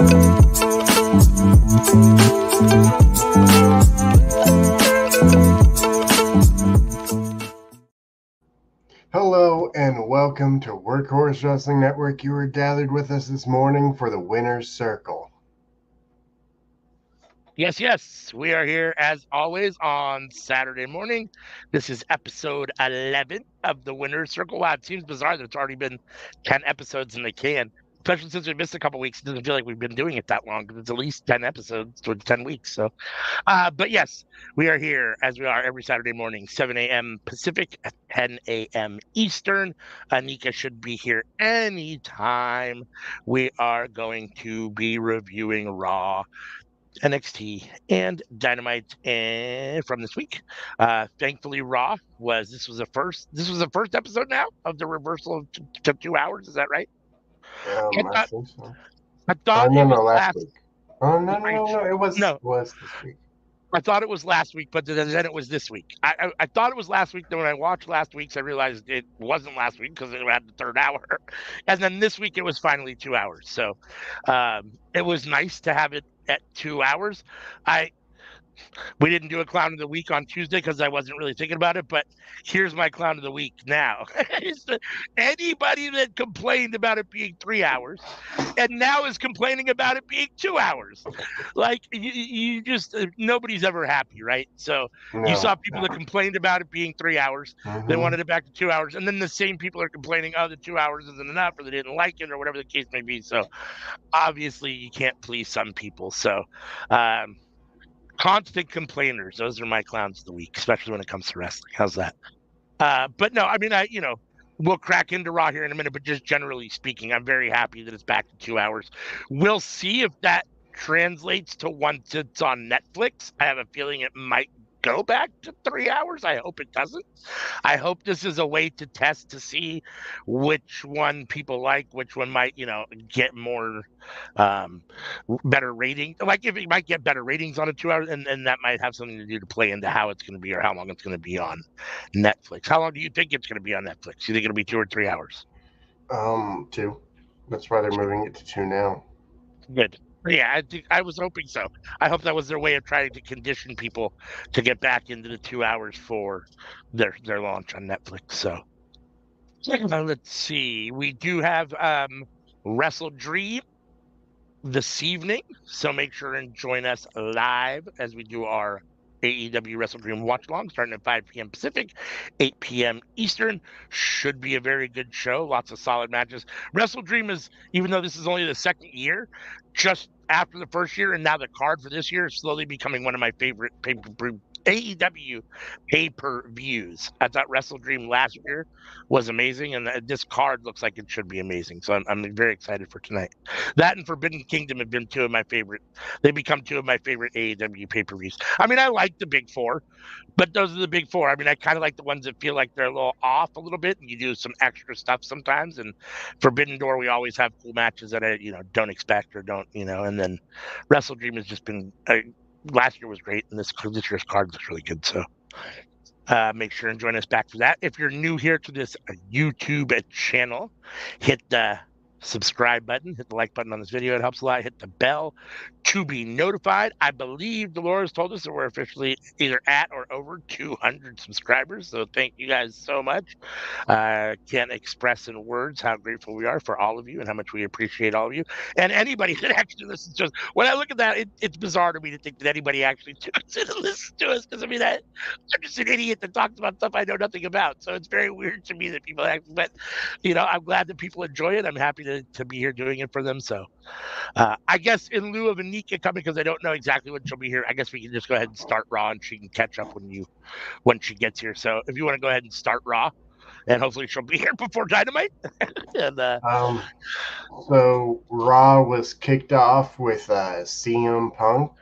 Hello and welcome to Workhorse Wrestling Network. You are gathered with us this morning for the Winner's Circle. Yes. We are here as always on Saturday morning. This is episode 11 of the Winner's Circle. Wow, it seems bizarre that it's already been 10 episodes in the can, especially since we missed a couple weeks. It doesn't feel like we've been doing it that long because it's at least 10 episodes towards 10 weeks. So, but yes, we are here as we are every Saturday morning, 7 a.m. Pacific, at 10 a.m. Eastern. Anika should be here anytime. We are going to be reviewing Raw, NXT, and Dynamite from this week. Thankfully, Raw was the first episode now of the reversal to 2 hours. Is that right? I think so. I thought it was last week. Oh no, it was no. was this week. I thought it was last week, but then it was this week. I thought it was last week. Then when I watched last week's, I realized it wasn't last week because it had the third hour. And then this week, it was finally 2 hours. So it was nice to have it at 2 hours. We didn't do a clown of the week on Tuesday because I wasn't really thinking about it, but here's my clown of the week now. Anybody that complained about it being 3 hours and now is complaining about it being 2 hours. Like, you just, nobody's ever happy, right? So you saw people that complained about it being 3 hours. They wanted it back to 2 hours. And then the same people are complaining, oh, the 2 hours isn't enough, or they didn't like it, or whatever the case may be. So obviously you can't please some people. So, constant complainers. Those are my clowns of the week, especially when it comes to wrestling. How's that? But no, I mean, we'll crack into Raw here in a minute, but just generally speaking, I'm very happy that it's back to 2 hours. We'll see if that translates to once it's on Netflix. I have a feeling it might go back to 3 hours. I hope it doesn't. I hope this is a way to test to see which one people like, which one might, get more better rating. Like, if it might get better ratings on a 2 hours, and that might have something to do to play into how it's going to be or how long it's going to be on Netflix. How long do you think it's going to be on Netflix? You think it'll be 2 or 3 hours? 2. That's why they're moving it to 2 now. Good. Yeah, I was hoping so. I hope that was their way of trying to condition people to get back into the 2 hours for their launch on Netflix. So let's see. We do have Wrestle Dream this evening, so make sure and join us live as we do our AEW Wrestle Dream watch along, starting at 5 p.m. Pacific, 8 p.m. Eastern. Should be a very good show. Lots of solid matches. Wrestle Dream is, even though this is only the second year, just after the first year, and now the card for this year is slowly becoming one of my favorite AEW pay-per-views. I thought Wrestle Dream last year was amazing, and this card looks like it should be amazing. So I'm very excited for tonight. That and Forbidden Kingdom have been two of my favorite. They become two of my favorite AEW pay-per-views. I mean, I like the big four, but those are the big four. I mean, I kind of like the ones that feel like they're a little off a little bit, and you do some extra stuff sometimes. And Forbidden Door, we always have cool matches that I don't expect or don't, and then Wrestle Dream has just been. Last year was great, and this year's card looks really good. So make sure and join us back for that. If you're new here to this YouTube channel, hit the subscribe button, hit the like button on this video. It helps a lot. Hit the bell to be notified. I believe Dolores told us that we're officially either at or over 200 subscribers. So thank you guys so much. Can't express in words how grateful we are for all of you and how much we appreciate all of you. And anybody that actually listens to us. When I look at that, it's bizarre to me to think that anybody actually tunes in and listens to us. Because, I mean, I'm just an idiot that talks about stuff I know nothing about. So it's very weird to me that people actually, but, I'm glad that people enjoy it. I'm happy to be here doing it for them. So I guess in lieu of Anika coming, because I don't know exactly when she'll be here, I guess we can just go ahead and start Raw, and she can catch up when she gets here. So if you want to go ahead and start Raw, and hopefully she'll be here before Dynamite. And, so Raw was kicked off with CM Punk.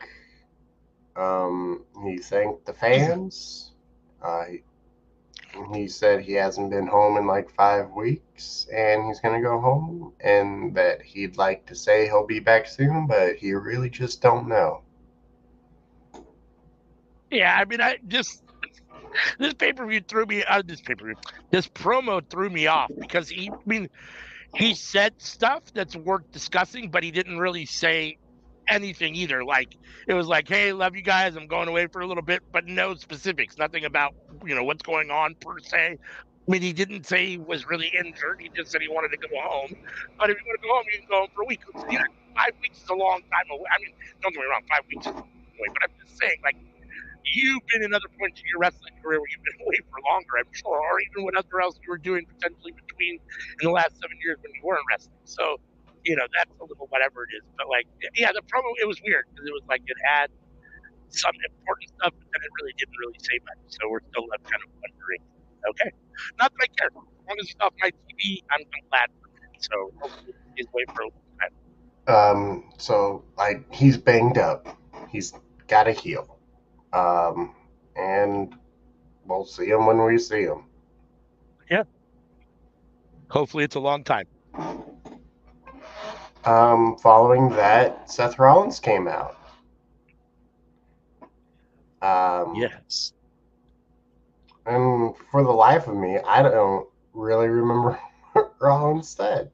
He thanked the fans. He said he hasn't been home in like 5 weeks, and he's going to go home, and that he'd like to say he'll be back soon, but he really just don't know. Yeah, I mean, this pay-per-view threw me out. This promo threw me off because he said stuff that's worth discussing, but he didn't really say anything either. Like it was like, "Hey, love you guys. I'm going away for a little bit," but no specifics. Nothing about what's going on per se. I mean, he didn't say he was really injured. He just said he wanted to go home. But if you want to go home, you can go home for a week. 5 weeks is a long time away. I mean, don't get me wrong, 5 weeks is a long time away. But I'm just saying, like, you've been in other points in your wrestling career where you've been away for longer, I'm sure, or even whatever else you were doing potentially between in the last 7 years when you weren't wrestling. So, that's a little whatever it is. But like, yeah, the promo it was weird because it was like it had some important stuff, but then it really didn't really say much. So we're still left kind of wondering. Okay, not that I care. As long as it's off my TV, I'm glad for it. So hopefully he's away for a long time. So like he's banged up. He's got to heal. And we'll see him when we see him. Yeah. Hopefully it's a long time. Following that, Seth Rollins came out. Yes. And for the life of me, I don't really remember what Rollins said.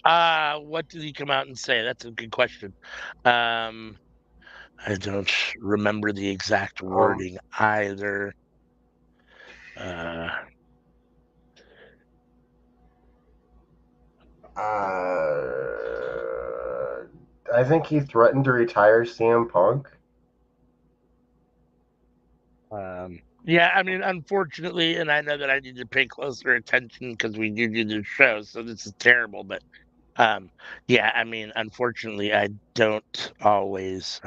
What did he come out and say? That's a good question. I don't remember the exact wording either. I think he threatened to retire CM Punk. Yeah, I mean, unfortunately, and I know that I need to pay closer attention because we do this show, so this is terrible. But yeah, I mean, unfortunately, I don't always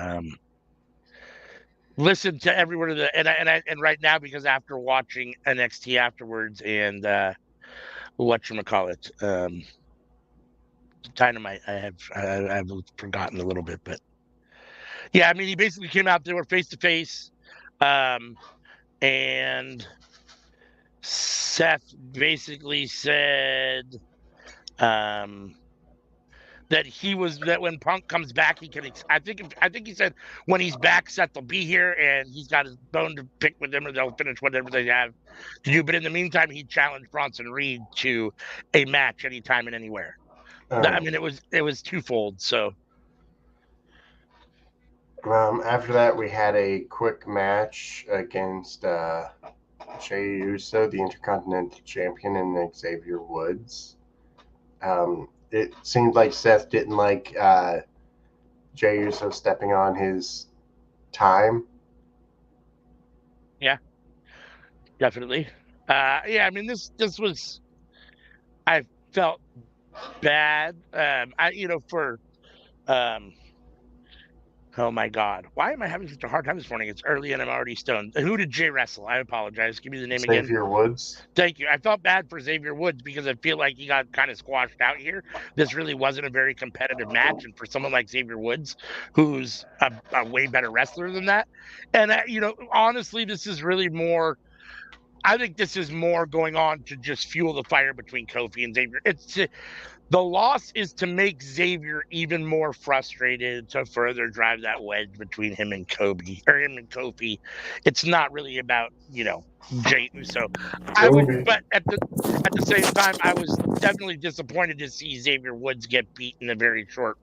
listen to every word of the and right now because after watching NXT afterwards and whatchamacallit, Dynamite, I've forgotten a little bit, but yeah, I mean, he basically came out there face to face, and Seth basically said that when Punk comes back, he can. I think he said when he's back, Seth will be here and he's got his bone to pick with them, or they'll finish whatever they have to do. But in the meantime, he challenged Bronson Reed to a match anytime and anywhere. I mean, it was twofold. So after that, we had a quick match against Jey Uso, the Intercontinental Champion, and Xavier Woods. It seemed like Seth didn't like Jey Uso stepping on his time. yeah, definitely. Yeah, I mean, this was. I felt bad. For oh my God, why am I having such a hard time this morning? It's early and I'm already stoned. Who did Jay wrestle? I apologize. Give me the name again. Xavier Woods. Thank you. I felt bad for Xavier Woods because I feel like he got kind of squashed out here. This really wasn't a very competitive match, and for someone like Xavier Woods, who's a way better wrestler than that, and honestly, this is really more. I think this is more going on to just fuel the fire between Kofi and Xavier. The loss is to make Xavier even more frustrated to further drive that wedge between him and Kofi. It's not really about Jey Uso. But at the same time, I was definitely disappointed to see Xavier Woods get beat in a very short,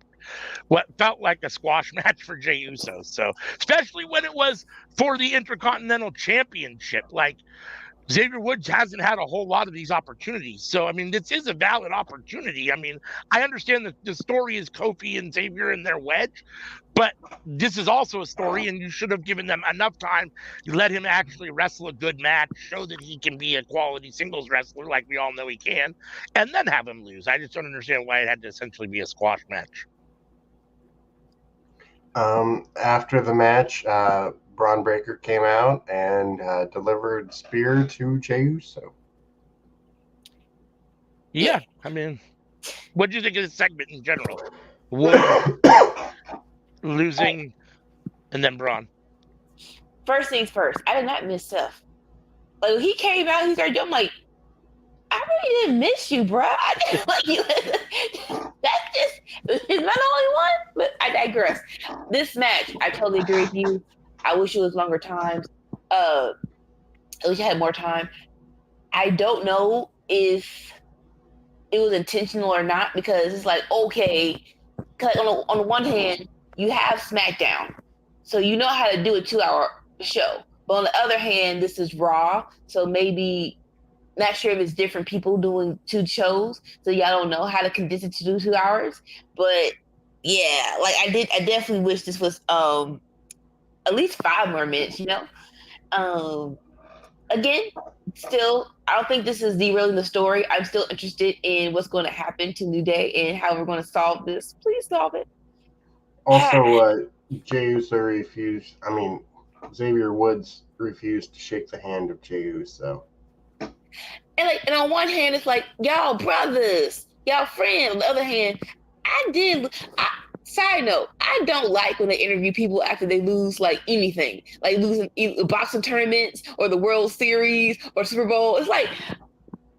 what felt like a squash match for Jey Uso. So especially when it was for the Intercontinental Championship, like. Xavier Woods hasn't had a whole lot of these opportunities. So, I mean, this is a valid opportunity. I mean, I understand that the story is Kofi and Xavier and their wedge, but this is also a story, and you should have given them enough time. You let him actually wrestle a good match, show that he can be a quality singles wrestler like we all know he can, and then have him lose. I just don't understand why it had to essentially be a squash match. After the match, Braun Breaker came out and delivered spear to Jey Uso. Yeah, I mean, what do you think of the segment in general? Wood losing, and then Braun. First things first, I did not miss Seth. Like when he came out, he started. I'm like, I really didn't miss you, bro. I didn't like you. That's just is not the only one, but I digress. This match, I totally agree with you. I wish it was longer times. I wish I had more time. I don't know if it was intentional or not, because it's like, okay, cause on the one hand, you have SmackDown, so you know how to do a 2-hour show. But on the other hand, this is Raw, so maybe not sure if it's different people doing 2 shows, so y'all don't know how to condense it to do 2 hours. But yeah, like I definitely wish this was at least 5 more minutes, you know. Again, still, I don't think this is derailing the story. I'm still interested in what's going to happen to New Day and how we're going to solve this. Please solve it. Also, Jey Uso refused. I mean, Xavier Woods refused to shake the hand of Jey Uso. And on one hand, it's like, y'all brothers, y'all friends. On the other hand, side note, I don't like when they interview people after they lose like anything, like losing boxing tournaments or the World Series or Super Bowl. It's like,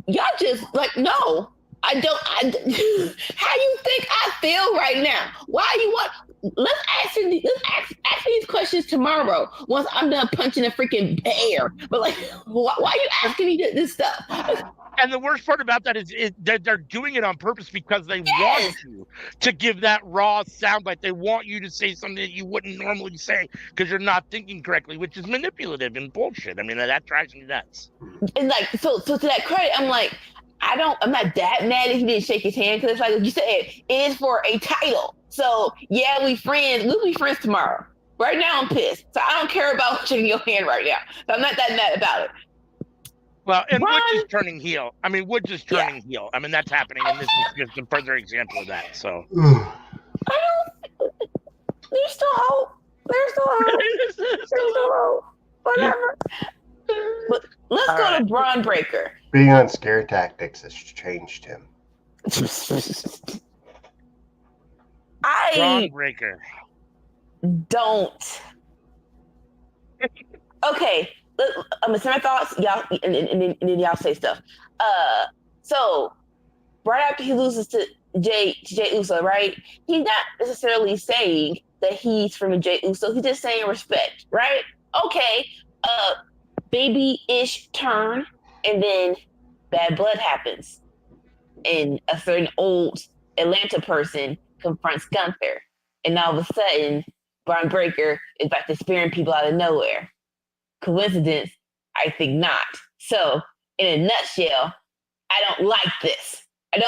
y'all just like, no, I don't. How you think I feel right now? Why you want? Let's ask these questions tomorrow once I'm done punching a freaking air. But like, why are you asking me this stuff? And the worst part about that is they're doing it on purpose because they want you to give that raw soundbite. They want you to say something that you wouldn't normally say because you're not thinking correctly, which is manipulative and bullshit. I mean, that drives me nuts. And like, so to that credit, I'm like, I'm not that mad that he didn't shake his hand, because it's like you said, it is for a title. So yeah, we'll be friends tomorrow. Right now I'm pissed. So I don't care about shaking your hand right now. So I'm not that mad about it. Well, and Woods is turning heel. I mean, Woods is turning heel. I mean, that's happening, and this is just a further example of that. So there's still hope. There's still hope. Whatever. But let's go to Braun Breaker. Being on scare tactics has changed him. Braun Breaker. Don't. Okay, I'm gonna say my thoughts, y'all, and then y'all say stuff. So right after he loses to Jey Uso, right? He's not necessarily saying that he's from Jey Uso. He's just saying respect, right? Okay, baby-ish turn, and then bad blood happens, and a certain old Atlanta person confronts Gunther, and all of a sudden, Braun Breaker is back to spearing people out of nowhere. Coincidence? I think not. So, in a nutshell, I don't like this. I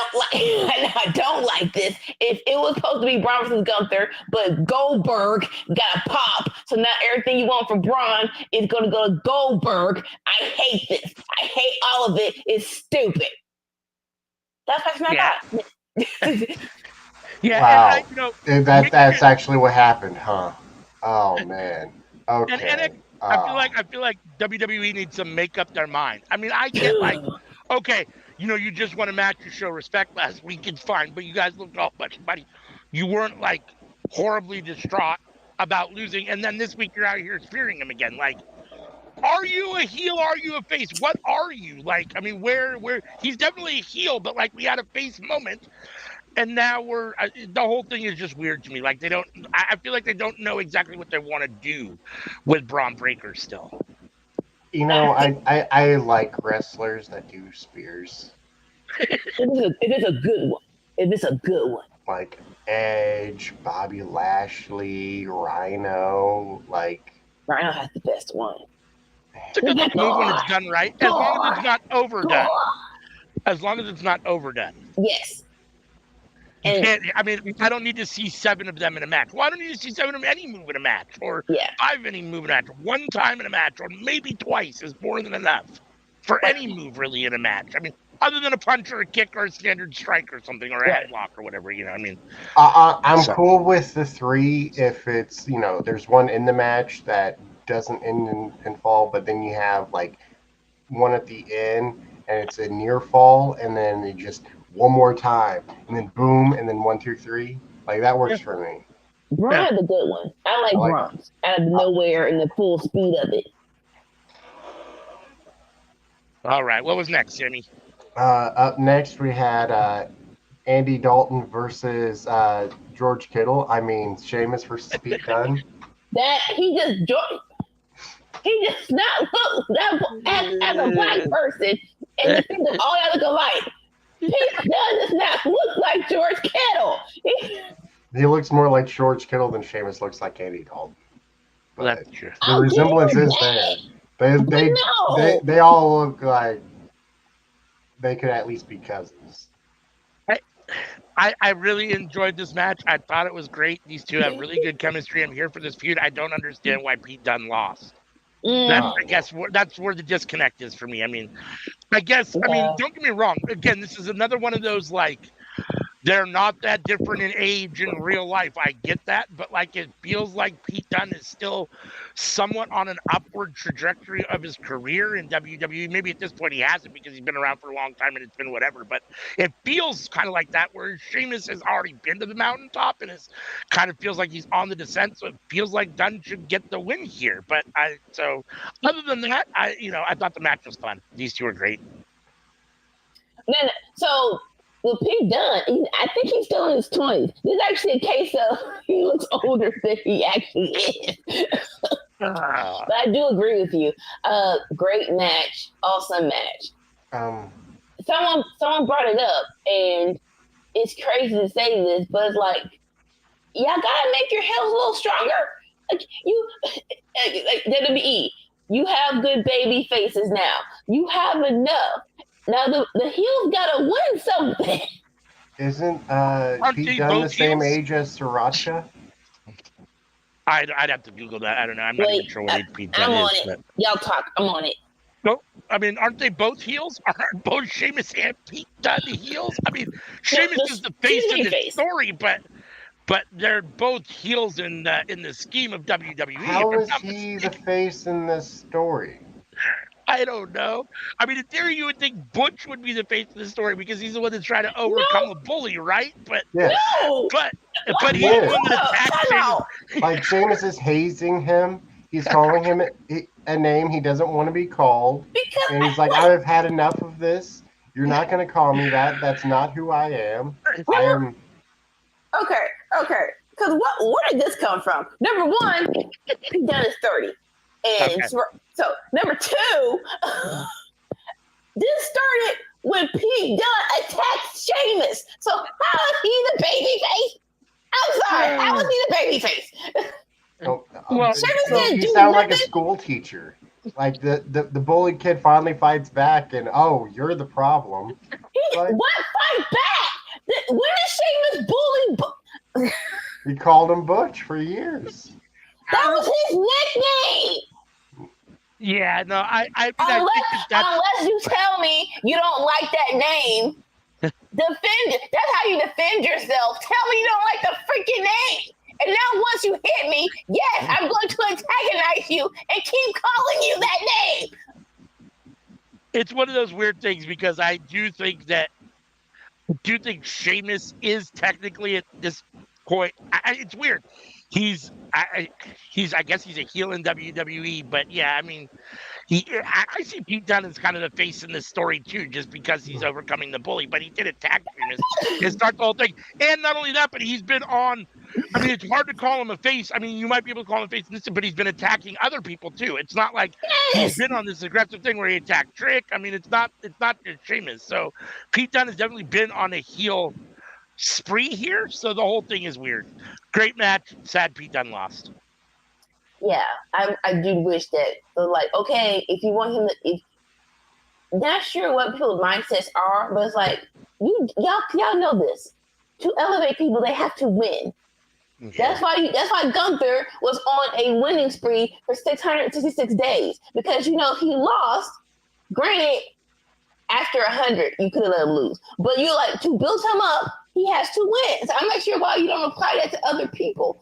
don't like this. If it was supposed to be Braun versus Gunther, but Goldberg got a pop, so now everything you want from Braun is going to go to Goldberg. I hate this. I hate all of it. It's stupid. That's my thought. Yeah, wow. And that's actually what happened, huh? Oh man. Okay. And I feel like WWE needs to make up their mind. I mean, I get like, okay, you just want to match your show respect last week, it's fine, but you guys looked all much buddy. You weren't like horribly distraught about losing, and then this week you're out here spearing him again. Like, are you a heel? Are you a face? What are you? Like, I mean, where he's definitely a heel, but like we had a face moment. And now the whole thing is just weird to me. Like I feel like they don't know exactly what they want to do with Braun Breaker still. I like wrestlers that do spears. It is a good one. It is a good one. Like Edge, Bobby Lashley, Rhino, like. Rhino has the best one. It's a good move when it's done right. As long as it's not overdone. As long as it's not overdone. Yes. I don't need to see 7 of them in a match. Well, I don't need to see 7 of any move in a match, or 5 any move in a match. One time in a match, or maybe twice is more than enough for any move really in a match. I mean, other than a punch or a kick or a standard strike or something, or a headlock or whatever, I mean. I'm cool with the 3 if it's, there's one in the match that doesn't end in pinfall, but then you have like one at the end and it's a near fall, and then they just one more time, and then boom, and then 1, 2, 3. Like that works for me. Braun is a good one. I like Braun out of nowhere and the full speed of it. All right, what was next, Jimmy? Up next, we had Andy Dalton versus George Kittle. I mean, Sheamus versus Pete Dunne. That he just not look that as a black person. and the people all y'all look alike. Pete Dunne does not look like George Kittle. He looks more like George Kittle than Sheamus looks like Andy Dalton. Well, But that's true. the resemblance is there. They all look like they could at least be cousins. I really enjoyed this match. I thought it was great. These two have really good chemistry. I'm here for this feud. I don't understand why Pete Dunne lost. I guess that's where the disconnect is for me. I mean, don't get me wrong. Again, this is another one of those, like, they're not that different in age in real life. I get that, but like it feels like Pete Dunne is still somewhat on an upward trajectory of his career in WWE. Maybe at this point he hasn't because he's been around for a long time and it's been whatever. But it feels kind of like that, where Sheamus has already been to the mountaintop and is kind of feels like he's on the descent. So it feels like Dunne should get the win here. But other than that, I thought the match was fun. These two are great. So with Pete Dunne, I think he's still in his 20s. This is actually a case of he looks older than he actually is. But I do agree with you. Great match, awesome match. Someone brought it up, and it's crazy to say this, but it's like, y'all gotta make your heels a little stronger. Like WWE, you have good baby faces now. You have enough. Now the heels gotta win something. Isn't Pete Dunne the same age as Sriracha? I'd have to Google that. I don't know. I'm not even sure what age Pete Dunne is. I'm on it. Y'all talk. I'm on it. No, I mean, aren't they both heels? Aren't both Sheamus and Pete Dunne heels? I mean, Sheamus is the face in this story, but they're both heels in the scheme of WWE. How is he the face in this story? I don't know. I mean, in theory, you would think Butch would be the face of the story because he's the one that's trying to overcome a bully, right? But yes. but he's the one that attacks Sheamus. Like, Sheamus is hazing him. He's calling him a name he doesn't want to be called. And he's like, I've had enough of this. You're not going to call me that. That's not who I am. I am. Okay. Because where did this come from? Number one, Pete Dunne is 30. And so, number two, this started when Pete Dunne attacked Sheamus. So, how is he the baby face? I'm sorry, how is he the baby face? Sheamus didn't do sound nothing. Like a school teacher. Like the bullied kid finally fights back, and you're the problem. What fight back? When did Sheamus bully? He called him Butch for years. That was his nickname. Yeah, no, unless you tell me you don't like that name, defend it. That's how you defend yourself. Tell me you don't like the freaking name. And now once you hit me, yes, I'm going to antagonize you and keep calling you that name. It's one of those weird things because I do think Sheamus is technically at this point. It's weird. I guess he's a heel in WWE, but yeah, I mean, I see Pete Dunne as kind of the face in this story too, just because he's overcoming the bully. But he did attack Sheamus and start the whole thing. And not only that, but he's been on. I mean, it's hard to call him a face. I mean, you might be able to call him a face in this, but he's been attacking other people too. It's not like he's been on this aggressive thing where he attacked Trick. I mean, it's not just Sheamus. So Pete Dunne has definitely been on a heel spree here, so the whole thing is weird. Great match. Sad Pete Dunne lost. Yeah, I do wish that. So, like, okay, if you want him to, not sure what people's mindsets are, but it's like y'all know this. To elevate people, they have to win. Yeah. That's why Gunther was on a winning spree for 666 days, because if he lost, granted, after 100, you could have let him lose, but you like to build him up. He has to win. So I'm not sure why you don't apply that to other people.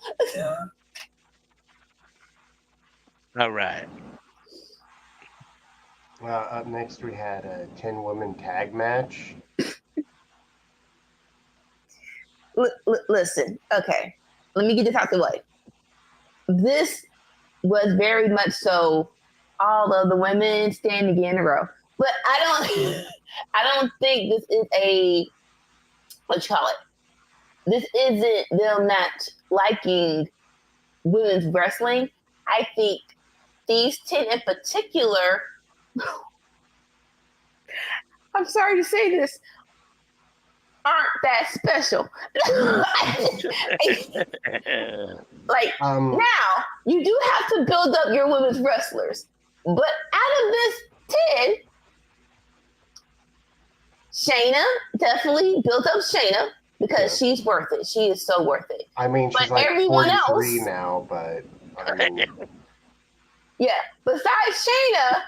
All right. Up next, we had a 10-woman tag match. Listen, okay. Let me get this out the way. This was very much so all of the women standing in a row. But I don't think this is a, what you call it? This isn't them not liking women's wrestling. I think these 10 in particular, I'm sorry to say this, aren't that special. Like, now, you do have to build up your women's wrestlers. But out of this 10, Shayna definitely built up Shayna because she's worth it. She is so worth it. I mean, she's but like everyone 43 else, now, but I mean, yeah. Besides Shayna,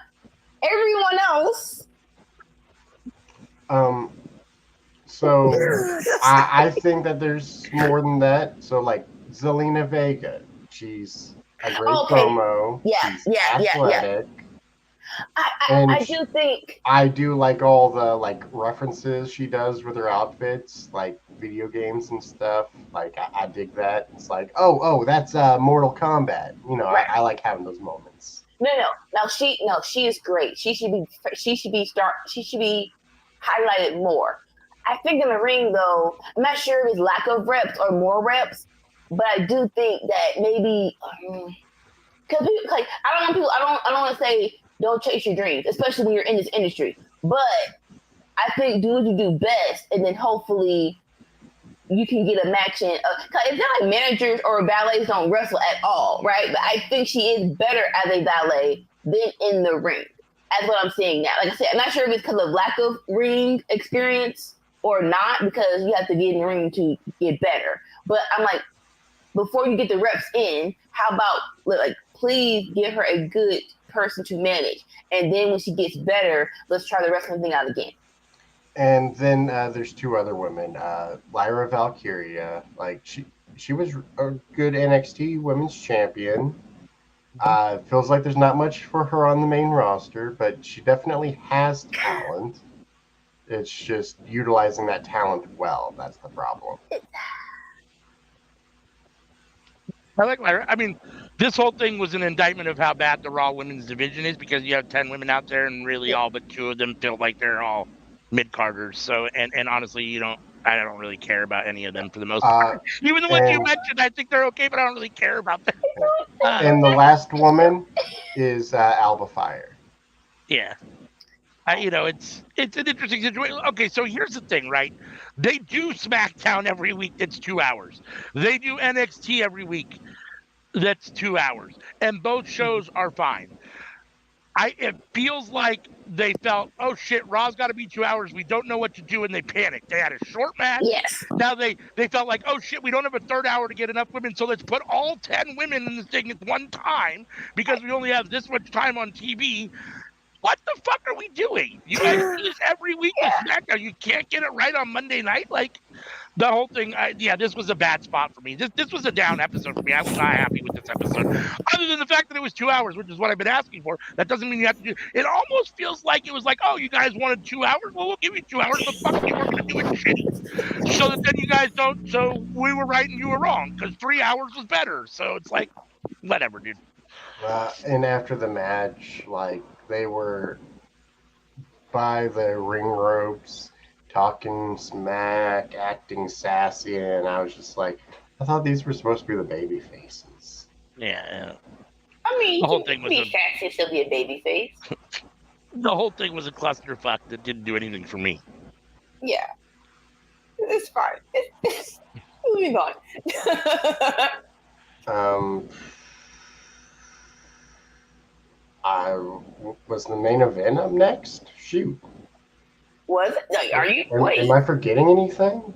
everyone else. So I think that there's more than that. So like Zelina Vega, she's a great promo. Yeah, she's athletic. I do think I do like all the like references she does with her outfits, like video games and stuff. Like I dig that. It's like, oh, that's Mortal Kombat. You know, right. I like having those moments. No, she is great. She should be highlighted more. I think in the ring though, I'm not sure if it's lack of reps or more reps, but I do think that maybe because like I don't want to say don't chase your dreams, especially when you're in this industry. But I think do what you do best, and then hopefully you can get a match in. It's not like managers or ballets don't wrestle at all, right? But I think she is better as a ballet than in the ring. That's what I'm seeing now. Like I said, I'm not sure if it's because of lack of ring experience or not, because you have to get in the ring to get better. But I'm like, before you get the reps in, how about like please give her a good person to manage, and then when she gets better, let's try the wrestling thing out again. And then there's two other women, Lyra Valkyria. Like she was a good NXT Women's Champion. Feels like there's not much for her on the main roster, but she definitely has talent. It's just utilizing that talent well. That's the problem. I like Lyra. I mean, this whole thing was an indictment of how bad the Raw women's division is, because you have 10 women out there and really all but 2 of them feel like they're all mid-carders. So, and honestly, I don't really care about any of them for the most part. Even the ones you mentioned, I think they're okay, but I don't really care about them. And the last woman is Alba Fire. Yeah. It's an interesting situation. Okay, so here's the thing, right? They do SmackDown every week that's 2 hours. They do NXT every week that's 2 hours. And both shows are fine. It feels like they felt, oh shit, Raw's got to be 2 hours. We don't know what to do, and they panicked. They had a short match. Yes. Now they felt like, oh shit, we don't have a third hour to get enough women, so let's put all 10 women in the thing at one time because we only have this much time on TV. What the fuck are we doing? You guys do this every week with SmackDown. You can't get it right on Monday night? Like, the whole thing, this was a bad spot for me. This was a down episode for me. I was not happy with this episode. Other than the fact that it was 2 hours, which is what I've been asking for. That doesn't mean you have to do. It almost feels like it was like, oh, you guys wanted 2 hours? Well, we'll give you 2 hours, but fuck you, we're going to do it shitty. So that then you guys don't, so we were right and you were wrong, because 3 hours was better. So it's like, whatever, dude. And after the match, like, they were by the ring ropes, talking smack, acting sassy, and I was just like, I thought these were supposed to be the baby faces. Yeah. I mean, the whole thing was sassy, still be a baby face. The whole thing was a clusterfuck that didn't do anything for me. Yeah. It's fine. It's moving on. Was the main event up next? Shoot. Was it? No, are you? Am I forgetting anything?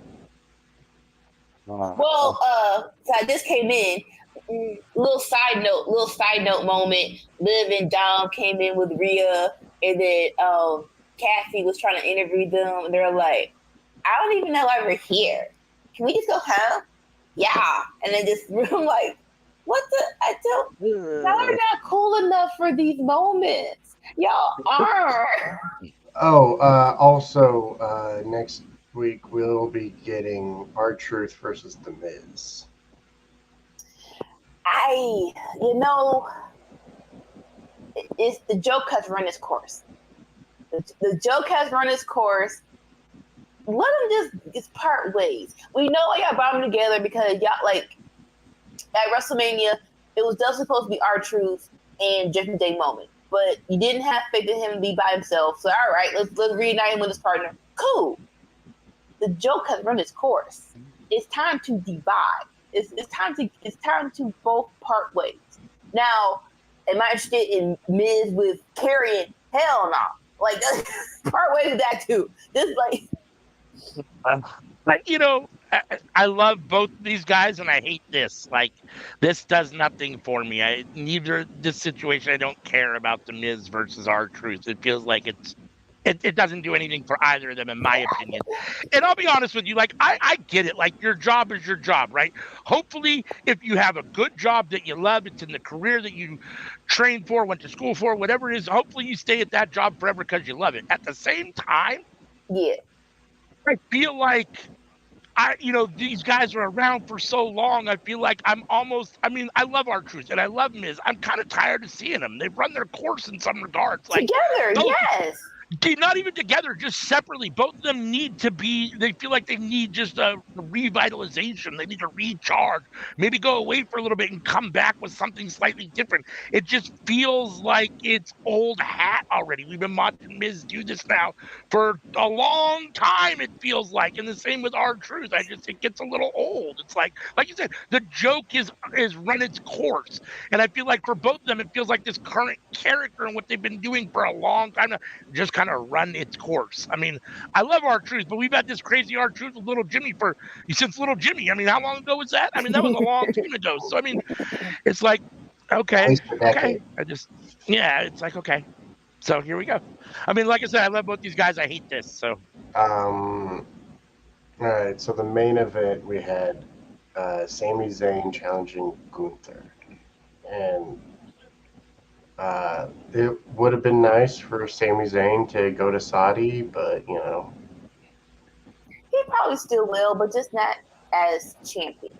Well, so I just came in. Little side note moment. Liv and Dom came in with Rhea, and then Cassie was trying to interview them, and they're like, I don't even know why we're here. Can we just go home? Yeah. And then just I'm like, what the? I don't. Y'all are not cool enough for these moments. Y'all are. Also, next week we'll be getting R-Truth versus The Miz. It's the joke has run its course. The joke has run its course. Let them just part ways. We know y'all brought them together because y'all like. At WrestleMania, it was just supposed to be R-Truth and Judgment Day moment. but you didn't have faith in him to be by himself. So all right, let's reunite him with his partner. Cool. The joke has run its course. It's time to divide. It's time to both part ways. Now, am I interested in Miz with Karrion? Hell no. Like part ways with that too. Just like you know, I love both these guys, and I hate this. Like, this does nothing for me. Neither this situation. I don't care about the Miz versus R-Truth. It feels like it doesn't do anything for either of them, in my opinion. And I'll be honest with you, like, I get it. Like, your job is your job, right? Hopefully, if you have a good job that you love, it's in the career that you trained for, went to school for, whatever it is, hopefully you stay at that job forever because you love it. At the same time, yeah. I feel like these guys are around for so long. I feel like I love R-Truth and I love Miz. I'm kind of tired of seeing them. They've run their course in some regards. Like, together, yes. Not even together, just separately. Both of them they feel like they need just a revitalization. They need to recharge, maybe go away for a little bit and come back with something slightly different. It just feels like it's old hat already. We've been watching Miz do this now for a long time, it feels like. And the same with R-Truth. It gets a little old. It's like you said, the joke is run its course. And I feel like for both of them, it feels like this current character and what they've been doing for a long time just kind of run its course. I mean, I love R-Truth, but we've had this crazy R-Truth with Little Jimmy since Little Jimmy. I mean, how long ago was that? I mean, that was a long time ago. So, I mean, it's like, okay. It's like, okay. So here we go. I mean, like I said, I love both these guys. I hate this. So, all right. So the main event we had Sami Zayn challenging Gunther, and it would have been nice for Sami Zayn to go to Saudi, but he probably still will, but just not as champion.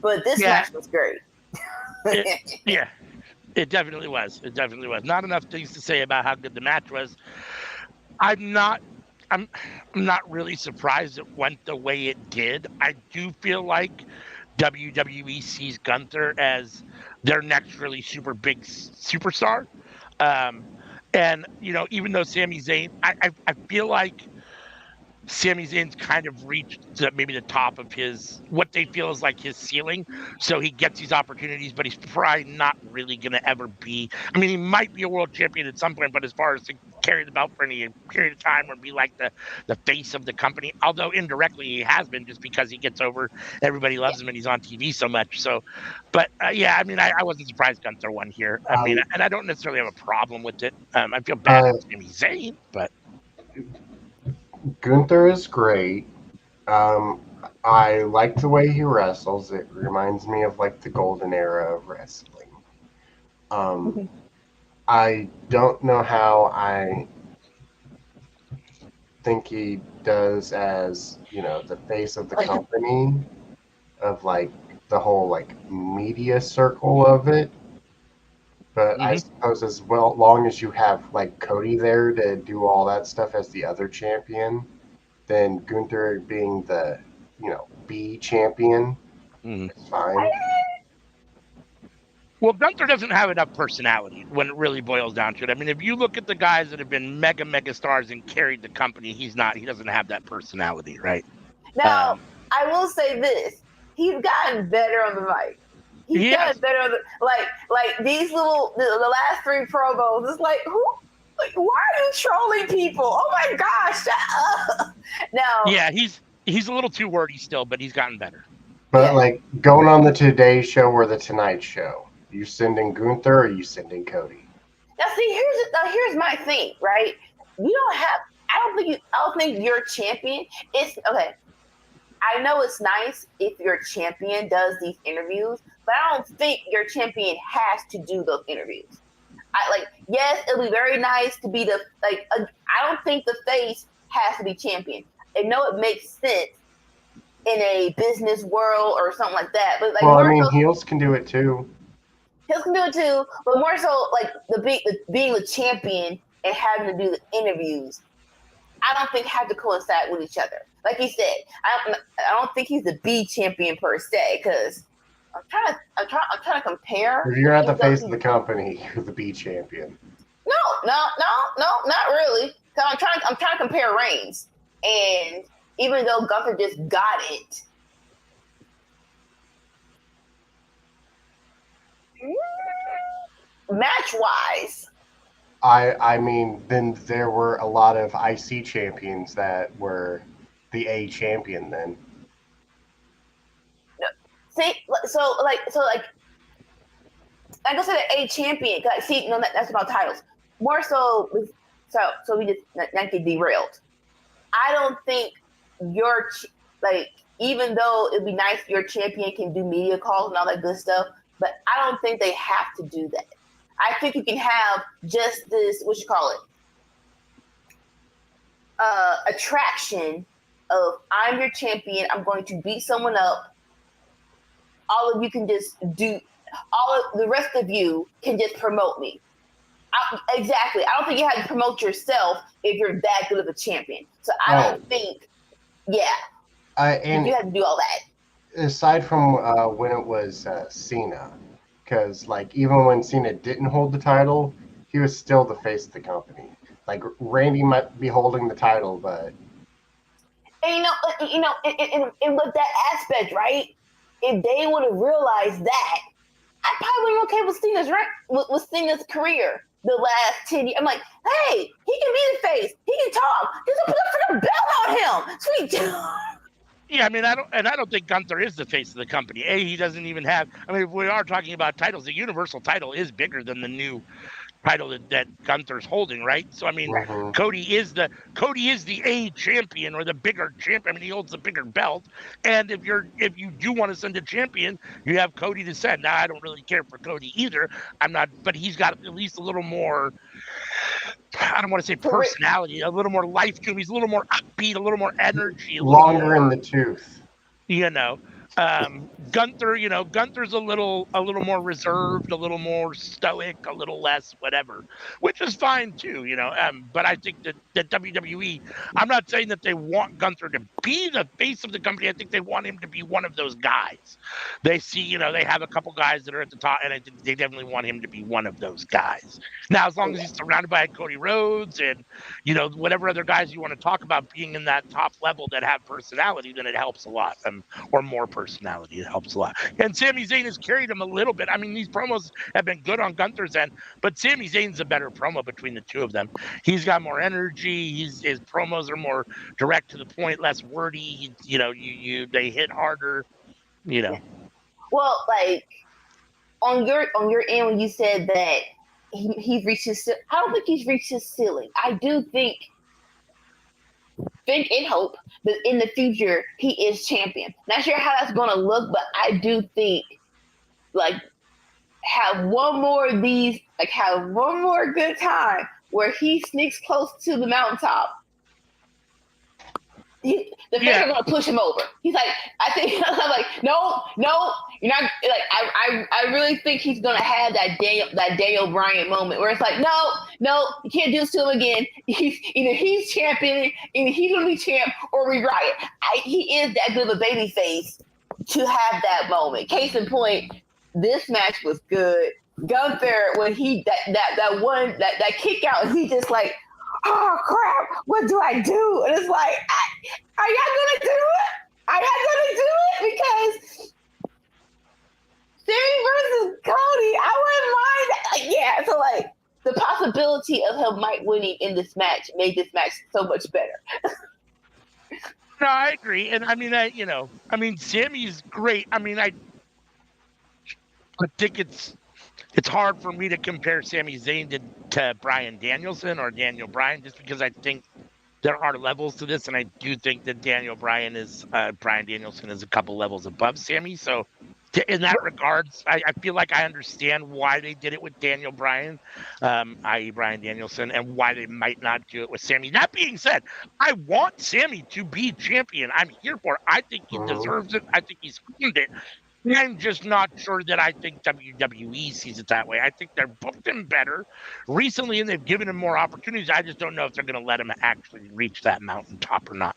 But this match was great. It definitely was. It definitely was. Not enough things to say about how good the match was. I'm not really surprised it went the way it did. I do feel like WWE sees Gunther as their next really super big superstar. And, even though Sami Zayn, I feel like Sami Zayn's kind of reached maybe the top of what they feel is like his ceiling. So he gets these opportunities, but he's probably not really going to ever be. I mean, he might be a world champion at some point, but as far as to carry the belt for any period of time or be like the face of the company, although indirectly he has been just because he gets over, everybody loves him and he's on TV so much. So, but I mean, I wasn't surprised Gunther won here. I mean, and I don't necessarily have a problem with it. I feel bad for Sami Zayn, but. Gunther is great. I like the way he wrestles. It reminds me of like the golden era of wrestling. I don't know how I think he does as, the face of the company, of like the whole like media circle of it. But I suppose as long as you have like Cody there to do all that stuff as the other champion, then Gunther being the, B champion is fine. Well, Gunther doesn't have enough personality when it really boils down to it. I mean, if you look at the guys that have been mega stars and carried the company, he doesn't have that personality, right? Now, I will say this. He's gotten better on the mic. He's gotten better on like these the last 3 promos. It's like, why are you trolling people? Oh my gosh, shut up. Now, yeah, he's a little too wordy still, but he's gotten better. But like going on the Today Show or the Tonight Show, you sending Gunther or you sending Cody? Now see, here's my thing, right? You don't have. I don't think your champion. It's okay. I know it's nice if your champion does these interviews, but I don't think your champion has to do those interviews. Yes, it'll be very nice to be I don't think the face has to be champion. I know it makes sense in a business world or something like that, but heels can do it too. Heels can do it too, but more so like being the champion and having to do the interviews. I don't think have to coincide with each other. Like he said, I don't think he's the B champion per se, because I'm trying to compare. If you're not the face of the company, you're the B champion. No, not really. So I'm trying to compare reigns, and even though Gunther just got it, match wise, I mean, then there were a lot of IC champions that were the A champion then. see, so like I said, the A champion. See, no, that's about titles. More so, so we just not get derailed. I don't think your even though it'd be nice your champion can do media calls and all that good stuff, but I don't think they have to do that. I think you can have just this, what you call it, attraction of I'm your champion, I'm going to beat someone up. All of you can just do, all of the rest of you can just promote me. Exactly. I don't think you have to promote yourself if you're that good of a champion. So I don't think, and you have to do all that. Aside from when it was Cena, because like even when Cena didn't hold the title, he was still the face of the company. Like Randy might be holding the title, but and and with that aspect, right? If they would have realized that, I probably would okay with Cena's career the last 10 years. I'm like, hey, he can be the face. He can talk. Just put a freaking belt on him. Sweet. Yeah, I mean, I don't think Gunther is the face of the company. He doesn't even have. I mean, if we are talking about titles, the Universal title is bigger than the new title that Gunther's holding, right? So I mean, Cody is the A champion or the bigger champion. I mean, he holds the bigger belt. And if you do want to send a champion, you have Cody to send. Now, I don't really care for Cody either. But he's got at least a little more. I don't want to say personality, a little more life to him. He's a little more upbeat, a little more energy, longer in the tooth. Gunther, Gunther's a little more reserved, a little more stoic, a little less whatever, which is fine too, but I think that WWE, I'm not saying that they want Gunther to be the face of the company. I think they want him to be one of those guys. They see, they have a couple guys that are at the top, and I think they definitely want him to be one of those guys. Now, as long as he's surrounded by Cody Rhodes and, whatever other guys you want to talk about being in that top level that have personality, then it helps a lot, or more personality. It helps a lot. And Sami Zayn has carried him a little bit. I mean, these promos have been good on Gunther's end, but Sami Zayn's a better promo between the two of them. He's got more energy. His promos are more direct to the point, less wordy. They hit harder. Well, like on your end, when you said that he's reached his, I don't think he's reached his ceiling. I do think and hope that in the future he is champion. Not sure how that's going to look, but I do think have one more good time where he sneaks close to the mountaintop. The fans are going to push him over. He's like, I think I'm like, no, you're not. Like, I really think he's going to have that Daniel Bryan moment where it's like, no, you can't do this to him again. He's champion, either he's going to be champ or we riot. He is that good of a baby face to have that moment. Case in point, this match was good. Gunther, when he that kick out, he just like, oh crap, what do I do? And it's like, are y'all gonna do it? Are y'all gonna do it? Because Sami versus Cody, I wouldn't mind. Yeah, so like the possibility of him might winning in this match made this match so much better. No, I agree. And I mean, Sami's great. I mean, I think it's hard for me to compare Sami Zayn to Bryan Danielson or Daniel Bryan, just because I think there are levels to this, and I do think that Bryan Danielson is a couple levels above Sami. So in that regards, I feel like I understand why they did it with Daniel Bryan, i.e. Bryan Danielson, and why they might not do it with Sami. That being said, I want Sami to be champion. I'm here for it. I think he deserves it. I think he's earned it. I'm just not sure that I think WWE sees it that way. I think they're booked him better recently, and they've given him more opportunities. I just don't know if they're going to let him actually reach that mountaintop or not.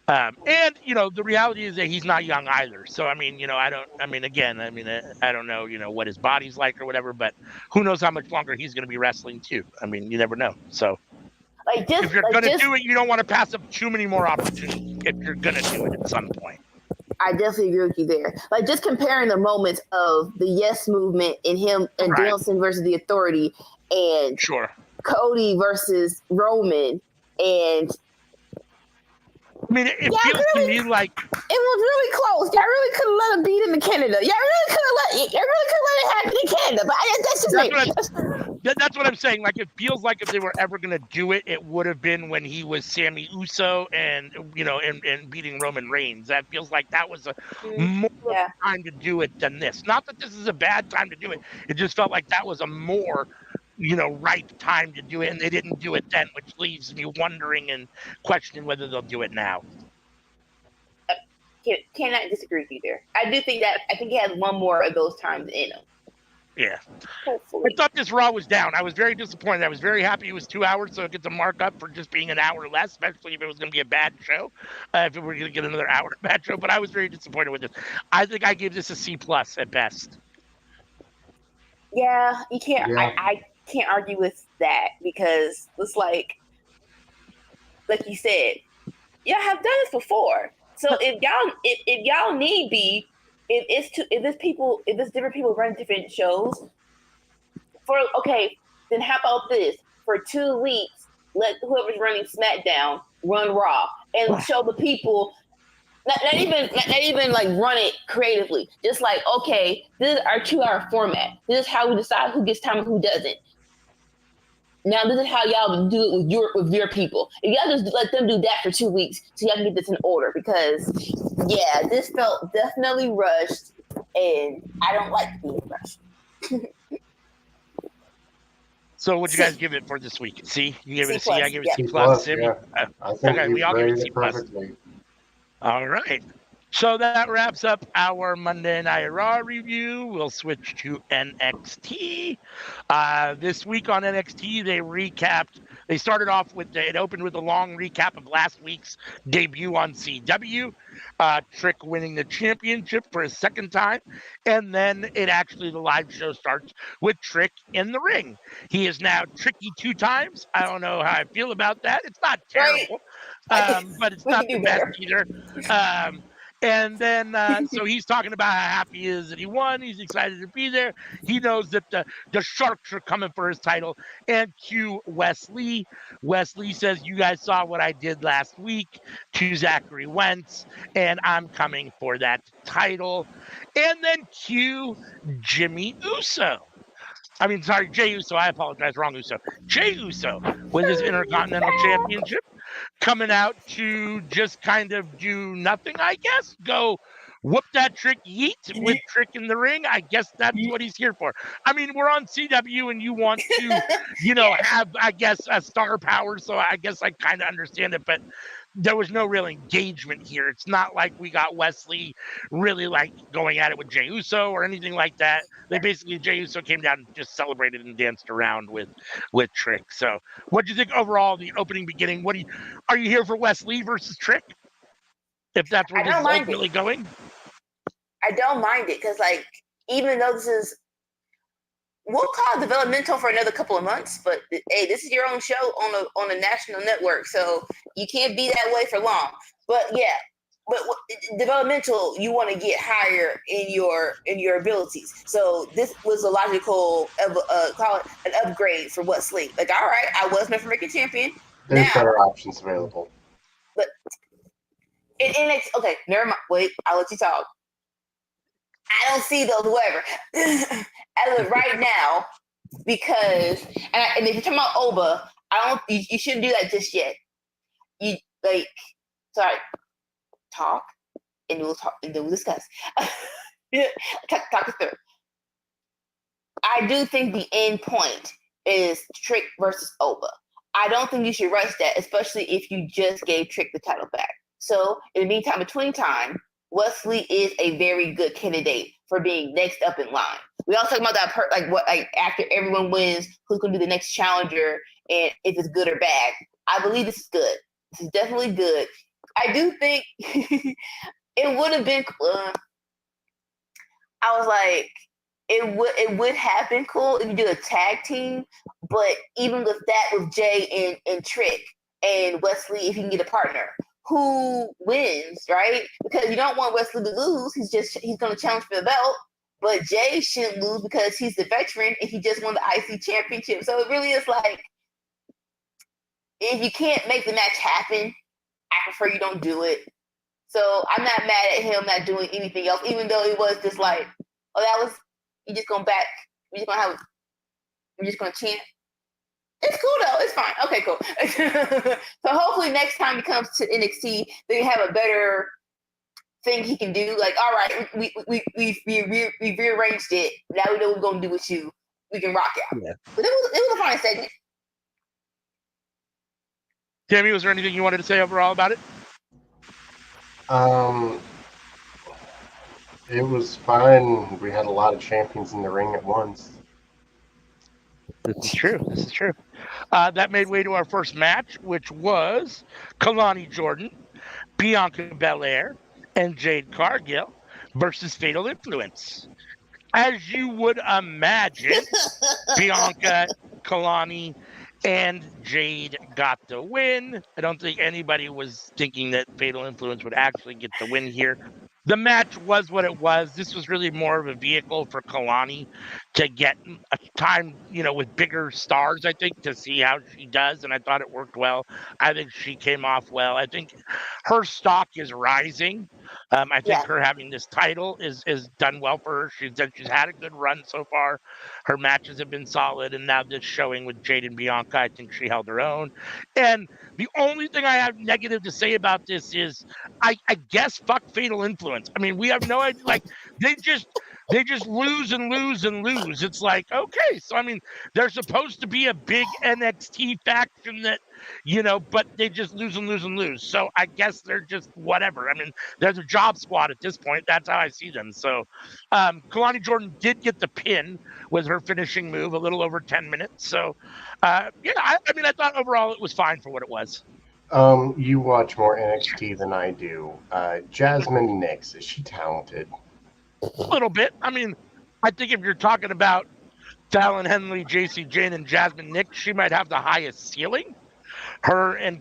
And the reality is that he's not young either. So I mean, I don't know, what his body's like or whatever, but who knows how much longer he's going to be wrestling too. I mean, you never know. So if you're going to do it, you don't want to pass up too many more opportunities if you're going to do it at some point. I definitely agree with you there. Like just comparing the moments of the Yes movement in him and Right. Danielson versus the Authority and Sure. Cody versus Roman, and I mean, it feels to me like it was really close. Y'all really could have let him beat him in Canada. Y'all really could have let it happen in Canada. But that's just me. That's what I'm saying. Like, it feels like if they were ever going to do it, it would have been when he was Sammy Uso and beating Roman Reigns. That feels like that was a more time to do it than this. Not that this is a bad time to do it. It just felt like that was a more right time to do it, and they didn't do it then, which leaves me wondering and questioning whether they'll do it now. Cannot disagree with you there. I do think that I think he has one more of those times in him. Yeah. Hopefully. I thought this Raw was down. I was very disappointed. I was very happy it was 2 hours, so it gets a markup for just being an hour less, especially if it was going to be a bad show, if we were going to get another hour bad show. But I was very disappointed with this. I think I gave this a C+ at best. Yeah, you can't. Yeah. I can't argue with that because it's like you said, y'all have done this before. So if y'all need be, if it's different people running different shows, then how about this? For 2 weeks, let whoever's running SmackDown run Raw and show the people. Not even like run it creatively. Just like, okay, this is our 2-hour format. This is how we decide who gets time and who doesn't. Now this is how y'all do it with your people. If y'all just let them do that for 2 weeks, so y'all can get this in order. Because this felt definitely rushed, and I don't like being rushed. So what'd you guys give it for this week? C? You gave it a C? I gave it a C+. Yeah. I think we all give it a C+. Perfectly. All right. So that wraps up our Monday Night Raw review. We'll switch to NXT. This week on NXT, they started off it opened with a long recap of last week's debut on CW. Trick winning the championship for a second time. And then the live show starts with Trick in the ring. He is now Tricky 2 times. I don't know how I feel about that. It's not terrible, but it's not the best either. And then, so he's talking about how happy he is that he won. He's excited to be there. He knows that the Sharks are coming for his title. And cue Wesley. Wesley says, you guys saw what I did last week to Zachary Wentz, and I'm coming for that title. And then cue Jey Uso. I apologize, wrong Uso. Jey Uso with his Intercontinental Championship, coming out to just kind of do nothing, I guess. Go whoop that Trick yeet with Trick in the ring. I guess that's what he's here for. I mean, we're on CW and you want to, have, I guess, a star power. So I guess I kind of understand it, but there was no real engagement here. It's not like we got Wesley really like going at it with Jey Uso or anything like that. Jey Uso came down and just celebrated and danced around with Trick. So what do you think overall, the opening beginning? Are you here for Wesley versus Trick? If that's where this is ultimately going? I don't mind it because even though we'll call it developmental for another couple of months, but hey, this is your own show on a national network, so you can't be that way for long. But developmental, you want to get higher in your abilities. So this was a logical call it an upgrade for Wesley. All right, I was North American champion. There's better options available. But okay, never mind. Wait, I'll let you talk. I don't see those whatever as of right now because and if you're talking about Oba, you shouldn't do that just yet. You talk and we'll talk and then we'll discuss. Talk it through. I do think the end point is Trick versus Oba. I don't think you should rush that, especially if you just gave Trick the title back. So in the meantime, between time, Wesley is a very good candidate for being next up in line. We also talk about that after everyone wins, who's going to be the next challenger, and if it's good or bad. I believe this is good. This is definitely good. I do think it would have been. I was like, it would have been cool if you do a tag team, but even with that, with Jay and Trick and Wesley, if you can get a partner, who wins, right? Because you don't want Wesley to lose. He's going to challenge for the belt, but Jay shouldn't lose because he's the veteran and he just won the IC championship. So it really is like, if you can't make the match happen, I prefer you don't do it. So I'm not mad at him not doing anything else, even though it was just like, oh, that was, you just going back, we're just gonna chant. It's cool though, it's fine. Okay, cool. So hopefully next time he comes to NXT, they have a better thing he can do. Like, all right, we rearranged it. Now we know what we're gonna do with you. We can rock out. Yeah. But it was a fine segment. Tammy, was there anything you wanted to say overall about it? It was fun. We had a lot of champions in the ring at once. This is true. That made way to our first match, which was Kalani Jordan, Bianca Belair, and Jade Cargill versus Fatal Influence. As you would imagine, Bianca, Kalani, and Jade got the win. I don't think anybody was thinking that Fatal Influence would actually get the win here. The match was what it was. This was really more of a vehicle for Kalani to get a time, with bigger stars, I think, to see how she does. And I thought it worked well. I think she came off well. I think her stock is rising. I think her having this title is done well for her. She's had a good run so far. Her matches have been solid. And now this showing with Jade and Bianca, I think she held her own. And the only thing I have negative to say about this is I guess fuck Fatal Influence. I mean, we have no idea. Like, they just lose and lose and lose. It's like, okay, so I mean, they're supposed to be a big NXT faction that, but they just lose and lose and lose. So I guess they're just whatever. I mean, there's a job squad at this point. That's how I see them. So Kalani Jordan did get the pin with her finishing move, a little over 10 minutes. So, I thought overall it was fine for what it was. You watch more NXT than I do. Jasmine Nix, is she talented? A little bit. I mean, I think if you're talking about Fallon Henley, JC Jane, and Jasmine Nix, she might have the highest ceiling. Her and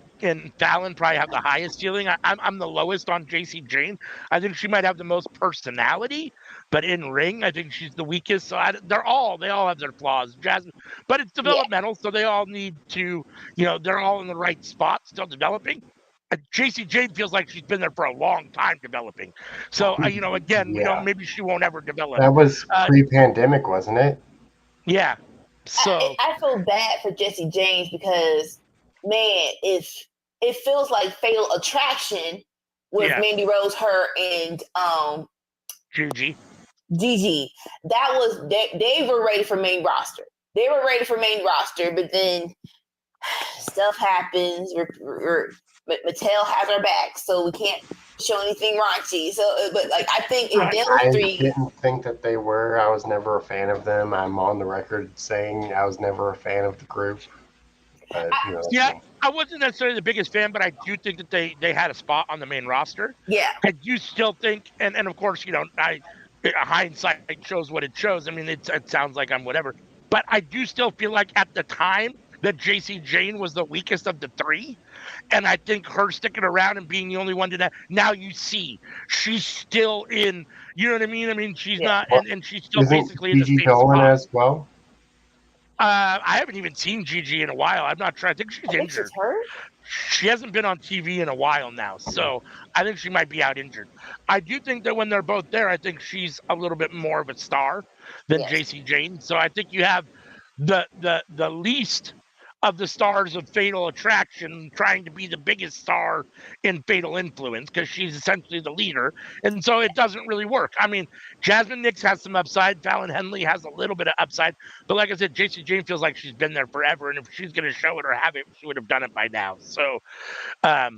Fallon probably have the highest ceiling. I'm the lowest on JC Jane. I think she might have the most personality, but in ring, I think she's the weakest. So they all have their flaws. Jasmine, but it's developmental, so they all need to, they're all in the right spot, still developing. JC Jane feels like she's been there for a long time developing. So, again, maybe she won't ever develop. That was pre-pandemic, wasn't it? Yeah. So I feel bad for Jesse James because, man, it feels like Fatal Attraction with Mandy Rose, her, and Gigi. That was they were ready for main roster. They were ready for main roster, but then stuff happens. Mattel has our back, so we can't show anything raunchy. So, but like I think if I didn't think that they were. I was never a fan of them. I'm on the record saying I was never a fan of the group. But, I wasn't necessarily the biggest fan, but I do think that they had a spot on the main roster. Yeah, I do still think, and of course, hindsight shows what it shows. I mean, it sounds like I'm whatever, but I do still feel like at the time that JC Jane was the weakest of the three. And I think her sticking around and being the only one to that, now you see she's still in, you know what I mean? I mean, she's not, and she's still basically in the same spot. As well? I haven't even seen Gigi in a while. I'm not sure. I think she's injured. She's hurt? She hasn't been on TV in a while now, so I think she might be out injured. I do think that when they're both there, I think she's a little bit more of a star than JC Jane. So I think you have the least of the stars of Fatal Attraction trying to be the biggest star in Fatal Influence because she's essentially the leader. And so it doesn't really work. I mean, Jasmine Nix has some upside. Fallon Henley has a little bit of upside. But like I said, JC Jane feels like she's been there forever. And if she's going to show it or have it, she would have done it by now. So, I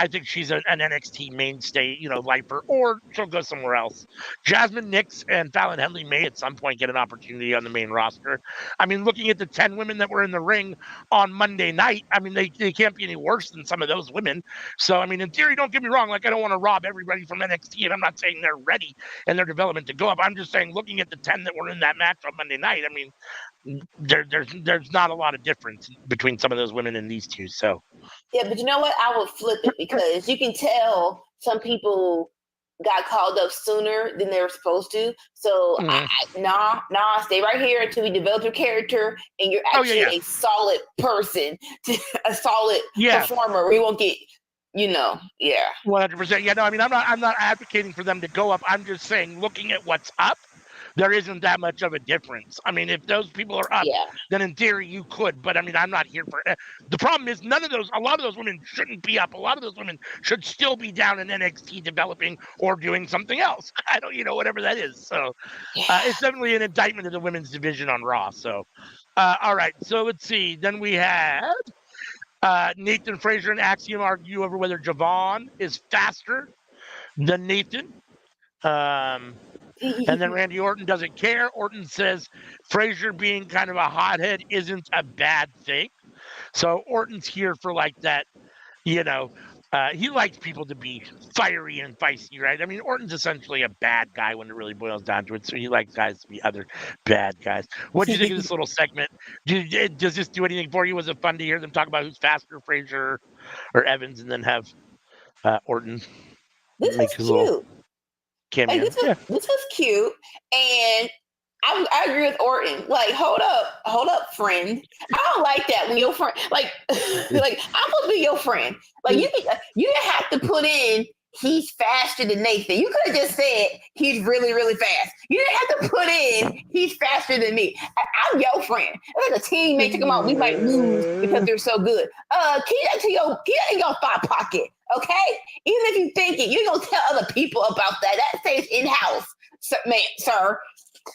think she's an NXT mainstay, lifer, or she'll go somewhere else. Jasmine Nix and Fallon Henley may at some point get an opportunity on the main roster. I mean, looking at the 10 women that were in the ring, on Monday night. I mean, they can't be any worse than some of those women. So, I mean, in theory, don't get me wrong. Like, I don't want to rob everybody from NXT, and I'm not saying they're ready in their development to go up. I'm just saying, looking at the 10 that were in that match on Monday night, I mean, there's not a lot of difference between some of those women and these two. So, yeah, but you know what? I would flip it because you can tell some people got called up sooner than they were supposed to. So nah, stay right here until we develop your character and you're actually a solid person, a solid performer. We won't get, 100%. Yeah, no, I mean, I'm not advocating for them to go up. I'm just saying, looking at what's up, there isn't that much of a difference. I mean, if those people are up, then in theory you could. But I mean, I'm not here for. The problem is a lot of those women shouldn't be up. A lot of those women should still be down in NXT developing or doing something else. I don't, whatever that is. So it's definitely an indictment of the women's division on Raw. So, all right. So let's see. Then we had Nathan Frazier and Axiom argue over whether Javon is faster than Nathan. And then Randy Orton doesn't care. Orton says Frazier being kind of a hothead isn't a bad thing. So Orton's here for like that, he likes people to be fiery and feisty, right? I mean, Orton's essentially a bad guy when it really boils down to it. So he likes guys to be other bad guys. What do you think of this little segment? Does this do anything for you? Was it fun to hear them talk about who's faster, Frazier or Evans, and then have Orton make his little cameo? This was cute, and I agree with Orton. Like, hold up, friend. I don't like that when your friend, like I'm supposed to be your friend. Like, you didn't have to put in he's faster than Nathan. You could have just said he's really, really fast. You didn't have to put in he's faster than me. I'm your friend. It's like a teammate. Check them out. We might lose because they're so good. Keep that in your thought pocket. Okay? Even if you think it, you ain't gonna tell other people about that. That stays in-house, sir.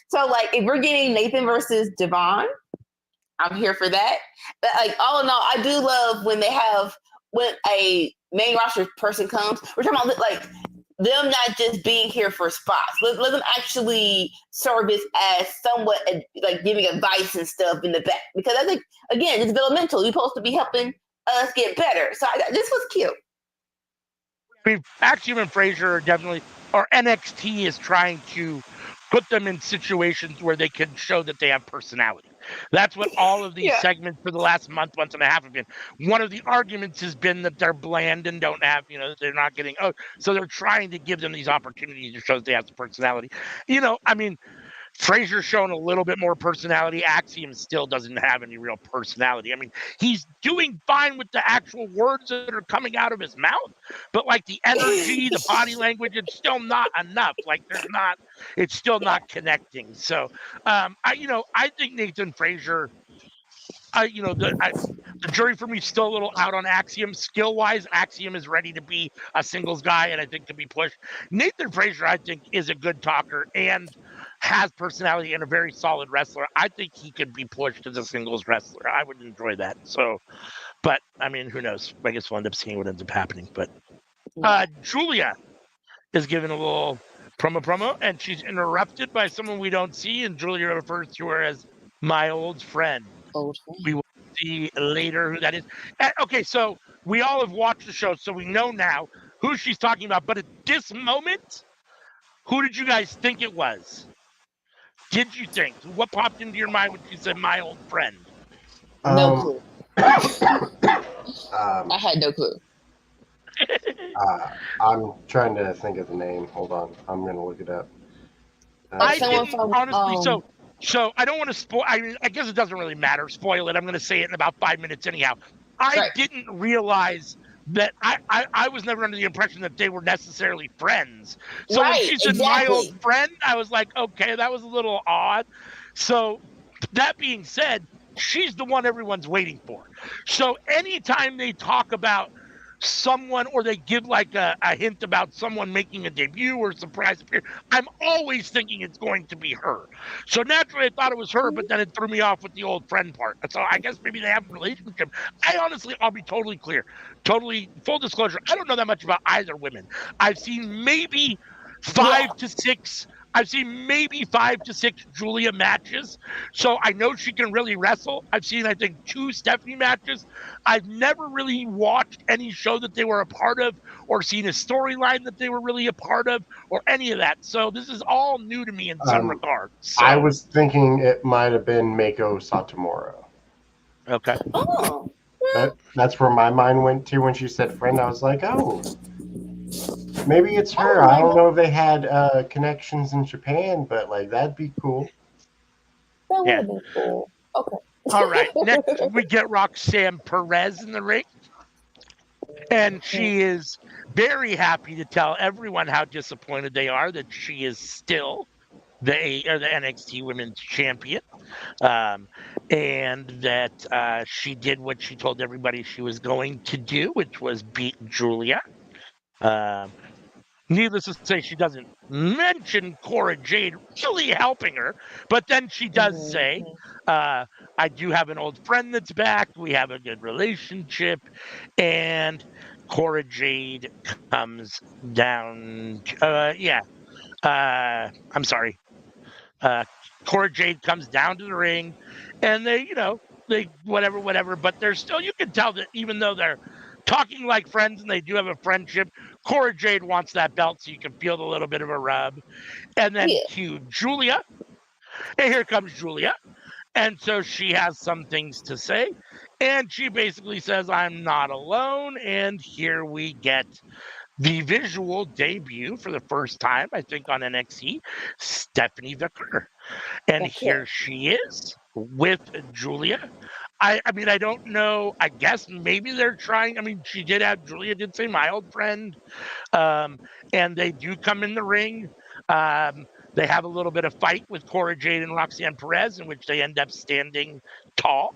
So, like, if we're getting Nathan versus Devon, I'm here for that. But, like, all in all, I do love when a main roster person comes. We're talking about, like, them not just being here for spots. Let them actually service as somewhat, like, giving advice and stuff in the back. Because I think, again, it's developmental. You're supposed to be helping us get better. So, this was cute. I mean, Axiom and Frazier are definitely, or NXT is trying to put them in situations where they can show that they have personality. That's what all of these segments for the last month and a half have been. One of the arguments has been that they're bland and don't have, that they're not getting, so they're trying to give them these opportunities to show that they have the personality. I mean, Frazier's shown a little bit more personality. Axiom still doesn't have any real personality. I mean, he's doing fine with the actual words that are coming out of his mouth, but like the energy, the body language, it's still not enough. Like it's still not connecting. So, I think Nathan Frazier, the jury for me is still a little out on Axiom. Skill-wise, Axiom is ready to be a singles guy, and I think can be pushed. Nathan Frazier, I think, is a good talker and has personality and a very solid wrestler. I think he could be pushed as a singles wrestler. I would enjoy that. So, but I mean, who knows? I guess we'll end up seeing what ends up happening. But Julia is giving a little promo, and she's interrupted by someone we don't see, and Julia refers to her as my old friend. We will see later who that is. Okay, so we all have watched the show, so we know now who she's talking about. But at this moment, who did you guys think it was? Did you think? What popped into your mind when she said my old friend? No clue. I had no clue. I'm trying to think of the name. Hold on. I'm going to look it up. I didn't, honestly, so I don't want to spoil. I guess it doesn't really matter. Spoil it. I'm going to say it in about 5 minutes anyhow. I didn't realize that I was never under the impression that they were necessarily friends. So when she said my old friend, I was like, okay, that was a little odd. So that being said, she's the one everyone's waiting for. So anytime they talk about someone or they give like a hint about someone making a debut or surprise appearance, I'm always thinking it's going to be her. So naturally I thought it was her, but then it threw me off with the old friend part. So I guess maybe they have a relationship. I'll be totally clear, totally full disclosure, I don't know that much about either women. I've seen maybe 5 to 6 I've seen maybe 5 to 6 Julia matches, so I know she can really wrestle. I've seen, I think, 2 Stephanie matches. I've never really watched any show that they were a part of or seen a storyline that they were really a part of or any of that. So this is all new to me in some regard. So, I was thinking it might have been Mako Satomura. okay. Oh. That's where my mind went to when she said friend. I was like, oh, maybe it's her. I don't know if they had connections in Japan, but like that'd be cool. That would have been cool. Okay. All right. Next, we get Roxanne Perez in the ring. And she is very happy to tell everyone how disappointed they are that she is still the NXT Women's Champion, and that she did what she told everybody she was going to do, which was beat Julia. Needless to say, she doesn't mention Cora Jade really helping her, but then she does say, I do have an old friend that's back. We have a good relationship. And Cora Jade comes down. I'm sorry. Cora Jade comes down to the ring, and they whatever. But they're still, you can tell that even though they're talking like friends and they do have a friendship, Cora Jade wants that belt, so you can feel a little bit of a rub. And then cue Julia. And here comes Julia. And so she has some things to say. And she basically says, I'm not alone. And here we get the visual debut for the first time, I think, on NXT, Stephanie Vicker. And here she is with Julia. I mean, I don't know. I guess maybe they're trying. I mean, Julia did say my old friend. And they do come in the ring. They have a little bit of fight with Cora Jade and Roxanne Perez, in which they end up standing tall.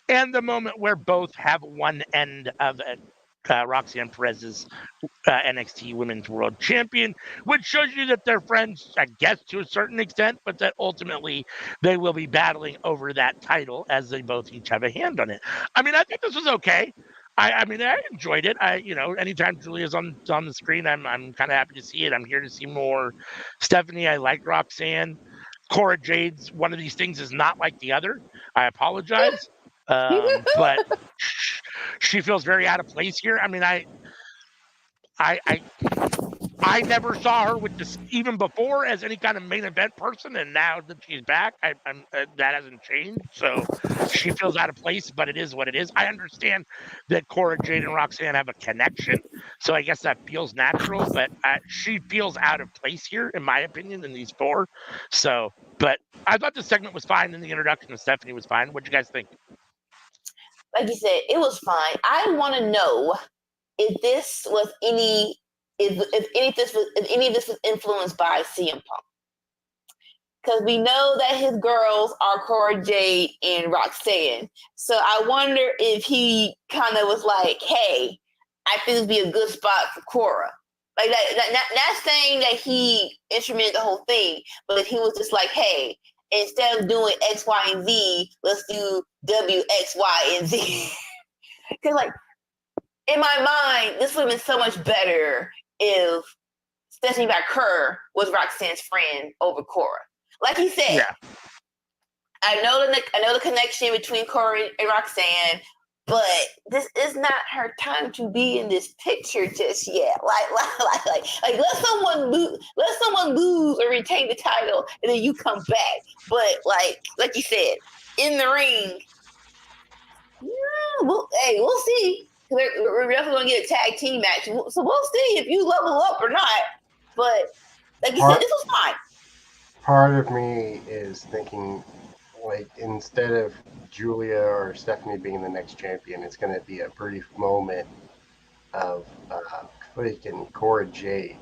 And the moment where both have one end of Roxanne Perez's NXT Women's World Champion, which shows you that they're friends, I guess, to a certain extent, but that ultimately they will be battling over that title as they both each have a hand on it. I mean, I think this was okay. I mean, I enjoyed it. Anytime Julia's on the screen, I'm kind of happy to see it. I'm here to see more Stephanie. I like Roxanne. Cora Jade's one of these things is not like the other. I apologize. But she feels very out of place here. I mean, I never saw her with this even before as any kind of main event person, and now that she's back, that hasn't changed. So she feels out of place, but it is what it is. I understand that Cora Jade and Roxanne have a connection, so I guess that feels natural. But she feels out of place here, in my opinion, in these 4. So, but I thought the segment was fine, and the introduction of Stephanie was fine. What do you guys think? Like you said, it was fine. I want to know if this was if any of this was influenced by CM Punk. Because we know that his girls are Cora Jade and Roxanne. So I wonder if he kind of was like, hey, I think this would be a good spot for Cora. Like not saying that he instrumented the whole thing, but he was just like, hey, instead of doing X, Y, and Z, let's do W, X, Y, and Z. Because, like, in my mind, this would have been so much better if Stephanie Vicker was Roxanne's friend over Cora. Like he said, I know the connection between Cora and Roxanne, but this is not her time to be in this picture just yet. Like let someone lose or retain the title, and then you come back. But like you said, in the ring, we'll see. We're definitely gonna get a tag team match, so we'll see if you level up or not. But like you said, this was fine. Part of me is thinking, like, instead of Julia or Stephanie being the next champion, it's going to be a brief moment of freaking Cora Jade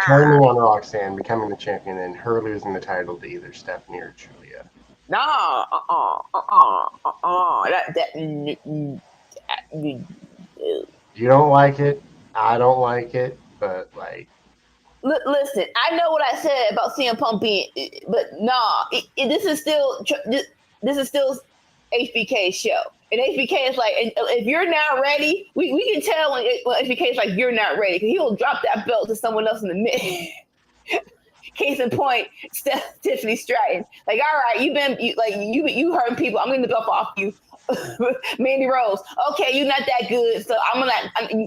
turning on Roxanne, becoming the champion, and her losing the title to either Stephanie or Julia. You don't like it. I don't like it, but like. Listen, I know what I said about CM Punk being, but this is still HBK's show, and HBK is like, if you're not ready, we can tell when HBK is like, you're not ready, because he will drop that belt to someone else in a minute. Case in point, Tiffany Stratton. Like, all right, you hurting people. I'm getting the belt off you. Mandy Rose. Okay, you're not that good, so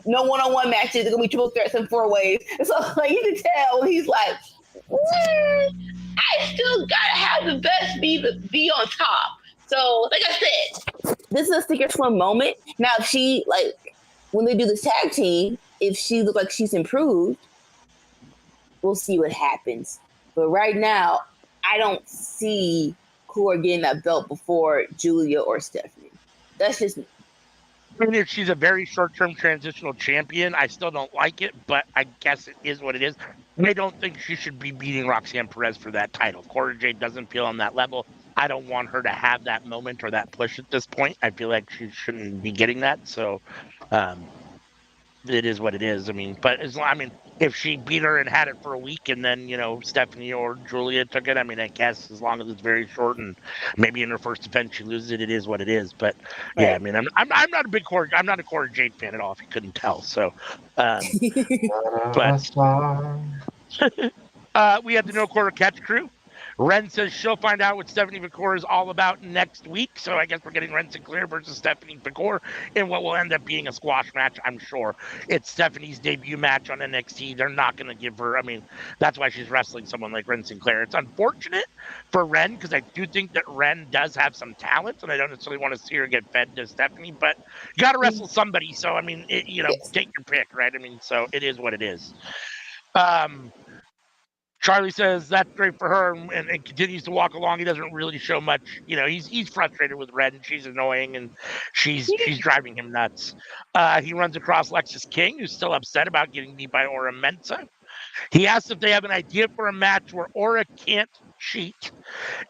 no one-on-one matches. They're gonna be triple threats and 4-ways. And so like you can tell when he's like, I still gotta have the best be on top. So like I said, this is a Secret Slim moment. Now if she when they do this tag team, if she looks like she's improved, we'll see what happens. But right now, I don't see who are getting that belt before Julia or Stephanie. That's just me. I mean, if she's a very short-term transitional champion, I still don't like it, but I guess it is what it is. I don't think she should be beating Roxanne Perez for that title. Cora Jade doesn't feel on that level. I don't want her to have that moment or that push at this point. I feel like she shouldn't be getting that. So it is what it is. I mean, if she beat her and had it for a week and then, Stephanie or Julia took it, I mean, I guess as long as it's very short and maybe in her first defense she loses it, it is what it is. But Right. yeah, I mean, I'm not a big I'm not a Cora Jade fan at all, if you couldn't tell. So, but we have the No Quarter Catch crew. Ren says she'll find out what Stephanie McCoy is all about next week. So I guess we're getting Ren Sinclair versus Stephanie McCoy in what will end up being a squash match, I'm sure. It's Stephanie's debut match on NXT. They're not going to give her, I mean, that's why she's wrestling someone like Ren Sinclair. It's unfortunate for Ren because I do think that Ren does have some talent, and I don't necessarily want to see her get fed to Stephanie, but you got to wrestle somebody. So, I mean, take your pick, right? I mean, so it is what it is. Charlie says that's great for her and continues to walk along. He doesn't really show much. He's frustrated with Red and she's annoying and she's driving him nuts. He runs across Lexis King, who's still upset about getting beat by Ora Mensa. He asks if they have an idea for a match where Ora can't cheat.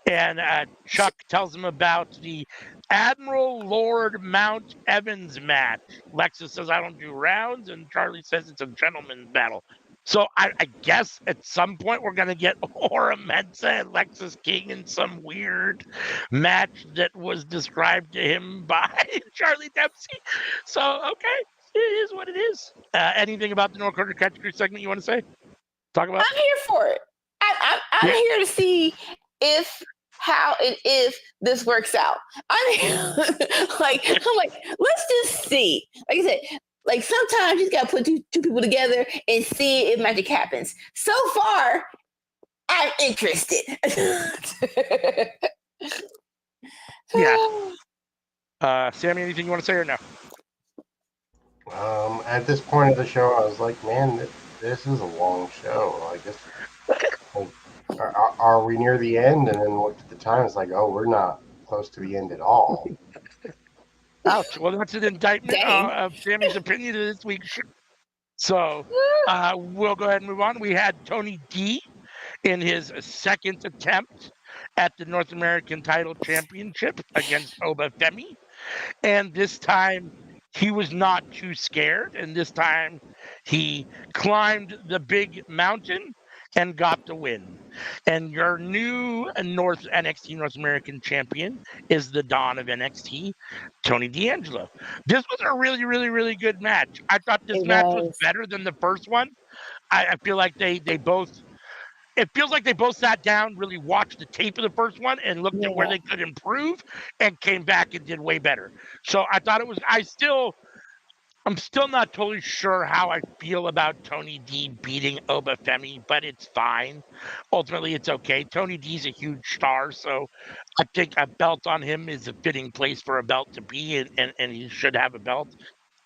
And Chuck tells him about the Admiral Lord Mount Evans match. Lexis says, I don't do rounds. And Charlie says it's a gentleman's battle. So I guess at some point we're going to get Ora Mensa and Lexis King in some weird match that was described to him by Charlie Dempsey. So, okay, it is what it is. Anything about the No Quarter Catch Crew segment you want to say? Talk about? I'm here for it. I'm here to see if this works out. I'm like, let's just see. Like I said, like sometimes you just gotta put two people together and see if magic happens. So far, I'm interested. Yeah. Sammy, anything you want to say or no? At this point of the show, I was like, man, this is a long show. I guess. Are we near the end? And then looked at the time. It's like, oh, we're not close to the end at all. Ouch. Well, that's an indictment of Sammy's opinion of this week's show. So we'll go ahead and move on. We had Tony D in his second attempt at the North American Title Championship against Oba Femi. And this time he was not too scared. And this time he climbed the big mountain and got the win. And your new NXT North American champion is the Dawn of NXT, Tony D'Angelo. This was a really, really, really good match. I thought this match was better than the first one. I feel like they both. It feels like they both sat down, really watched the tape of the first one, and looked at where they could improve, and came back and did way better. So I thought it was. I'm still not totally sure how I feel about Tony D beating Oba Femi, but it's fine. Ultimately, it's okay. Tony D's a huge star, so I think a belt on him is a fitting place for a belt to be, and he should have a belt.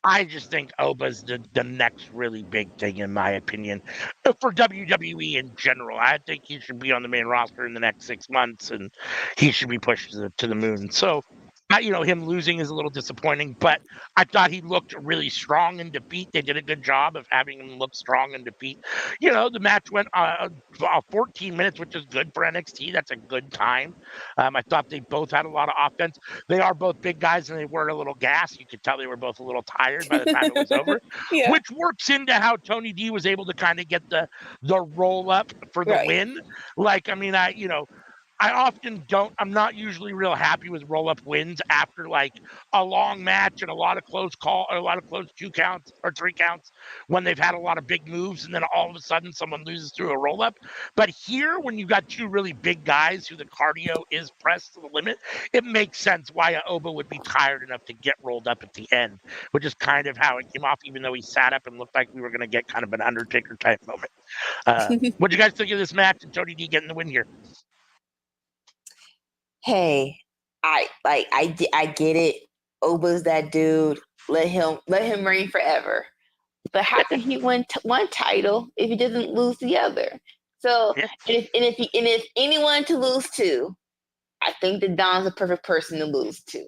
I just think Oba's the next really big thing, in my opinion, for WWE in general. I think he should be on the main roster in the next 6 months, and he should be pushed to the moon. So, him losing is a little disappointing, but I thought he looked really strong in defeat. They did a good job of having him look strong in defeat. The match went 14 minutes, which is good for NXT. That's a good time. I thought they both had a lot of offense. They are both big guys, and they were a little gassed. You could tell they were both a little tired by the time it was over, which works into how Tony D was able to kind of get the roll up for the win. Like, I mean, I often don't. I'm not usually real happy with roll-up wins after like a long match and a lot of close call or a lot of close 2 counts or 3 counts when they've had a lot of big moves and then all of a sudden someone loses through a roll-up. But here, when you've got 2 really big guys who the cardio is pressed to the limit, it makes sense why Oba would be tired enough to get rolled up at the end, which is kind of how it came off, even though he sat up and looked like we were going to get kind of an Undertaker type moment. What do you guys think of this match and Tony D getting the win here? Hey, I get it. Oba's that dude. Let him reign forever. But how can he win one title if he doesn't lose the other? So, Yeah. and if anyone to lose to, I think that Don's the perfect person to lose to.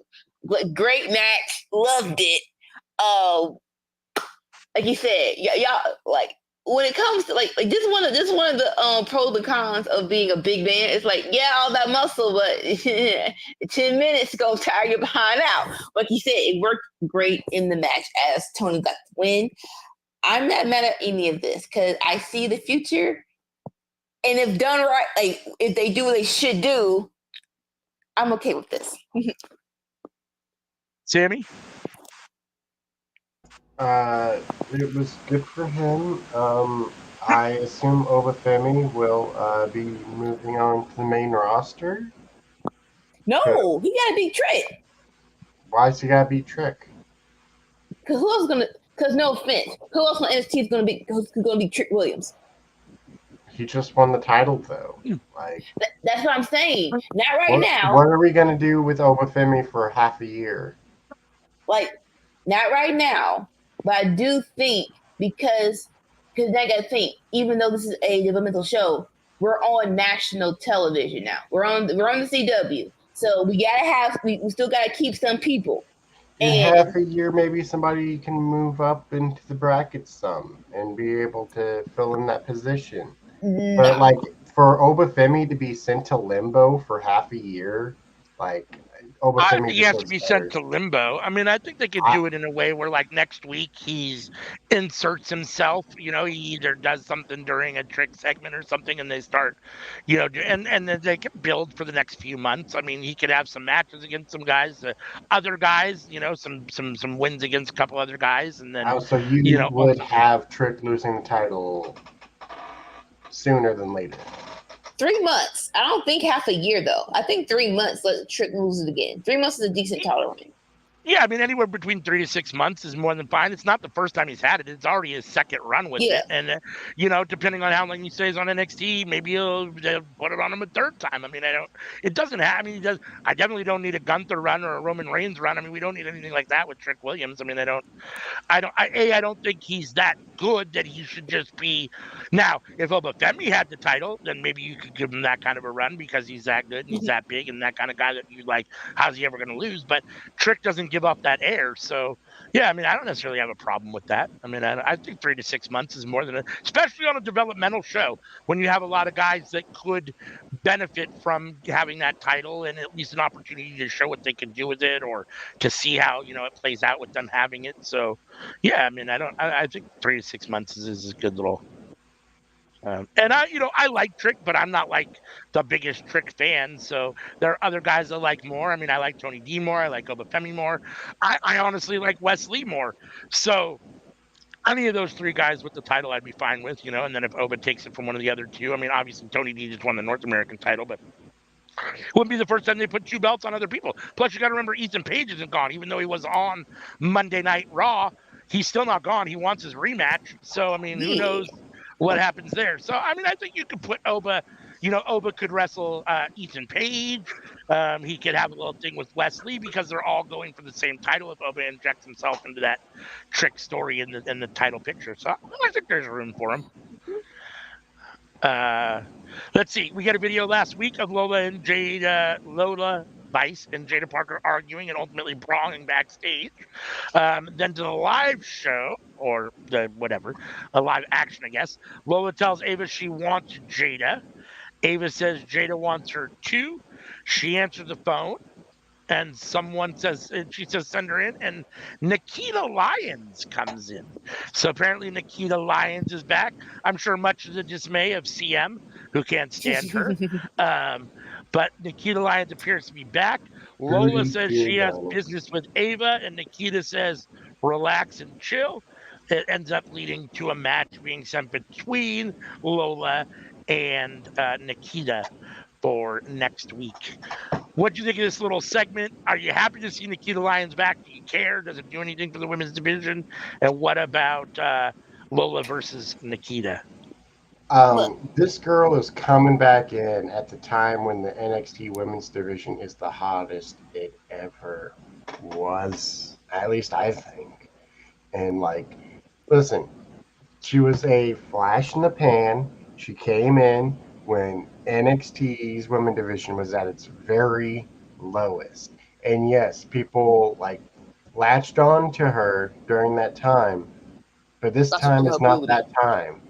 Great match, loved it. Like you said, y'all like when it comes to like this is one of the pros and cons of being a big man. It's like, yeah, all that muscle, but 10 minutes go tire you behind out. Like you said, it worked great in the match as Tony got the win. I'm not mad at any of this because I see the future. And if done right, like if they do what they should do, I'm okay with this. Sammy? It was good for him. I assume Obafemi will be moving on to the main roster. No, he got to beat Trick. Why's he gotta beat Trick? Because who else is gonna? Because no offense, who else on NXT is gonna be? Who's gonna be Trick Williams? He just won the title though. Like that's what I'm saying. Not right now. What are we gonna do with Obafemi for half a year? Like, not right now. But I do think because I gotta think, even though this is a developmental show, we're on national television now. We're on the CW. So we still gotta keep some people. In half a year, maybe somebody can move up into the brackets some and be able to fill in that position. No. But like for Obafemi to be sent to limbo for half a year, like I think he has to be sent to limbo. I mean, I think they could do it in a way where, like, next week he inserts himself. You know, he either does something during a Trick segment or something, and they start, you know, and then they can build for the next few months. I mean, he could have some matches against some guys, other guys. You know, some wins against a couple other guys, and then. So you would have Trick losing the title sooner than later. 3 months. I don't think half a year though. I think 3 months. Let Trick lose it again. 3 months is a decent tolerance. Yeah, I mean, anywhere between 3 to 6 months is more than fine. It's not the first time he's had it. It's already his second run with it. And, you know, depending on how long he stays on NXT, maybe they'll put it on him a third time. I mean, it doesn't have, I mean, I definitely don't need a Gunther run or a Roman Reigns run. I mean, we don't need anything like that with Trick Williams. I mean, I don't think he's that good that he should just be. Now, if Obafemi had the title, then maybe you could give him that kind of a run because he's that good and he's that big and that kind of guy that you like, how's he ever going to lose? But Trick doesn't give up that air. So, yeah, I mean, I don't necessarily have a problem with that. I mean, I think 3 to 6 months is more than especially on a developmental show when you have a lot of guys that could benefit from having that title and at least an opportunity to show what they can do with it or to see how, you know, it plays out with them having it. So, yeah, I mean, I think 3 to 6 months is a good little. And I like Trick, but I'm not like the biggest Trick fan. So there are other guys I like more. I mean, I like Tony D more. I like Obafemi more. I honestly like Wesley more. So any of those 3 guys with the title, I'd be fine with, you know. And then if Oba takes it from one of the other 2, I mean, obviously Tony D just won the North American title, but wouldn't be the first time they put 2 belts on other people. Plus, you got to remember Ethan Page isn't gone, even though he was on Monday Night Raw. He's still not gone. He wants his rematch. So, I mean, who knows what happens there. So, I mean, I think you could put Oba, you know, Oba could wrestle Ethan Page. He could have a little thing with Wesley because they're all going for the same title if Oba injects himself into that Trick story in the title picture. So I think there's room for him. Let's see. We got a video last week of Lola Vice and Jada Parker arguing and ultimately brawling backstage. Then to the live show, or the whatever, a live action, I guess. Lola tells Ava she wants Jada. Ava says Jada wants her too. She answers the phone. And she says, send her in. And Nikita Lyons comes in. So apparently Nikita Lyons is back. I'm sure much to the dismay of CM, who can't stand her. but Nikita Lyons appears to be back. Lola says she has Done. business with Ava, and Nikita says relax and chill. It ends up leading to a match being sent between Lola and Nikita for next week. What do you think of this little segment? Are you happy to see Nikita Lyons back? Do you care? Does it do anything for the women's division? And what about Lola versus Nikita? This girl is coming back in at the time when the NXT women's division is the hottest it ever was. At least I think. And like, listen, she was a flash in the pan. She came in when NXT's women division was at its very lowest. And yes, people like latched on to her during that time, but this That's time her is not booty. that time.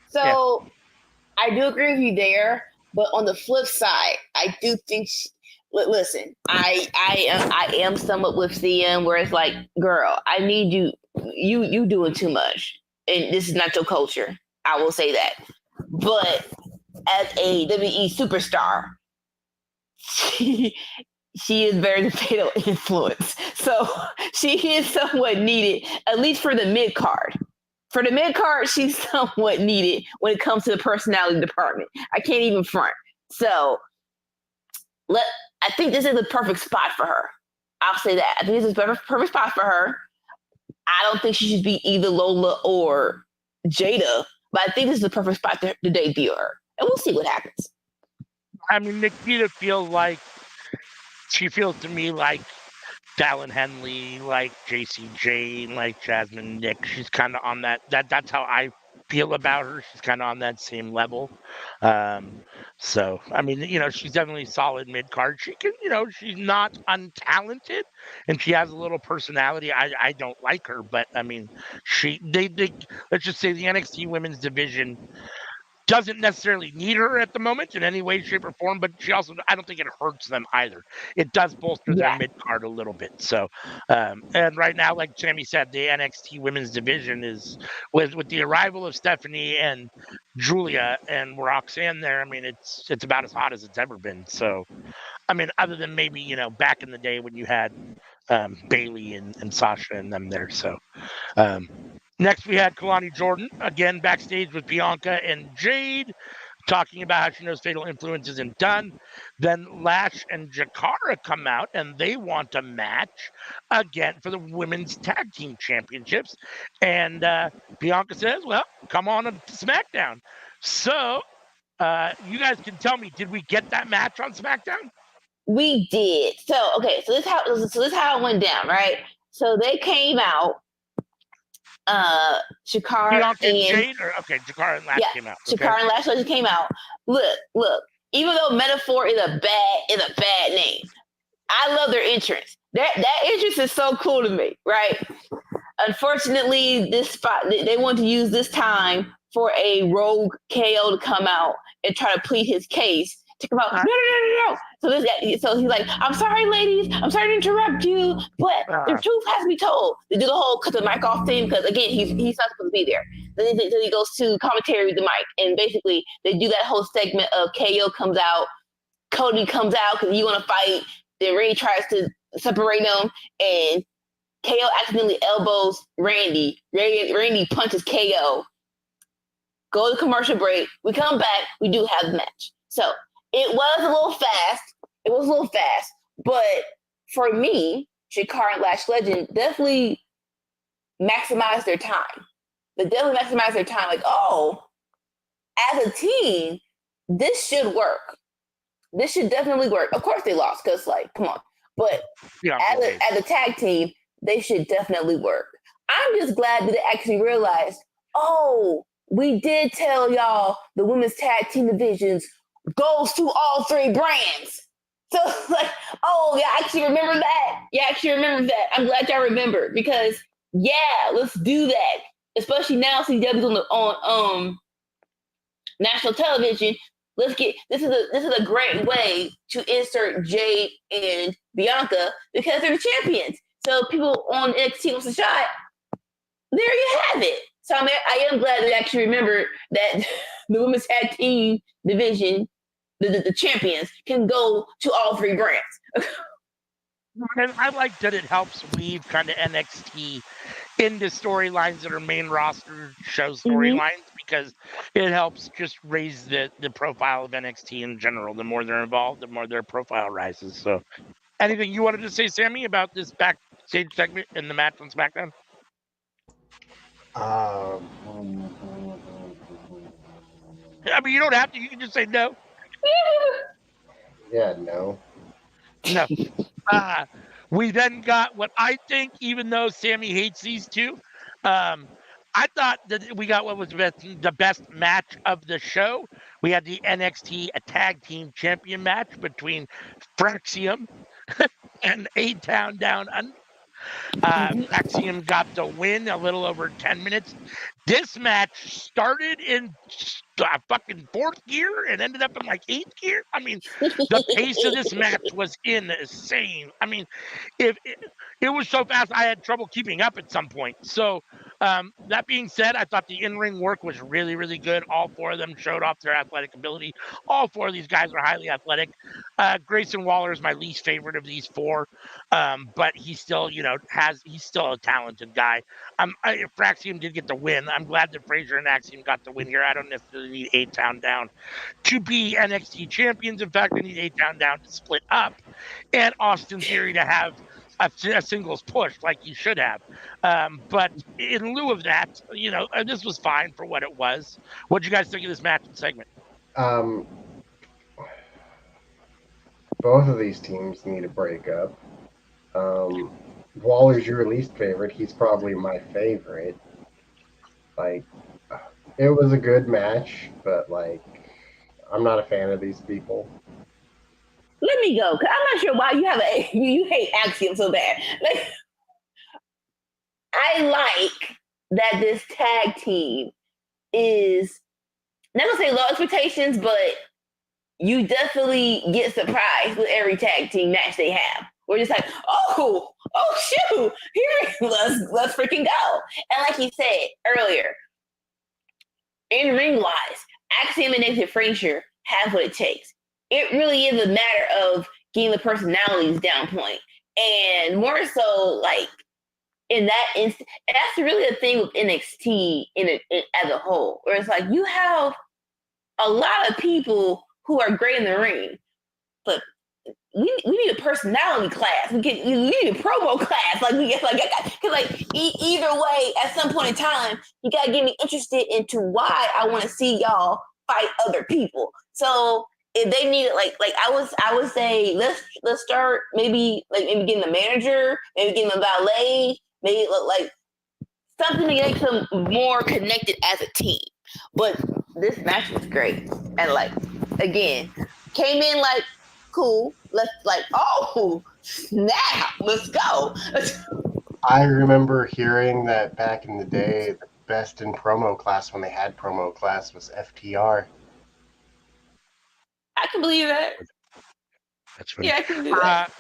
So I do agree with you there, but on the flip side, I do think. Listen, I am somewhat with CM where it's like, girl, I need you. You doing too much, and this is not your culture. I will say that. But as a WWE superstar, she is very fatal influence. So she is somewhat needed, at least for the mid card. For the mid card, she's somewhat needed when it comes to the personality department. I can't even front. So I think this is the perfect spot for her. I'll say that. I think this is the perfect spot for her. I don't think she should be either Lola or Jada, but I think this is the perfect spot to debut her. And we'll see what happens. I mean, Nikita feels to me like Fallon Henley, like JC Jane, like Jasmine Nick. She's kind of on that's how I feel about her. She's kind of on that same level. So, I mean, she's definitely solid mid card. She can, she's not untalented and she has a little personality. I don't like her, but I mean, they let's just say the NXT women's division doesn't necessarily need her at the moment in any way, shape, or form, but I don't think it hurts them either. It does bolster their mid card a little bit. So, and right now, like Sammy said, the NXT women's division is with the arrival of Stephanie and Julia and Roxanne there. I mean, it's about as hot as it's ever been. So, I mean, other than maybe back in the day when you had Bailey and Sasha and them there. So, next, we had Kalani Jordan, again, backstage with Bianca and Jade, talking about how she knows Fatal Influence isn't done. Then Lash and Jakara come out, and they want a match again for the Women's Tag Team Championships. And Bianca says, well, come on to SmackDown. So, you guys can tell me, did we get that match on SmackDown? We did. So, okay, so this is how it went down, right? So they came out. Jakara and Jade, Jakara and Lash came out. Jakara and Lash Legend came out. Look. Even though Metaphor is a bad name, I love their entrance. That entrance is so cool to me, right? Unfortunately, this spot they want to use this time for a rogue KO to come out and try to plead his case. To come out, no. So he's like, I'm sorry, ladies. I'm sorry to interrupt you, but the truth has to be told. They do the whole cut the mic off thing because again, he's not supposed to be there. Then he goes to commentary with the mic, and basically they do that whole segment of KO comes out, Cody comes out because you want to fight. Then Ray tries to separate them, and KO accidentally elbows Randy. Randy punches KO. Go to commercial break. We come back. We do have the match. So. It was a little fast. But for me, Jakara and Lash Legend definitely maximized their time. Like, oh, as a team, this should work. This should definitely work. Of course they lost because, like, come on. But as a tag team, they should definitely work. I'm just glad that they actually realized, oh, we did tell y'all the women's tag team divisions goes to all three brands. So like, oh yeah, I actually remember that. I'm glad y'all remember because let's do that. Especially now CW's on national television. Let's get this is a great way to insert Jade and Bianca because they're the champions. So people on NXT wants a shot. There you have it. So I am glad that I actually remember that the women's tag team division, the champions, can go to all 3 brands. And I like that it helps weave kind of NXT into storylines that are main roster show storylines because it helps just raise the profile of NXT in general. The more they're involved, the more their profile rises. So, anything you wanted to say, Sammy, about this backstage segment in the match on SmackDown? I mean, you don't have to. You can just say no. Yeah, no. No. We then got what I think, even though Sammy hates these two, I thought that we got what was the best match of the show. We had the NXT Tag Team Champion match between Fraxium and A-Town Down Under. Fraxium got the win a little over 10 minutes. This match started in fucking 4th gear and ended up in like 8th gear. I mean, the pace of this match was insane. I mean, if it was so fast, I had trouble keeping up at some point. So, that being said, I thought the in-ring work was really, really good. All 4 of them showed off their athletic ability. All 4 of these guys are highly athletic. Grayson Waller is my least favorite of these 4, but he's still, he's still a talented guy. Fraxium did get the win. I'm glad that Frazier and Axiom got the win here. I don't necessarily need A-Town Down to be NXT champions. In fact, I need A-Town Down to split up and Austin Theory to have a singles push like he should have. But in lieu of that, this was fine for what it was. What did you guys think of this match and segment? Both of these teams need a breakup. Waller's your least favorite. He's probably my favorite. Like, it was a good match, but like, I'm not a fan of these people. Let me go, because I'm not sure why you hate Axiom so bad. Like, I like that this tag team is not gonna say low expectations, but you definitely get surprised with every tag team match they have. We're just like, oh shoot, here, let's freaking go. And like you said earlier, in ring wise, Axiom and Nathan Frazier have what it takes. It really is a matter of getting the personalities down point, and more so like in that instant. And that's really the thing with NXT as a whole, where it's like you have a lot of people who are great in the ring, but we need a personality class. We need a promo class. Like we get because either way, at some point in time, you gotta get me interested into why I want to see y'all fight other people. So if they need it, like I would say let's start maybe getting the manager, maybe getting the valet, maybe like something to get them more connected as a team. But this match was great, and like again, came in like cool. Let's snap, let's go. I remember hearing that back in the day, the best in promo class when they had promo class was FTR. I can believe that. That's funny. Yeah, I can do that.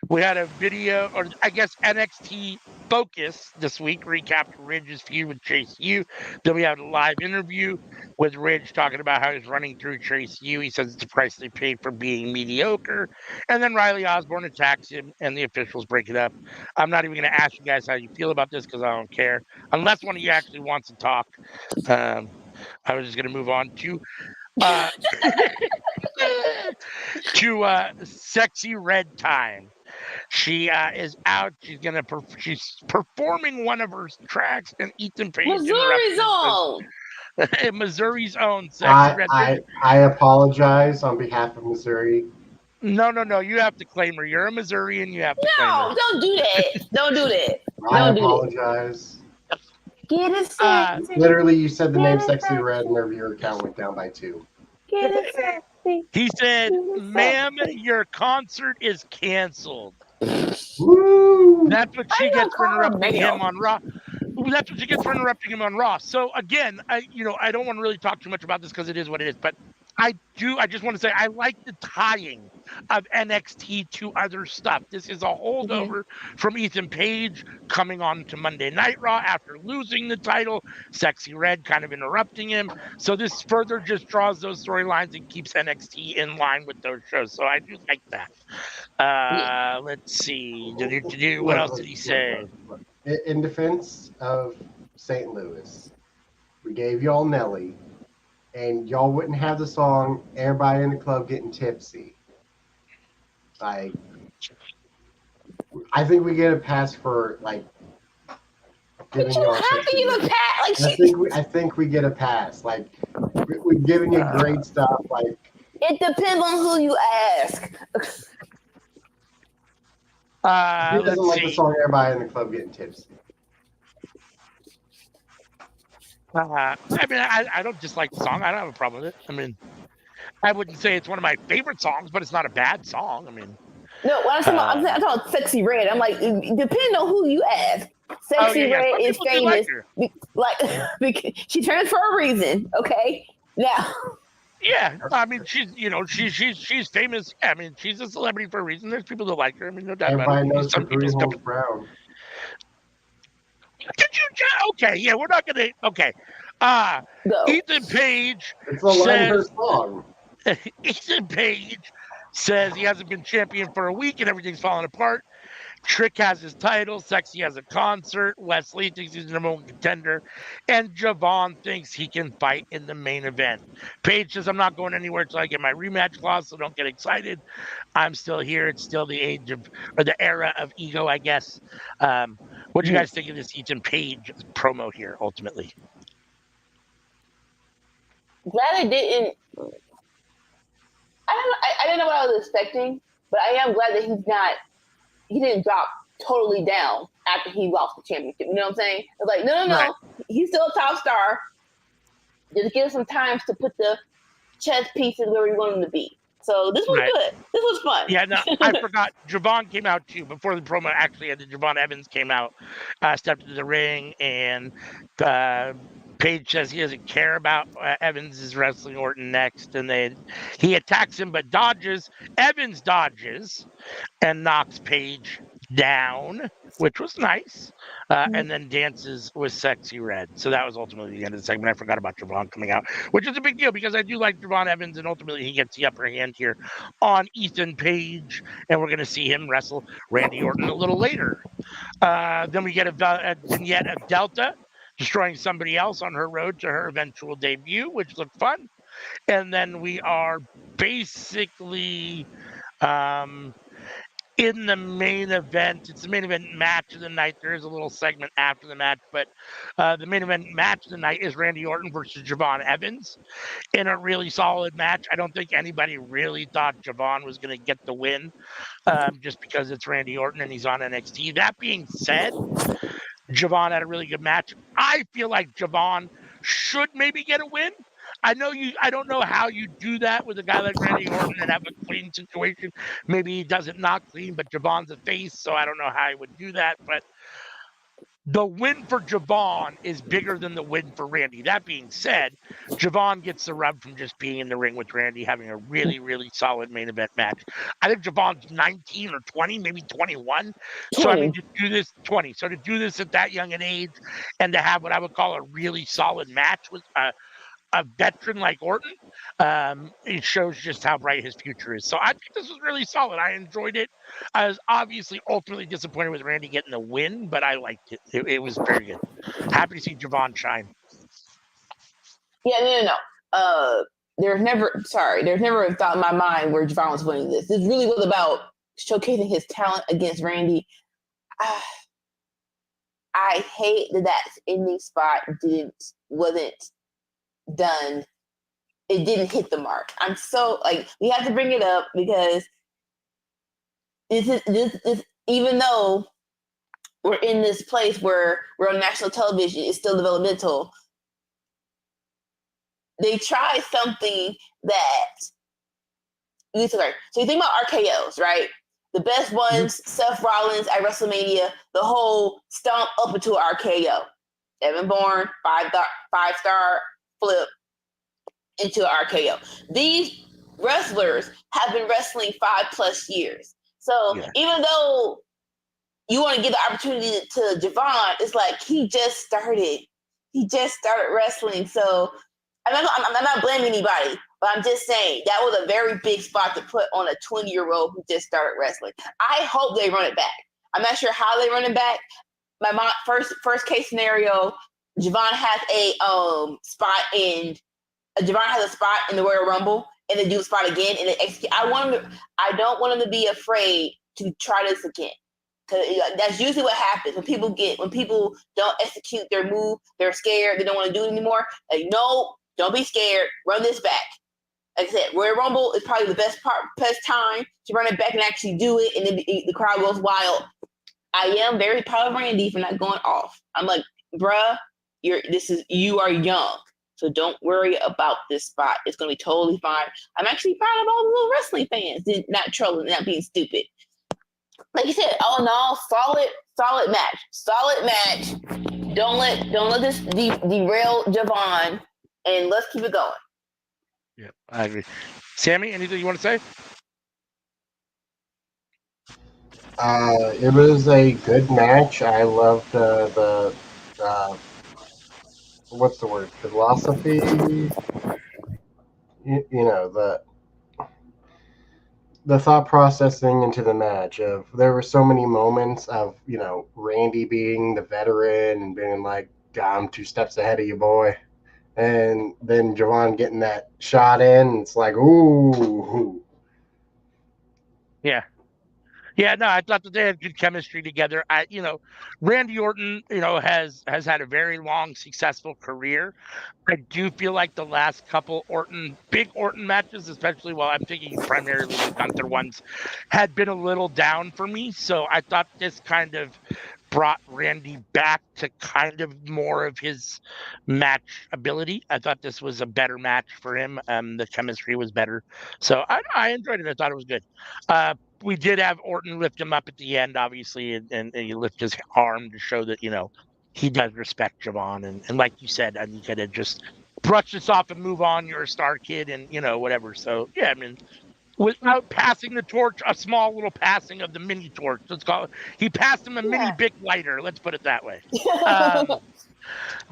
We had a video, or I guess NXT Focus this week recapped Ridge's feud with Chase U. Then we had a live interview with Ridge talking about how he's running through Chase U. He says it's the price they paid for being mediocre. And then Riley Osborne attacks him, and the officials break it up. I'm not even going to ask you guys how you feel about this because I don't care, unless one of you actually wants to talk. I was just going to move on to Sexy Red time. She is out. She's performing one of her tracks, and Ethan Page Missouri's own. Missouri's own Sexy Red. I apologize on behalf of Missouri. No. You have to claim her. You're a Missourian. You have to claim her. No, don't do that. Don't do that. I apologize. Get it sexy. Literally, you said the name Sexy Red, and their viewer count went down by 2. Get it sexy. He said, "Ma'am, your concert is canceled." Woo! That's what she gets for interrupting him on Raw. That's what she gets for interrupting him on Raw. So again, I don't want to really talk too much about this because it is what it is. But I do. I just want to say I like the tying of NXT to other stuff. This is a holdover from Ethan Page coming on to Monday Night Raw after losing the title. Sexy Red kind of interrupting him. So this further just draws those storylines and keeps NXT in line with those shows. So I do like that. Let's see. What else did he say? Look. In defense of St. Louis, we gave y'all Nelly, and y'all wouldn't have the song "Everybody in the Club Getting Tipsy." Like, I think we get a pass for like giving y'all. How can you a pass? Like, I think we get a pass. Like, we're giving you great stuff. Like, it depends on who you ask. he doesn't like the song "Everybody in the Club Getting Tipsy." I mean, I don't dislike the song. I don't have a problem with it. I mean, I wouldn't say it's one of my favorite songs, but it's not a bad song. I mean, no, when I'm talking about Sexy Red, I'm like, depending on who you ask. Sexy Red is famous, like she turns for a reason. Okay, now. Yeah, I mean, she's famous. I mean, she's a celebrity for a reason. There's people that like her. I mean, no doubt about it. Everybody knows some people stuff. Brown. Did you? Okay, yeah, we're not gonna. Okay, Ethan Page. It's a line song. Ethan Page says he hasn't been champion for a week and everything's falling apart. Trick has his title. Sexy has a concert. Wesley thinks he's the number one contender. And Javon thinks he can fight in the main event. Paige says, I'm not going anywhere until I get my rematch clause, so don't get excited. I'm still here. It's still the age of, or the era of ego, I guess. What do you guys think of this Ethan Page promo here, ultimately? Glad it didn't. I didn't know what I was expecting, but I am glad that he didn't drop totally down after he lost the championship. You know what I'm saying? It's like, no. Right. He's still a top star. Just give him some time to put the chess pieces where we want him to be. So this was good. This was fun. Yeah, no, I forgot. Javon came out too before the promo actually ended. Javon Evans came out, stepped into the ring, and Page says he doesn't care about Evans is wrestling Orton next, and he attacks him but dodges. Evans dodges and knocks Page down, which was nice, and then dances with Sexy Red. So that was ultimately the end of the segment. I forgot about Javon coming out, which is a big deal because I do like Javon Evans, and ultimately he gets the upper hand here on Ethan Page, and we're going to see him wrestle Randy Orton a little later. Then we get a vignette of Delta destroying somebody else on her road to her eventual debut, which looked fun. And then we are basically in the main event. It's the main event match of the night. There is a little segment after the match, but the main event match of the night is Randy Orton versus Javon Evans in a really solid match. I don't think anybody really thought Javon was going to get the win just because it's Randy Orton and he's on NXT. That being said, Javon had a really good match. I feel like Javon should maybe get a win. I don't know how you do that with a guy like Randy Orton and have a clean situation. Maybe he does it not clean, but Javon's a face, so I don't know how he would do that. But the win for Javon is bigger than the win for Randy. That being said, Javon gets the rub from just being in the ring with Randy, having a really, really solid main event match. I think Javon's 19 or 20, maybe 21. 20. So, I mean, to do this, 20. So to do this at that young an age and to have what I would call a really solid match with a veteran like Orton, it shows just how bright his future is. So I think this was really solid. I enjoyed it. I was obviously ultimately disappointed with Randy getting the win, but I liked it. It was very good. Happy to see Javon shine. Yeah, no. There's never a thought in my mind where Javon was winning this. This really was about showcasing his talent against Randy. I hate that ending spot wasn't done. It didn't hit the mark. I'm so we have to bring it up because this is even though we're in this place where we're on national television, it's still developmental. They try something that you need to learn. So you think about RKOs, right? The best ones, Seth Rollins at WrestleMania, the whole stomp up into RKO. Evan Bourne, five star flip. into RKO. These wrestlers have been wrestling 5+ years. So even though you want to give the opportunity to Javon, it's like he just started. He just started wrestling. So I'm not blaming anybody, but I'm just saying that was a very big spot to put on a 20-year-old who just started wrestling. I hope they run it back. I'm not sure how they run it back. My mom, first case scenario, Javon has a spot in Javon has a spot in the Royal Rumble, and they do a spot again, and they execute. I don't want him to be afraid to try this again, because that's usually what happens when people don't execute their move. They're scared. They don't want to do it anymore. Like, no, don't be scared. Run this back. Like I said, Royal Rumble is probably the best time to run it back and actually do it, and then the crowd goes wild. I am very proud of Randy for not going off. I'm like, bruh, you are young. So don't worry about this spot. It's going to be totally fine. I'm actually proud of all the little wrestling fans not trolling, not being stupid. Like you said, all in all, solid match. Don't let this derail Javon, and let's keep it going. Yeah, I agree. Sammy, anything you want to say? It was a good match. I loved the what's the word? Philosophy. You know, the thought processing into the match. There were so many moments of Randy being the veteran and being like, I'm 2 steps ahead of you, boy, and then Javon getting that shot in. It's like, ooh. Yeah, no, I thought that they had good chemistry together. Randy Orton, has had a very long, successful career. I do feel like the last couple big Orton matches, especially I'm thinking primarily the Gunther ones, had been a little down for me. So I thought this kind of brought Randy back to kind of more of his match ability. I thought this was a better match for him. The chemistry was better. So I enjoyed it. I thought it was good. We did have Orton lift him up at the end, obviously, and he lift his arm to show that, he does respect Javon. And like you said, I think to just brush this off and move on. You're a star kid and, whatever. So, yeah, I mean, without passing the torch, a small little passing of the mini torch. Let's call it. He passed him a mini big lighter. Let's put it that way.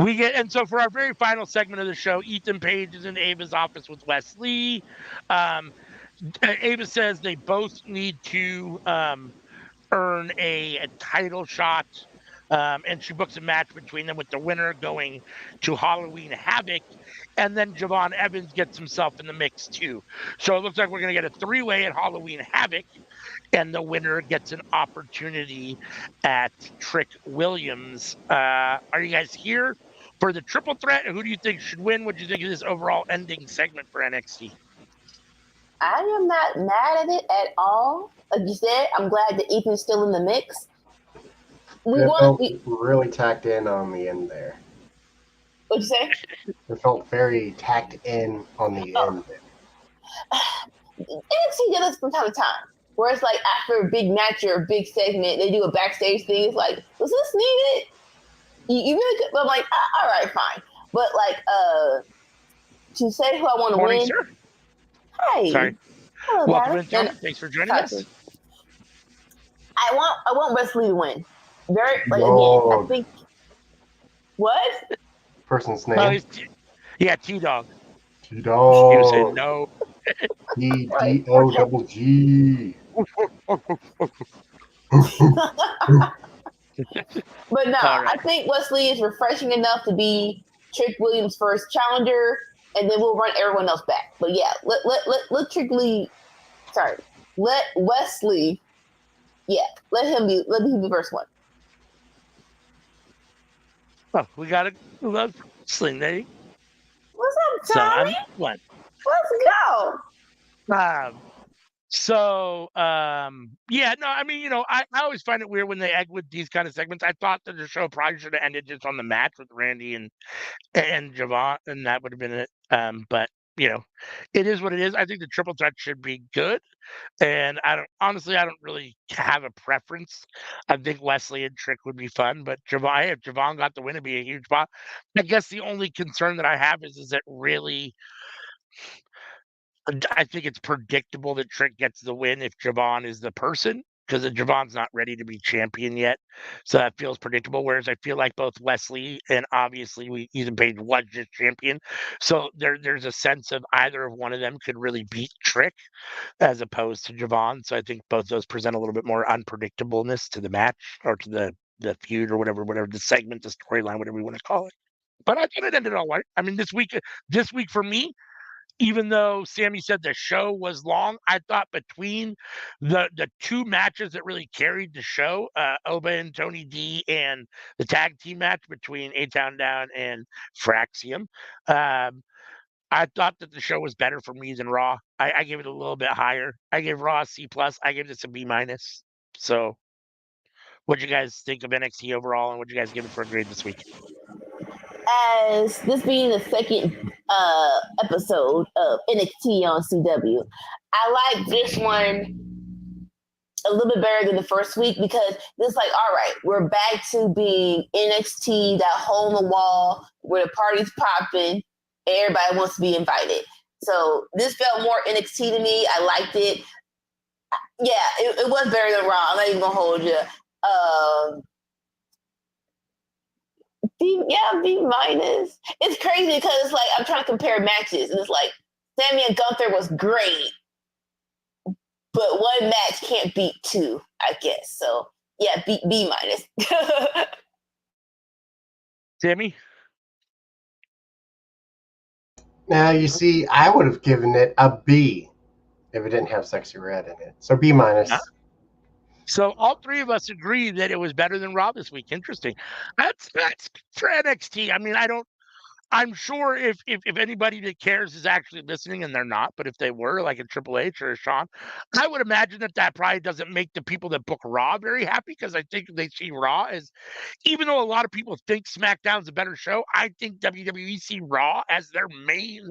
And so for our very final segment of the show, Ethan Page is in Ava's office with Wes Lee. Ava says they both need to earn a title shot. And she books a match between them with the winner going to Halloween Havoc. And then Javon Evans gets himself in the mix too. So it looks like we're going to get a 3-way at Halloween Havoc. And the winner gets an opportunity at Trick Williams. Are you guys here for the triple threat? Who do you think should win? What do you think of this overall ending segment for NXT? I am not mad at it at all. Like you said, I'm glad that Ethan's still in the mix. It felt really tacked in on the end there. What'd you say? It felt very tacked in on the end there. NXT does this from time to time. Where it's like after a big match or a big segment, they do a backstage thing. It's like, was this needed? You really could. I'm like, all right, fine. But like, to say who I want to win. Sir. Hey. Sorry. Hello, welcome in, Tom. Thanks for joining us. I want Wes Lee to win. Very again, I think. What? Person's name? T-Dog. T-Dog. You said no. T-D-O-G-G. But no, right. I think Wes Lee is refreshing enough to be Trick Williams' first challenger, and then we'll run everyone else back. But yeah, let Trick Lee. Sorry, let Wes Lee. Yeah, let him be the first one. Oh, we got a wrestling day. What's up, Tommy? Let's go. Yeah, no, I mean, I always find it weird when they end with these kind of segments. I thought that the show probably should have ended just on the match with Randy and Javon, and that would have been it. But it is what it is. I think the triple threat should be good, and I don't really have a preference. I think Wes Lee and Trick would be fun, but if Javon got the win, it'd be a huge spot. I guess the only concern that I have is it really I think it's predictable that Trick gets the win if Javon is the person, because Javon's not ready to be champion yet. So that feels predictable. Whereas I feel like both Wesley and obviously Ethan Page was just champion. So there's a sense of either of one of them could really beat Trick as opposed to Javon. So I think both those present a little bit more unpredictableness to the match or to the feud or whatever the segment, the storyline, whatever you want to call it. But I thought it ended all right. I mean, this week for me, even though Sammy said the show was long, I thought between the two matches that really carried the show, Oba and Tony D, and the tag team match between A Town Down and Fraxium, I thought that the show was better for me than Raw. I gave it a little bit higher. I gave Raw a C plus. I gave this a B minus. So, what do you guys think of NXT overall, and what do you guys give it for a grade this week? As this being the second episode of NXT on CW, I like this one a little bit better than the first week because it's like, all right, we're back to being NXT, that hole in the wall where the party's popping, everybody wants to be invited. So this felt more NXT to me. I liked it. Yeah, it was better than Raw. I'm not even gonna hold you. B minus. It's crazy because it's like I'm trying to compare matches, and it's like Sammy and Gunther was great, but one match can't beat two, I guess. So yeah, B minus. Sammy? Now you see, I would have given it a B if it didn't have Sexy Red in it. So B minus. Huh? So all three of us agree that it was better than Raw this week. Interesting. That's for NXT. I mean, I'm sure if anybody that cares is actually listening, and they're not, but if they were, like a Triple H or a Shawn, I would imagine that probably doesn't make the people that book Raw very happy, because I think they see Raw as, even though a lot of people think SmackDown's a better show, I think WWE see Raw as their main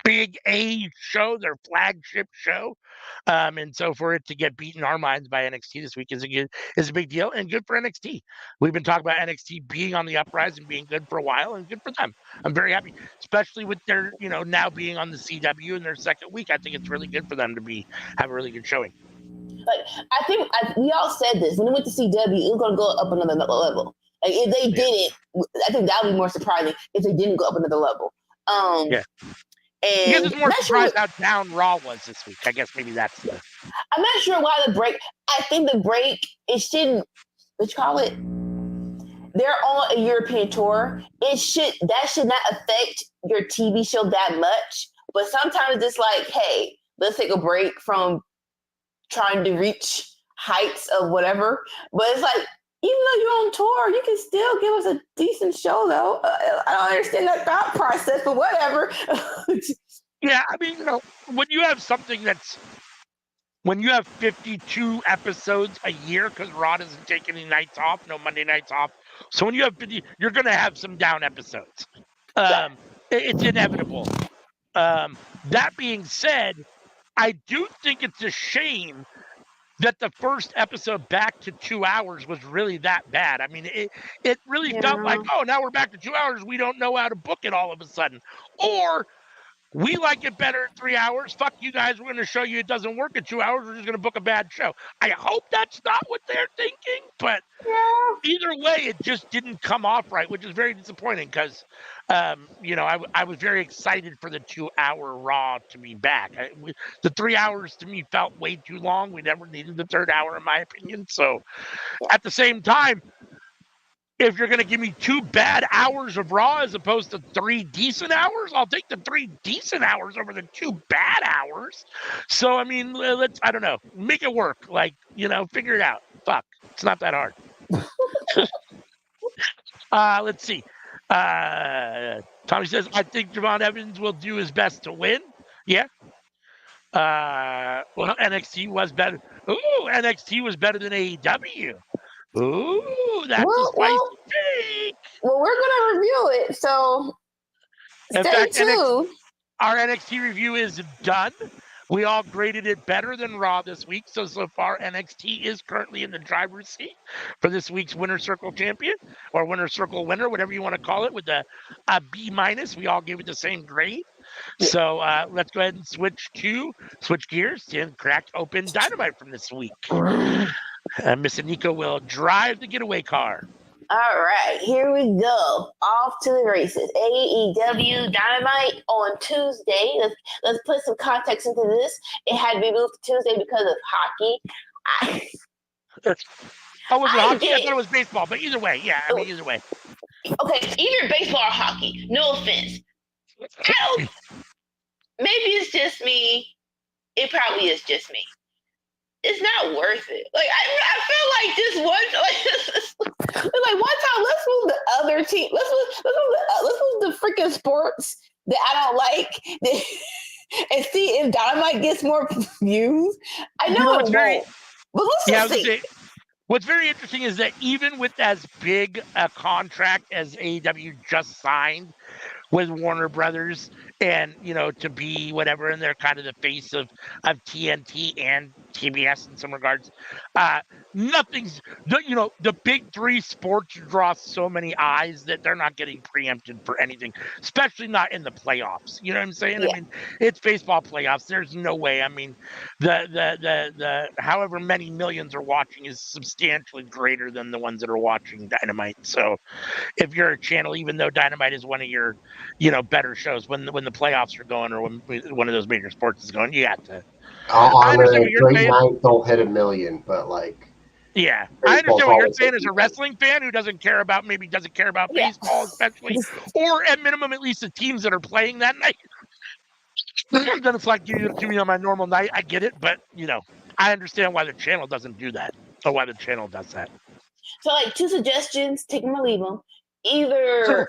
big A show, their flagship show. And so for it to get beaten in our minds by NXT this week is a big deal, and good for NXT. We've been talking about NXT being on the uprise and being good for a while, and good for them. I'm very happy, especially with their, now being on the CW in their second week. I think it's really good for them to have a really good showing. Like I think we all said this when we went to CW, it was going to go up another level. Like if they didn't, I think that would be more surprising if they didn't go up another level. Yeah. And because it's more surprised how down Raw was this week. I guess maybe that's the. I'm not sure why the break. I think the break, it shouldn't. What you call it? They're on a European tour. That should not affect your TV show that much. But sometimes it's like, hey, let's take a break from trying to reach heights of whatever. But it's like, even though you're on tour, you can still give us a decent show, though. I don't understand that thought process, but whatever. Yeah, I mean, when you have when you have 52 episodes a year, because Raw doesn't take any nights off, no Monday nights off. So when you have 50, you're going to have some down episodes. It's inevitable. That being said, I do think it's a shame that the first episode back to 2 hours was really that bad. I mean, it really felt like, oh, now we're back to 2 hours. We don't know how to book it all of a sudden. Or we like it better in 3 hours. Fuck you guys. We're going to show you it doesn't work in 2 hours. We're just going to book a bad show. I hope that's not what they're thinking. But either way, it just didn't come off right, which is very disappointing because, I was very excited for the 2 hour Raw to be back. The 3 hours to me felt way too long. We never needed the third hour, in my opinion. So at the same time, if you're going to give me 2 bad hours of Raw as opposed to 3 decent hours, I'll take the 3 decent hours over the 2 bad hours. So, I mean, I don't know, make it work. Like, figure it out. Fuck, it's not that hard. Let's see. Tommy says, I think Javon Evans will do his best to win. Yeah. Well, NXT was better. Ooh, NXT was better than AEW. Ooh, that's a spicy take. Well, we're going to review it, so stay tuned. Our NXT review is done. We all graded it better than Raw this week. So far, NXT is currently in the driver's seat for this week's Winner Circle champion, or Winner Circle winner, whatever you want to call it, with a B minus. We all gave it the same grade. So let's go ahead and switch gears and crack open Dynamite from this week. Miss Anika will drive the getaway car. All right, here we go. Off to the races. AEW Dynamite on Tuesday. Let's put some context into this. It had to be moved to Tuesday because of hockey. Oh, was it hockey? I thought it was baseball, but either way, yeah. I mean, either way. Okay, either baseball or hockey. No offense. Maybe it's just me. It probably is just me. It's not worth it. Like I feel like just one time. Let's move the other team. Let's move the freaking sports that I don't like, and see if Dynamite gets more views. I know it won't, but let's just see. What's very interesting is that even with as big a contract as AEW just signed with Warner Brothers, and to be whatever, and they're kind of the face of TNT and TBS in some regards. Nothing's the big three sports draw so many eyes that they're not getting preempted for anything, especially not in the playoffs. You know what I'm saying? Yeah. I mean, it's baseball playoffs. There's no way. I mean, the however many millions are watching is substantially greater than the ones that are watching Dynamite. So if you're a channel, even though Dynamite is one of your better shows, when the playoffs are going, or when one of those major sports is going, you got to. On a great night, they'll hit 1 million, but yeah, I understand what you're saying as a wrestling fan who doesn't care about baseball, especially, or at minimum, at least the teams that are playing that night. Then it's like give me on my normal night. I get it, but I understand why the channel doesn't do that, or why the channel does that. So, like, 2 suggestions, take them or leave them. Either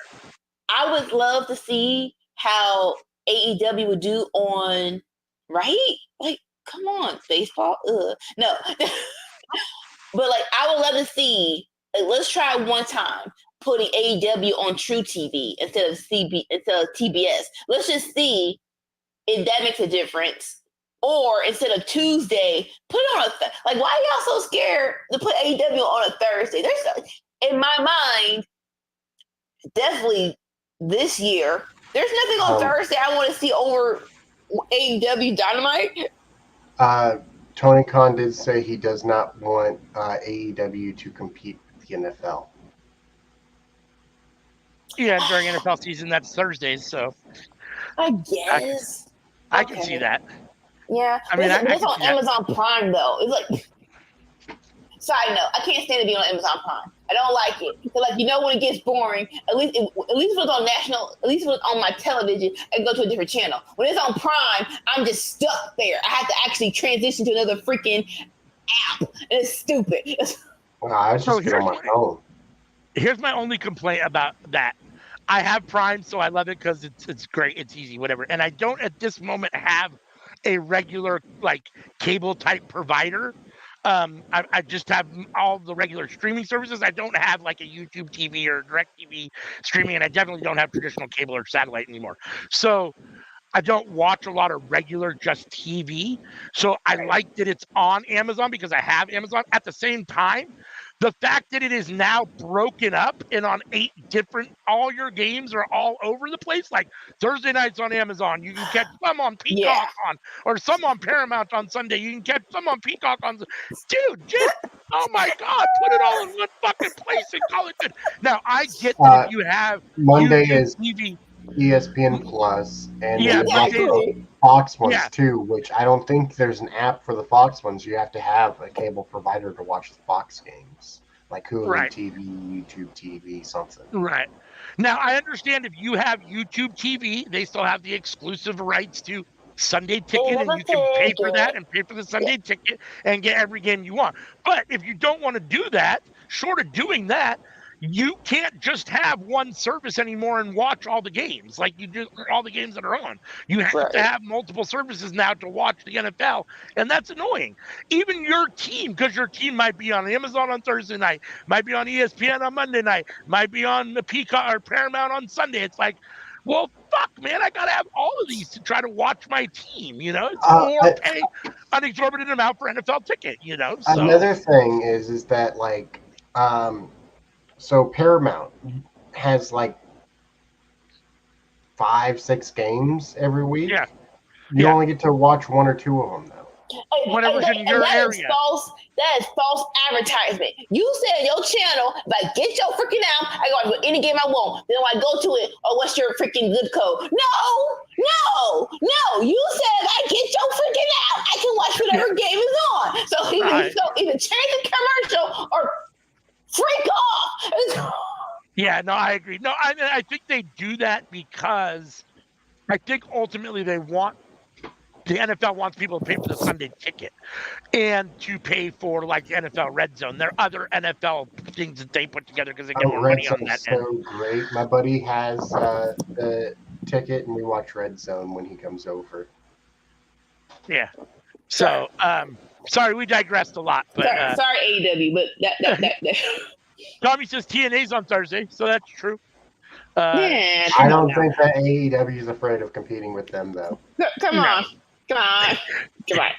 I would love to see how AEW would do on, right? Like, come on, baseball. No. But, like, I would love to see, let's try one time putting AEW on True TV instead of TBS. Let's just see if that makes a difference. Or instead of Tuesday, put it on why are y'all so scared to put AEW on a Thursday? In my mind, definitely this year, there's nothing on Thursday I want to see over AEW Dynamite. Tony Khan did say he does not want AEW to compete with the NFL. Yeah, during NFL season, that's Thursdays, so I guess I can see that. Yeah, I mean, it's on Amazon Prime though. It's like, side note, I can't stand it being on Amazon Prime. I don't like it. So, when it gets boring, at least if it was on national, at least if it was on my television, I can go to a different channel. When it's on Prime, I'm just stuck there. I have to actually transition to another freaking app. It's stupid. I just get on my phone. Here's my only complaint about that. I have Prime, so I love it because it's great, it's easy, whatever. And I don't at this moment have a regular cable type provider. I just have all the regular streaming services. I don't have a YouTube TV or DirecTV streaming, and I definitely don't have traditional cable or satellite anymore. So I don't watch a lot of regular just TV. So I like that it's on Amazon because I have Amazon. At the same time, the fact that it is now broken up and on 8 different, all your games are all over the place. Like Thursday nights on Amazon, you can catch some on Peacock or some on Paramount on Sunday. You can catch some on Peacock on, dude, just, oh my God, put it all in one fucking place and call it good. Now, I get that if you have Monday YouTube is TV, ESPN Plus, and exactly. Fox ones too, which I don't think there's an app for the Fox ones. You have to have a cable provider to watch the Fox games, like Hulu TV, YouTube TV, something. Right. Now, I understand if you have YouTube TV, they still have the exclusive rights to Sunday Ticket, and you can pay for that and pay for the Sunday Ticket and get every game you want. But if you don't want to do that, short of doing that, you can't just have one service anymore and watch all the games like you do all the games that are on. You have to have multiple services now to watch the NFL, and that's annoying. Even your team, because your team might be on Amazon on Thursday night, might be on ESPN on Monday night, might be on the Peacock or Paramount on Sunday. It's like, well, fuck, man, I gotta have all of these to try to watch my team, or pay an exorbitant amount for NFL ticket, So. Another thing is that so Paramount has 5-6 games every week. Yeah. You only get to watch 1 or 2 of them, though. Whatever's in your area. That is false advertisement. You said your channel, if I get your freaking out, I go to any game I want. Then when I go to it, oh, what's your freaking good code? No. You said if I get your freaking out, I can watch whatever game is on. So either change the commercial or freak off. Yeah, no, I agree. No, I think they do that because I think ultimately the NFL wants people to pay for the Sunday ticket and to pay for like the NFL Red Zone. There are other NFL things that they put together because they get more money on that. So great. My buddy has the ticket, and we watch Red Zone when he comes over. Yeah. So, sorry, we digressed a lot. But sorry, AEW, but that. Tommy says TNA's on Thursday, so that's true. Yeah, I don't think that AEW is afraid of competing with them, though. Come on. All right.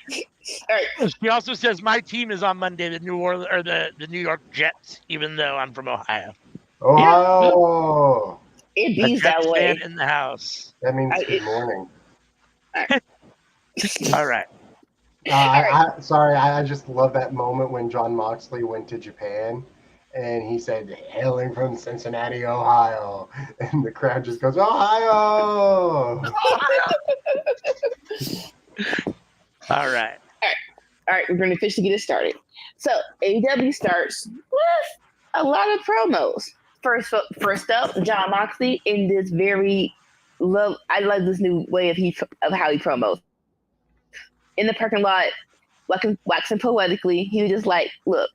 He also says my team is on Monday, the New Orleans or the New York Jets, even though I'm from Ohio. Oh, it beats that way. In the house. That means good morning. All right. I just love that moment when Jon Moxley went to Japan. And he said, hailing from Cincinnati, Ohio. And the crowd just goes, Ohio! All right, we're going to officially get it started. So, AEW starts with a lot of promos. First up, Jon Moxley in this I love this new way of how he promos. In the parking lot, waxing poetically, he was just like, look,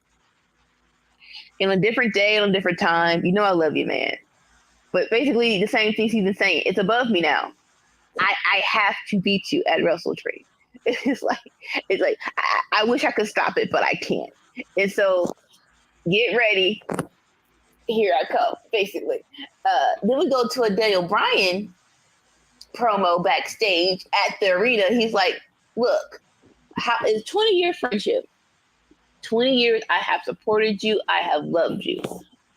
in a different day, on a different time, you know I love you, man. But basically, the same things he's been saying. It's above me now. I have to beat you at WrestleTree. It's like I wish I could stop it, but I can't. And so, get ready. Here I come, basically. Then we go to a Daniel Bryan promo backstage at the arena. He's like, look, it's 20-year friendship. 20 years, I have supported you. I have loved you.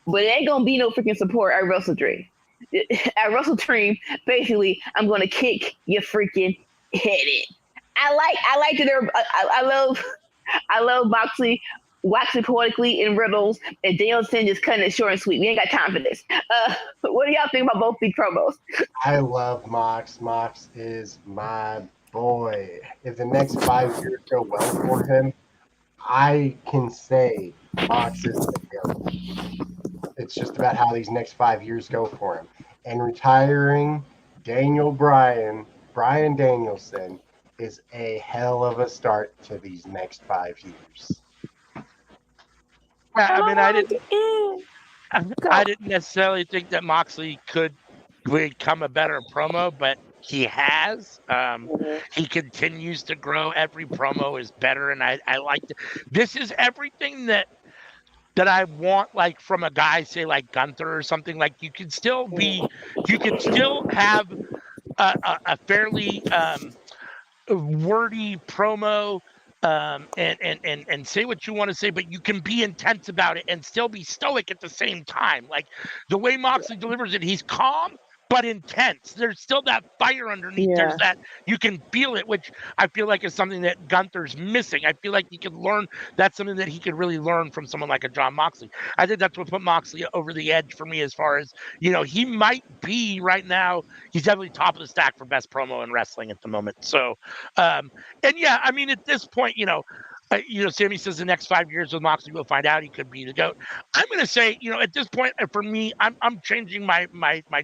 But it ain't going to be no freaking support at WrestleTree. At WrestleTree, basically, I'm going to kick your freaking head in. I like that I love Moxley waxing poetically in riddles, and Danielson just cutting it short and sweet. We ain't got time for this. What do y'all think about both these promos? I love Mox. Mox is my boy. If the next 5 years go well for him, I can say Mox is the GOAT. It's just about how these next 5 years go for him. And retiring Brian Danielson, is a hell of a start to these next 5 years. I didn't necessarily think that Moxley could become a better promo, but he has. He continues to grow. Every promo is better, and I like it. This is everything that I want, like from a guy, say like Gunther or something. Like you can still have a fairly wordy promo. And say what you want to say, but you can be intense about it and still be stoic at the same time. Like the way Moxley delivers it, he's calm but intense. There's still that fire underneath. Yeah. There's that, you can feel it, which I feel like is something that Gunther's missing. I feel like he could learn. That's something that he could really learn from someone like a Jon Moxley. I think that's what put Moxley over the edge for me, as far as, he might be right now. He's definitely top of the stack for best promo in wrestling at the moment. So, and yeah, I mean, at this point, Sammy says the next 5 years with Moxley, we'll find out. He could be the GOAT. I'm going to say, at this point, for me, I'm changing my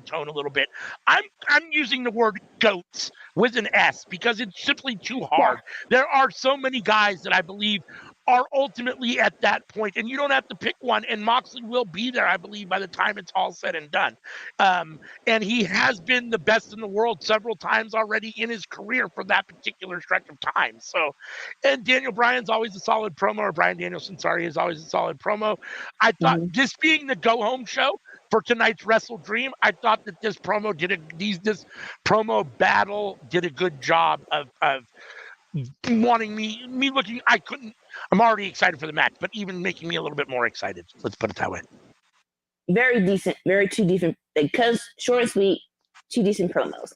tone a little bit. I'm using the word GOATs with an S because it's simply too hard. Yeah. There are so many guys that I believe are ultimately at that point, and you don't have to pick one, and Moxley will be there, I believe, by the time it's all said and done. And he has been the best in the world several times already in his career for that particular stretch of time. So, and Daniel Bryan's always a solid promo, or Bryan Danielson, is always a solid promo. I thought this being the go-home show for tonight's Wrestle Dream, I thought that this promo this promo battle did a good job of wanting me looking. I'm already excited for the match, but even making me a little bit more excited. Let's put it that way. Very decent, very too decent. Because short and sweet, two decent promos.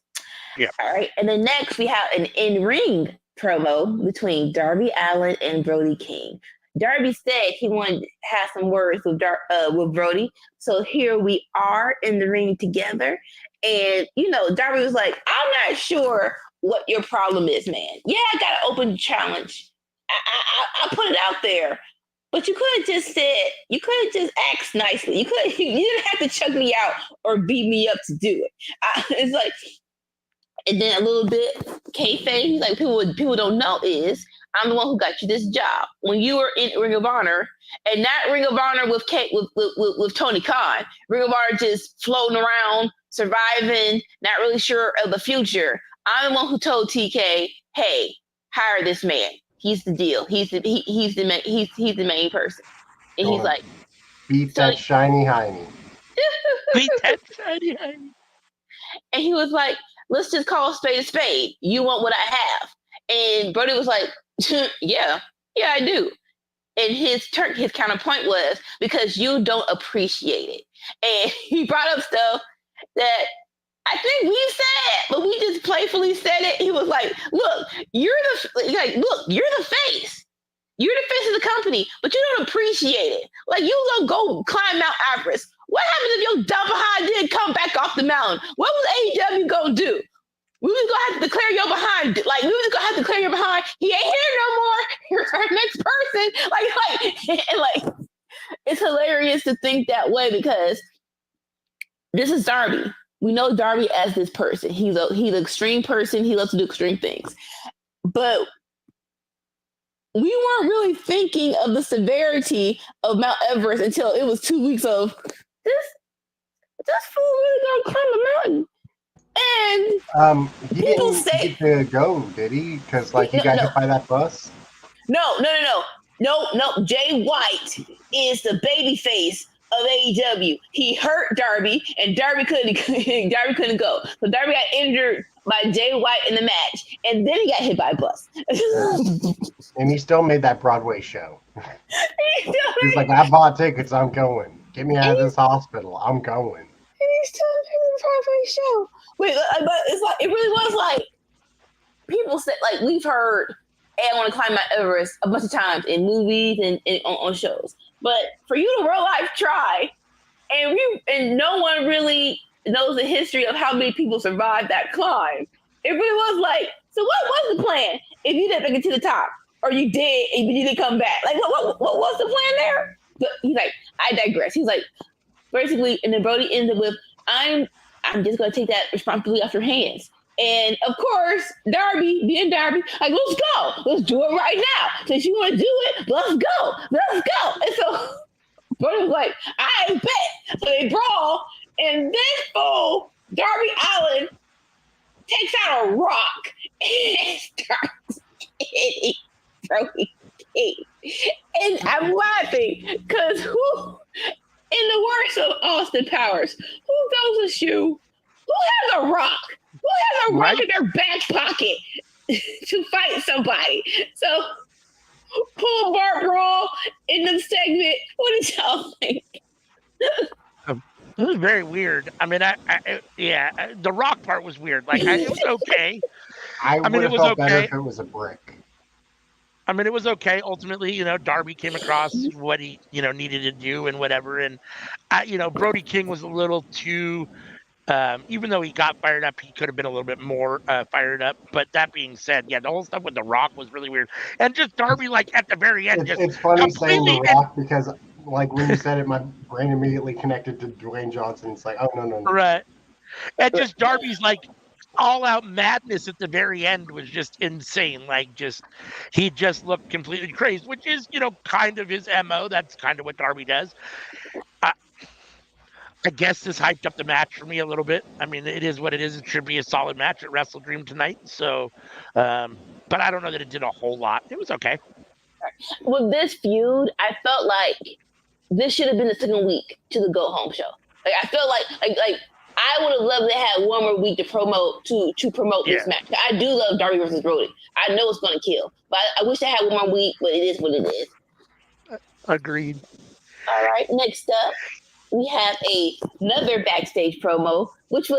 Yeah. All right. And then next we have an in-ring promo between Darby Allin and Brody King. Darby said he wanted to have some words with Brody. So here we are in the ring together. And, Darby was like, I'm not sure what your problem is, man. Yeah, I got an open challenge. I put it out there. But you could have just asked nicely. You didn't have to chuck me out or beat me up to do it. It's like, and then a little bit, kayfabe, like people don't know is I'm the one who got you this job. When you were in Ring of Honor, and not Ring of Honor with Tony Khan, Ring of Honor just floating around, surviving, not really sure of the future. I'm the one who told TK, hey, hire this man. He's the deal. He's the main person. And he's like, beat that shiny hiney. Beat that shiny hiney. And he was like, let's just call a spade. You want what I have. And Brody was like, yeah, I do. And his counterpoint was, because you don't appreciate it. And he brought up stuff that I think we said, but we just playfully said it. He was like, look, you're the face. You're the face of the company, but you don't appreciate it. Like, you gonna go climb Mount Everest. What happens if your dumb behind didn't come back off the mountain? What was AEW gonna do? We was gonna have to declare your behind. Like, we was gonna have to declare your behind. He ain't here no more. Here's our next person. Like, it's hilarious to think that way because this is Darby. We know Darby as this person. He's an extreme person. He loves to do extreme things. But we weren't really thinking of the severity of Mount Everest until it was 2 weeks of this fool really gonna climb a mountain. And he didn't get to go, did he? Because he got hit by that bus. No. Jay White is the baby face of AEW. He hurt Darby, and Darby couldn't go. So Darby got injured by Jay White in the match, and then he got hit by a bus. And he still made that Broadway show. He's like, I bought tickets, I'm going. Get me out of this hospital, I'm going. He still made the Broadway show. Wait, but it's like, it really was like, people said, like, we've heard, hey, I want to climb Mount Everest a bunch of times in movies and on shows. But for you to real life try, and no one really knows the history of how many people survived that climb. It really was like, so what was the plan if you didn't make it to the top, or you did and you didn't come back? Like, what was the plan there? But he's like, I digress. He's like, basically, and then Brody ends up with, I'm just gonna take that responsibility off your hands. And of course, Darby, being Darby, like, let's go. Let's do it right now. Since you want to do it, let's go. And so Brody was like, I bet. So they brawl, and this fool, Darby Allin, takes out a rock and starts hitting Brody King. And I'm laughing because who, in the words of Austin Powers, who goes a shoe? Who has a rock? Who has a rock in their back pocket to fight somebody? So, pull bar brawl in the segment. What did y'all think? It was very weird. I mean, the rock part was weird. Like, it was okay. I would have felt better if it was a brick. I mean, it was okay. Ultimately, Darby came across what he, needed to do and whatever. And, Brody King was a little too, even though he got fired up, he could have been a little bit more fired up. But that being said, yeah, the whole stuff with The Rock was really weird. And just Darby, like, at the very end. It's funny saying The Rock because, like, when you said it, my brain immediately connected to Dwayne Johnson. It's like, oh, no. Right. And just Darby's, like, all-out madness at the very end was just insane. Like, he just looked completely crazed, which is, kind of his MO. That's kind of what Darby does. I guess this hyped up the match for me a little bit. I mean, it is what it is. It should be a solid match at Wrestle Dream tonight. So, but I don't know that it did a whole lot. It was okay. With this feud, I felt like this should have been the second week to the Go Home show. Like, I felt like I would have loved to have one more week to promote this match. I do love Darby versus Brody. I know it's going to kill, but I wish I had one more week. But it is what it is. Agreed. All right. Next up, we have another backstage promo, this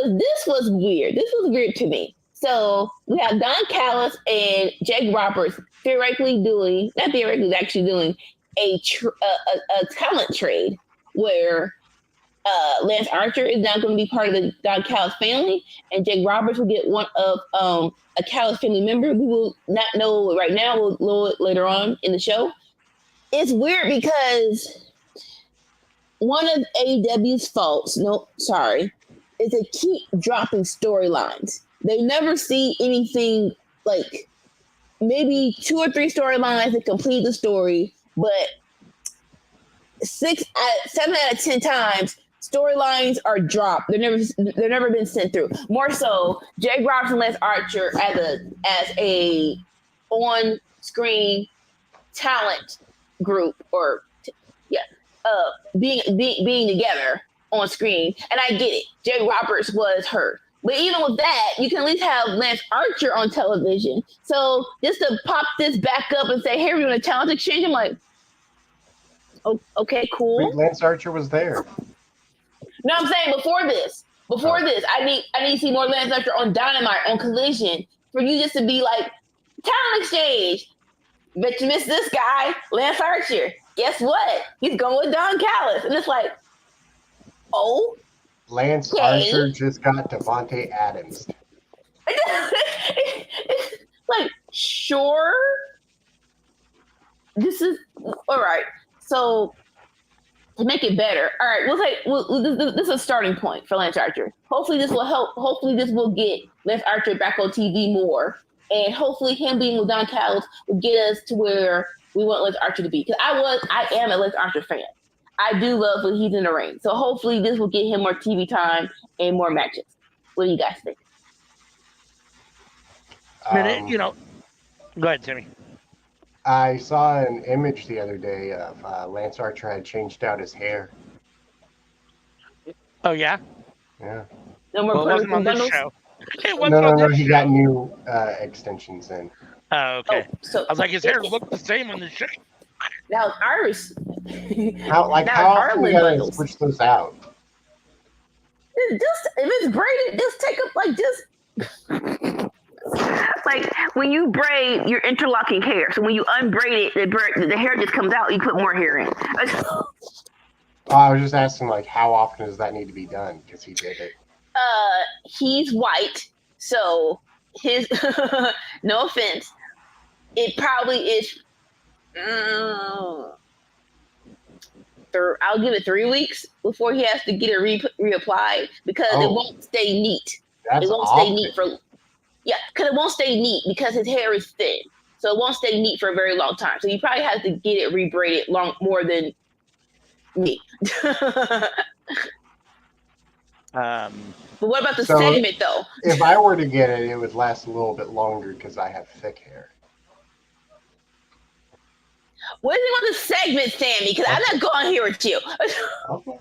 was weird. This was weird to me. So we have Don Callis and Jake Roberts actually doing a talent trade where Lance Archer is now going to be part of the Don Callis family, and Jake Roberts will get one of a Callis family member. We will not know right now. We'll know it later on in the show. It's weird because one of AEW's faults, is they keep dropping storylines. They never see anything like maybe 2 or 3 storylines that complete the story, but 7 out of 10 times storylines are dropped. They're never been sent through. More so, Jake Roberts and Lance Archer as a on-screen talent group, or being together on screen. And I get it. Jake Roberts was hurt. But even with that, you can at least have Lance Archer on television. So just to pop this back up and say, hey, we're doing a talent exchange, I'm like, okay, cool. Wait, Lance Archer was there. No, I'm saying before this, I need to see more Lance Archer on Dynamite, on Collision, for you just to be like, talent exchange. Bet you missed this guy, Lance Archer. Guess what? He's going with Don Callis. And it's like, oh. Lance Archer just got Devontae Adams. Like, sure. This is all right. So to make it better, all right, this is a starting point for Lance Archer. Hopefully this will help. Hopefully this will get Lance Archer back on TV more, and hopefully him being with Don Callis will get us to where we want Lance Archer to be. Because I am a Lance Archer fan. I do love when he's in the ring. So hopefully this will get him more TV time and more matches. What do you guys think? Go ahead, Timmy. I saw an image the other day of Lance Archer had changed out his hair. Oh, yeah? Yeah. No more it wasn't on this show. No, he got new extensions in. Oh, okay. So I was like, his hair looked the same on the show. That was ours. How often you gotta switch those out? Just if it's braided, just take up like when you braid your interlocking hair. So when you unbraid it, the hair just comes out. You put more hair in. I was just asking, like, how often does that need to be done? Because he did it. He's white, so his no offense, it probably is. I'll give it 3 weeks before he has to get it reapplied because it won't stay neat. It won't stay neat because it won't stay neat because his hair is thin, so it won't stay neat for a very long time. So you probably have to get it rebraided more than me. But what about the segment though? If I were to get it, it would last a little bit longer because I have thick hair. What do you want the segment, Sammy? Because I'm not going here with you. Okay.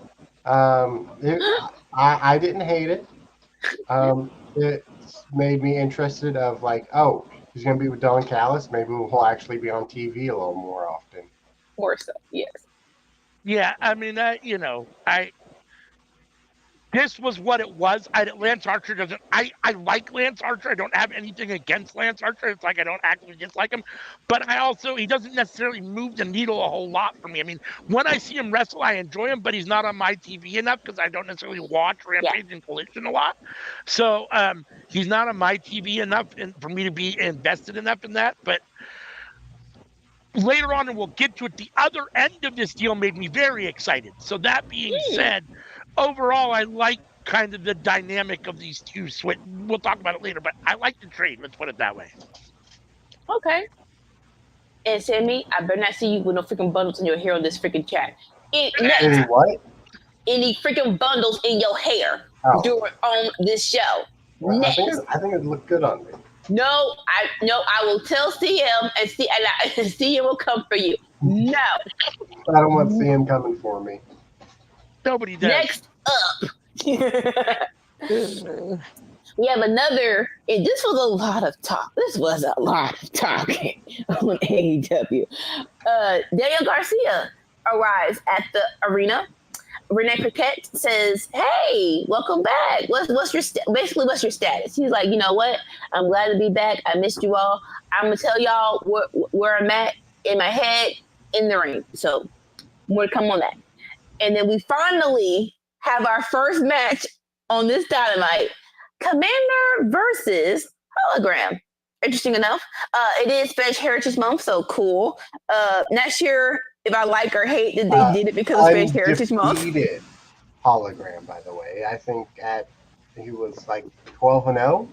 I didn't hate it. It made me interested of like, oh, he's going to be with Don Callis. Maybe we'll actually be on TV a little more often. More so, yes. Yeah, I mean, this was what it was. Lance Archer doesn't. I like Lance Archer. I don't have anything against Lance Archer. It's like I don't actively dislike him, but he doesn't necessarily move the needle a whole lot for me. I mean, when I see him wrestle, I enjoy him, but he's not on my TV enough because I don't necessarily watch Rampage and Collision a lot. So he's not on my TV enough for me to be invested enough in that. But later on, and we'll get to it, the other end of this deal made me very excited. So that being said, overall, I like kind of the dynamic of these two. We'll talk about it later, but I like the trade. Let's put it that way. Okay. And Sammy, I better not see you with no freaking bundles in your hair on this freaking chat. Any what? Any freaking bundles in your hair on this show. Well, I think it looked good on me. No, I will tell CM and CM will come for you. No. I don't want CM coming for me. Nobody does. Next up, we have another. And this was a lot of talk. This was a lot of talking on AEW. Daniel Garcia arrives at the arena. Renee Paquette says, "Hey, welcome back. What's your what's your status?" He's like, "You know what? I'm glad to be back. I missed you all. I'm gonna tell y'all where I'm at in my head in the ring. So more to come on that." And then we finally have our first match on this Dynamite: Commander versus Hologram. Interesting enough, it is Spanish Heritage Month, so cool. Not sure if I like or hate that they did it because of Spanish Heritage Month. Undefeated Hologram, by the way. I think he was like 12-0.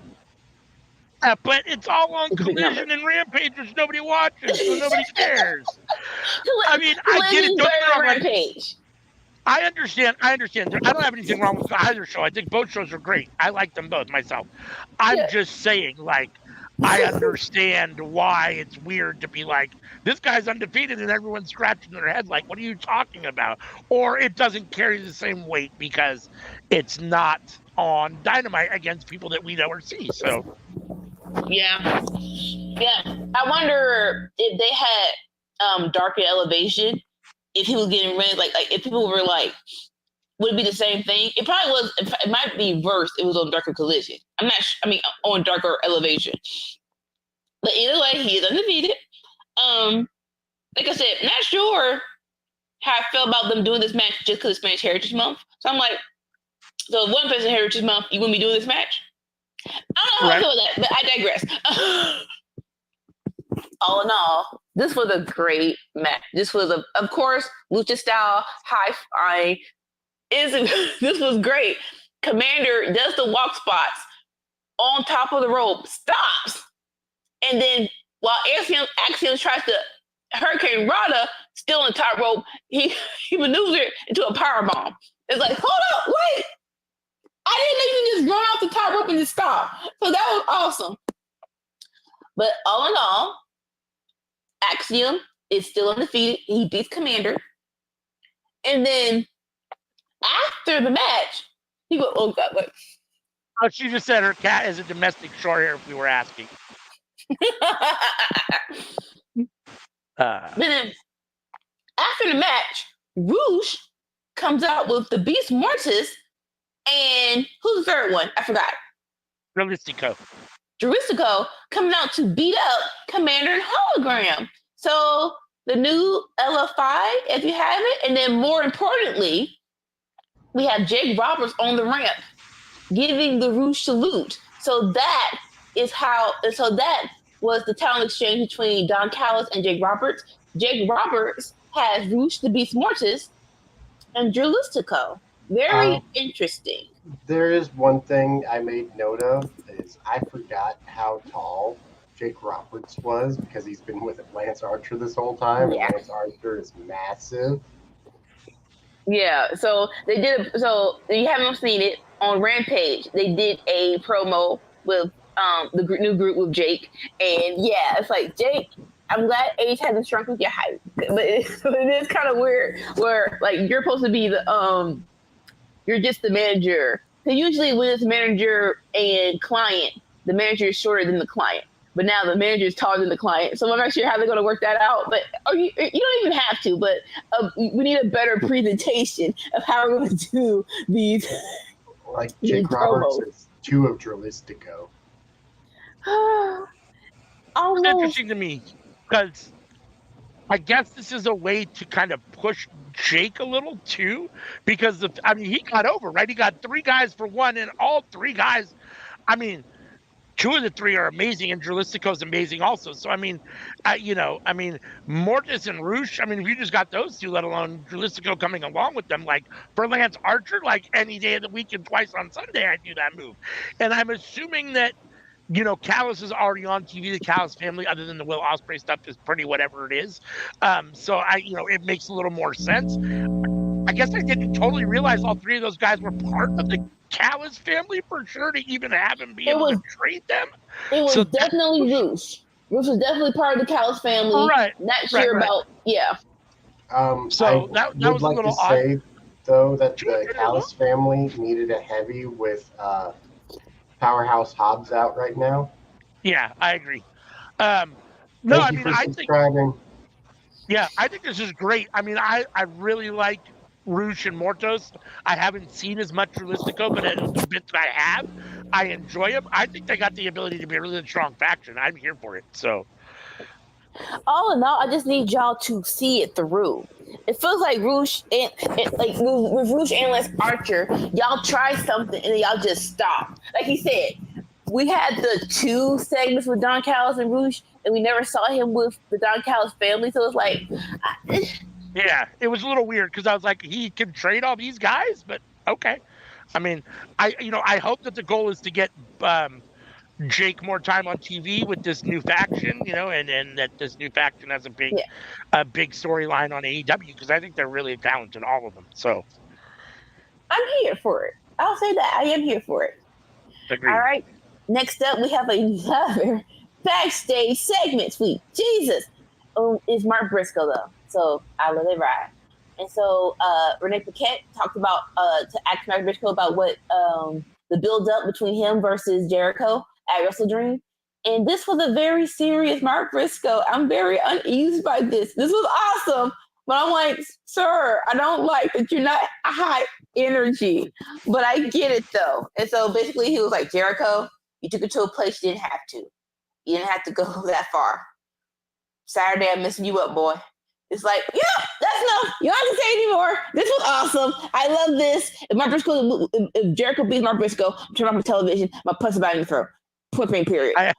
But it's all on Collision and Rampage, which nobody watches, so nobody cares. I mean, I get it. Don't get me wrong. Rampage. I understand. I don't have anything wrong with either show. I think both shows are great. I like them both myself. I'm just saying, like, I understand why it's weird to be like, this guy's undefeated and everyone's scratching their head like, what are you talking about? Or it doesn't carry the same weight because it's not on Dynamite against people that we know or see. So, yeah. I wonder if they had Darker Elevation, if he was getting rid of, like if people were like, would it be the same thing? It probably was. It might be worse. It was on Darker Collision. On Darker Elevation. But either way, he is undefeated. Like I said, not sure how I feel about them doing this match just because it's Spanish Heritage Month. So I'm like, so one Spanish Heritage Month, you wouldn't be doing this match? I don't know how I feel about that, but I digress. All in all, this was a great match. This was of course, lucha style, high. This was great. Commander does the walk spots on top of the rope, stops, and then while Axiom tries to Hurricane Rana still on the top rope, he maneuvers it into a power bomb. It's like, hold up, wait! I didn't know you can just run off the top rope and just stop. So that was awesome. But all in all, Axiom is still undefeated. He beats Commander. And then after the match, he goes, oh God, what? Oh, she just said her cat is a domestic short hair if we were asking. But then after the match, Rouge comes out with the Beast Mortis and who's the third one? I forgot. Juristico coming out to beat up Commander and Hologram. So the new LFI, if you have it, and then more importantly, we have Jake Roberts on the ramp giving the Rouge salute. So that was the talent exchange between Don Callis and Jake Roberts. Jake Roberts has Rouge the Beast Mortis and Juristico. Very interesting. There is one thing I made note of is I forgot how tall Jake Roberts was because he's been with Lance Archer this whole time. Yeah. And Lance Archer is massive. Yeah, so they did. So you haven't seen it on Rampage. They did a promo with the new group with Jake, and yeah, it's like Jake. I'm glad age hasn't shrunk with your height, but it is kind of weird where like you're supposed to be the you're just the manager. So usually when it's manager and client, the manager is shorter than the client. But now the manager is taller than the client. So I'm not sure how they're going to work that out. But you don't even have to. But we need a better presentation of how we're going to do these. Like Jake Roberts is 2 of Juristico. It's interesting to me because I guess this is a way to kind of push Jake a little too, because he got over, right? He got 3 guys for 1, and all 3 guys, 2 of the 3 are amazing, and Juristico's amazing also. So Mortis and Rouge, if you just got those 2, let alone Juristico coming along with them, like for Lance Archer, like any day of the week and twice on Sunday, I'd do that move. And I'm assuming that Callis is already on TV. The Callis family, other than the Will Ospreay stuff, is pretty whatever it is. So it makes a little more sense. I guess I didn't totally realize all 3 of those guys were part of the Callis family for sure to even have him be able to trade them. It was definitely Rouge. Rouge was definitely part of the Callis family. Right. Not sure about, yeah. So that was a little odd. Say, though, that the Callis family needed a heavy with Powerhouse Hobbs out right now. Yeah, I agree. I think. Yeah, I think this is great. I really like Roosh and Mortos, I haven't seen as much Realistico, but the bits I have, I enjoy them. I think they got the ability to be a really strong faction. I'm here for it. So, all in all, I just need y'all to see it through. It feels like Roosh and like with Roosh and Lance Archer, y'all try something and then y'all just stop. Like he said, we had the 2 segments with Don Callis and Roosh, and we never saw him with the Don Callis family. So it's like, yeah, it was a little weird because I was like, he can trade all these guys, but okay. I mean, I hope that the goal is to get Jake more time on TV with this new faction, and that this new faction has a big storyline on AEW, because I think they're really talented, all of them. So I'm here for it. I'll say that. I am here for it. agreed. All right. Next up, we have another backstage segment. Sweet Jesus. It's Mark Briscoe, though. So I'll let it ride. And so Renee Paquette talked about, to ask Mark Briscoe about what the build-up between him versus Jericho at Wrestle Dream. And this was a very serious Mark Briscoe. I'm very uneasy by this. This was awesome. But I'm like, sir, I don't like that you're not high energy. But I get it, though. And so basically he was like, Jericho, you took it to a place you didn't have to. You didn't have to go that far. Saturday, I'm messing you up, boy. It's like, yeah, that's enough. You don't have to say anymore. This was awesome. I love this. If Mark Briscoe, if Jericho beats Mark Briscoe, turn on the television, my punch about in the throat. Point blank, period. I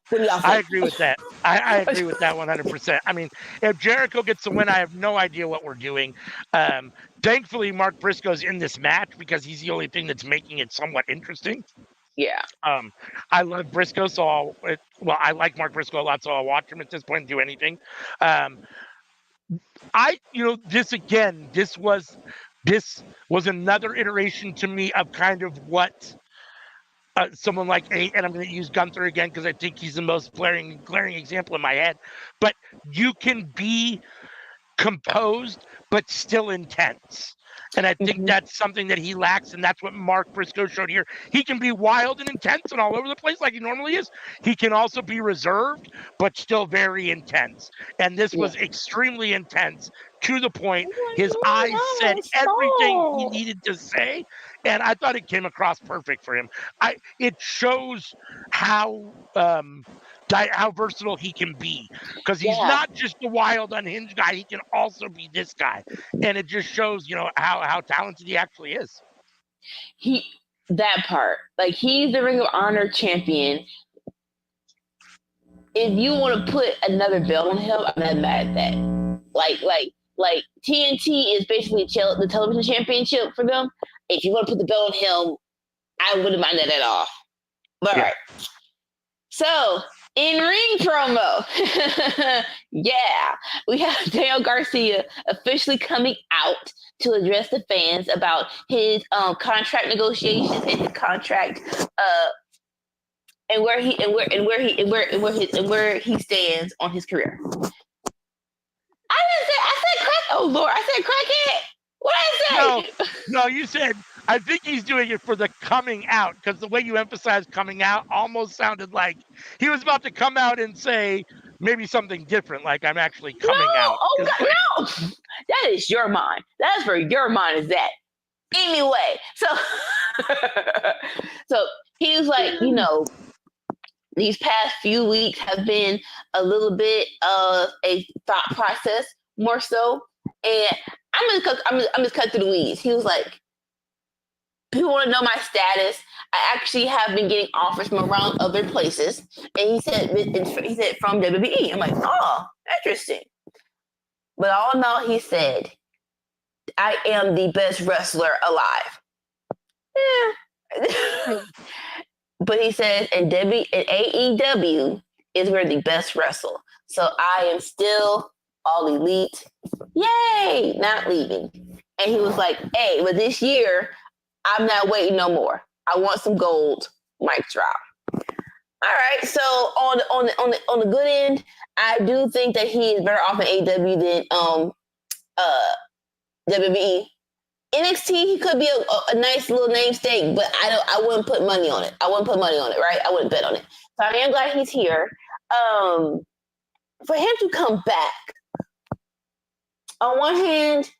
agree with that. I agree with that 100%. I mean, if Jericho gets the win, I have no idea what we're doing. Thankfully, Mark Briscoe's in this match because he's the only thing that's making it somewhat interesting. Yeah. I love Briscoe, I like Mark Briscoe a lot, so I'll watch him at this point and do anything. This was another iteration to me of kind of what someone like and I'm going to use Gunther again because I think he's the most glaring example in my head. But you can be composed but still intense. And I think that's something that he lacks, and that's what Mark Briscoe showed here. He can be wild and intense and all over the place like he normally is. He can also be reserved, but still very intense. And this was extremely intense, to the point. His eyes said everything he needed to say, and I thought it came across perfect for him. It shows how versatile he can be, because he's not just the wild, unhinged guy. He can also be this guy, and it just shows, how talented he actually is. That part, like, he's the Ring of Honor champion. If you want to put another belt on him, I'm not mad at that. Like TNT is basically the television championship for them. If you want to put the belt on him, I wouldn't mind that at all. But all right. So, in-ring promo. We have Daniel Garcia officially coming out to address the fans about his contract negotiations and his contract and where he stands on his career. I said crack. Oh Lord, I said crackhead. What did I say? No, you said, I think he's doing it for the coming out, because the way you emphasized coming out almost sounded like he was about to come out and say maybe something different, like I'm actually coming out. Oh God, no, that is your mind. That's where your mind is at. Anyway, so he was like, these past few weeks have been a little bit of a thought process, more so, and I'm just cut through the weeds. He was like, people want to know my status. I actually have been getting offers from around other places. And he said from WWE. I'm like, oh, interesting. But all in all, he said, I am the best wrestler alive. Yeah. But he says, and AEW is where the best wrestle. So I am still all elite. Yay! Not leaving. And he was like, hey, but this year, I'm not waiting no more. I want some gold. Mic drop. All right. So on the good end, I do think that he is better off in AEW than WWE. NXT, he could be a nice little namesake, but I wouldn't put money on it. Right? I wouldn't bet on it. So I am glad he's here. For him to come back, on one hand,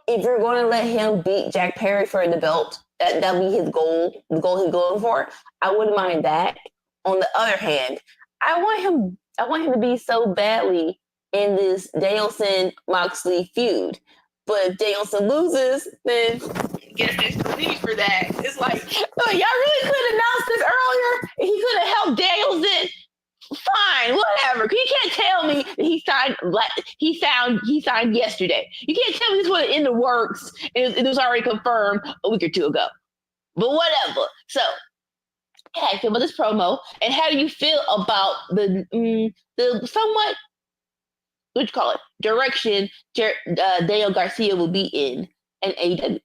if you're going to let him beat Jack Perry for the belt, that'll be his goal, the goal he's going for. I wouldn't mind that. On the other hand, I want him to be so badly in this Danielson Moxley feud. But if Danielson loses, then get extra need for that. It's like, oh, y'all really could have announced this earlier. He could have helped Danielson. Fine, whatever. You can't tell me that he signed yesterday. You can't tell me this was in the works and it was already confirmed a week or two ago. But whatever. So, how do you feel about this promo? And how do you feel about the somewhat, what you call it, direction Daniel Garcia will be in AEW?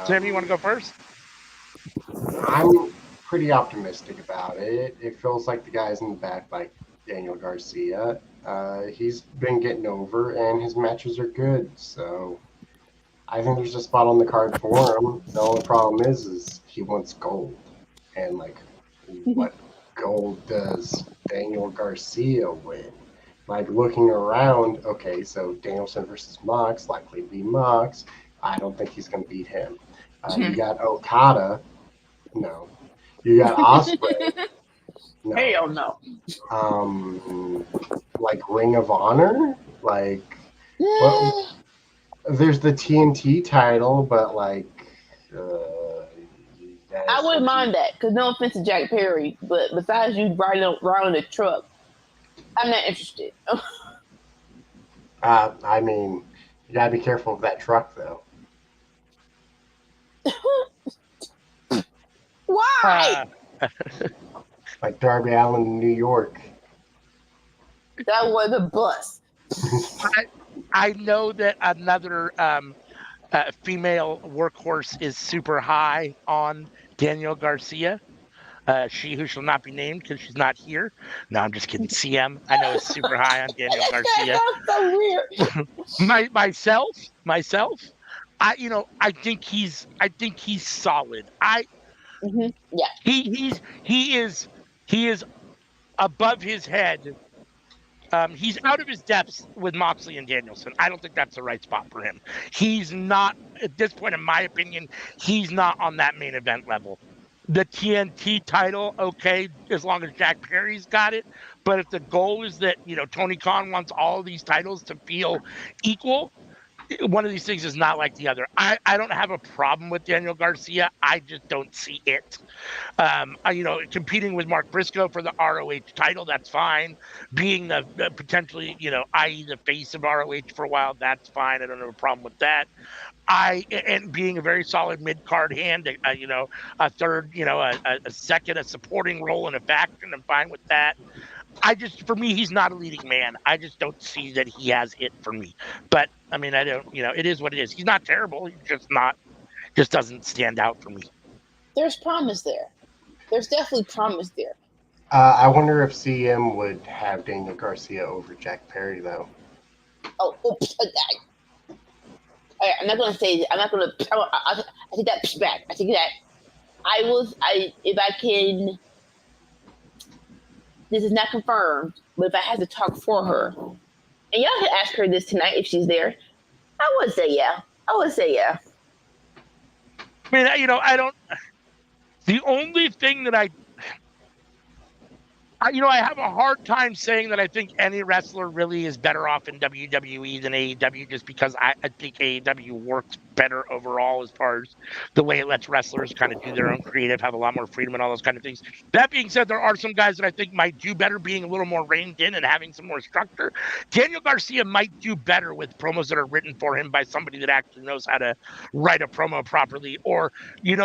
Sam, you want to go first? I'm pretty optimistic about it. It feels like the guys in the back, like Daniel Garcia, he's been getting over, and his matches are good. So I think there's a spot on the card for him. The only problem is he wants gold, and like, what gold does Daniel Garcia win? Like, looking around, okay, so Danielson versus Mox, likely be Mox. I don't think he's going to beat him. You got Okada. No. You got Ospreay. No. Hell no. Like Ring of Honor? Like, well, there's the TNT title, but like, I wouldn't mind that, because no offense to Jack Perry, but besides you riding around a truck, I'm not interested. I mean, you gotta be careful of that truck, though. Why? Like Darby Allin in New York. That was a bus. I know that another female workhorse is super high on Daniel Garcia. She who shall not be named because she's not here. No, I'm just kidding. CM, I know, is super high on Daniel Garcia. That's so weird. myself, I think he's solid. Yeah. He is above his head. He's out of his depths with Moxley and Danielson. I don't think that's the right spot for him. He's not, at this point, in my opinion, he's not on that main event level. The TNT title, okay, as long as Jack Perry's got it. But if the goal is that, Tony Khan wants all these titles to feel equal, one of these things is not like the other. I don't have a problem with Daniel Garcia. I just don't see it. Competing with Mark Briscoe for the ROH title, that's fine. Being the potentially, i.e. the face of ROH for a while, that's fine. I don't have a problem with that. And being a very solid mid-card hand, a third, a second, a supporting role in a faction, I'm fine with that. For me, he's not a leading man. I just don't see that he has it for me. But I mean, I don't, it is what it is. He's not terrible. He's just doesn't stand out for me. There's promise there. There's definitely promise there. I wonder if CM would have Daniel Garcia over Jack Perry, though. I'm not going to say that. I take that back. I take that. If I can, this is not confirmed, but if I had to talk for her, and y'all can ask her this tonight if she's there, I would say yeah. I mean, I don't, the only thing that I have a hard time saying that I think any wrestler really is better off in WWE than AEW, just because I think AEW works better overall as far as the way it lets wrestlers kind of do their own creative, have a lot more freedom and all those kind of things. That being said, there are some guys that I think might do better being a little more reined in and having some more structure. Daniel Garcia might do better with promos that are written for him by somebody that actually knows how to write a promo properly, or,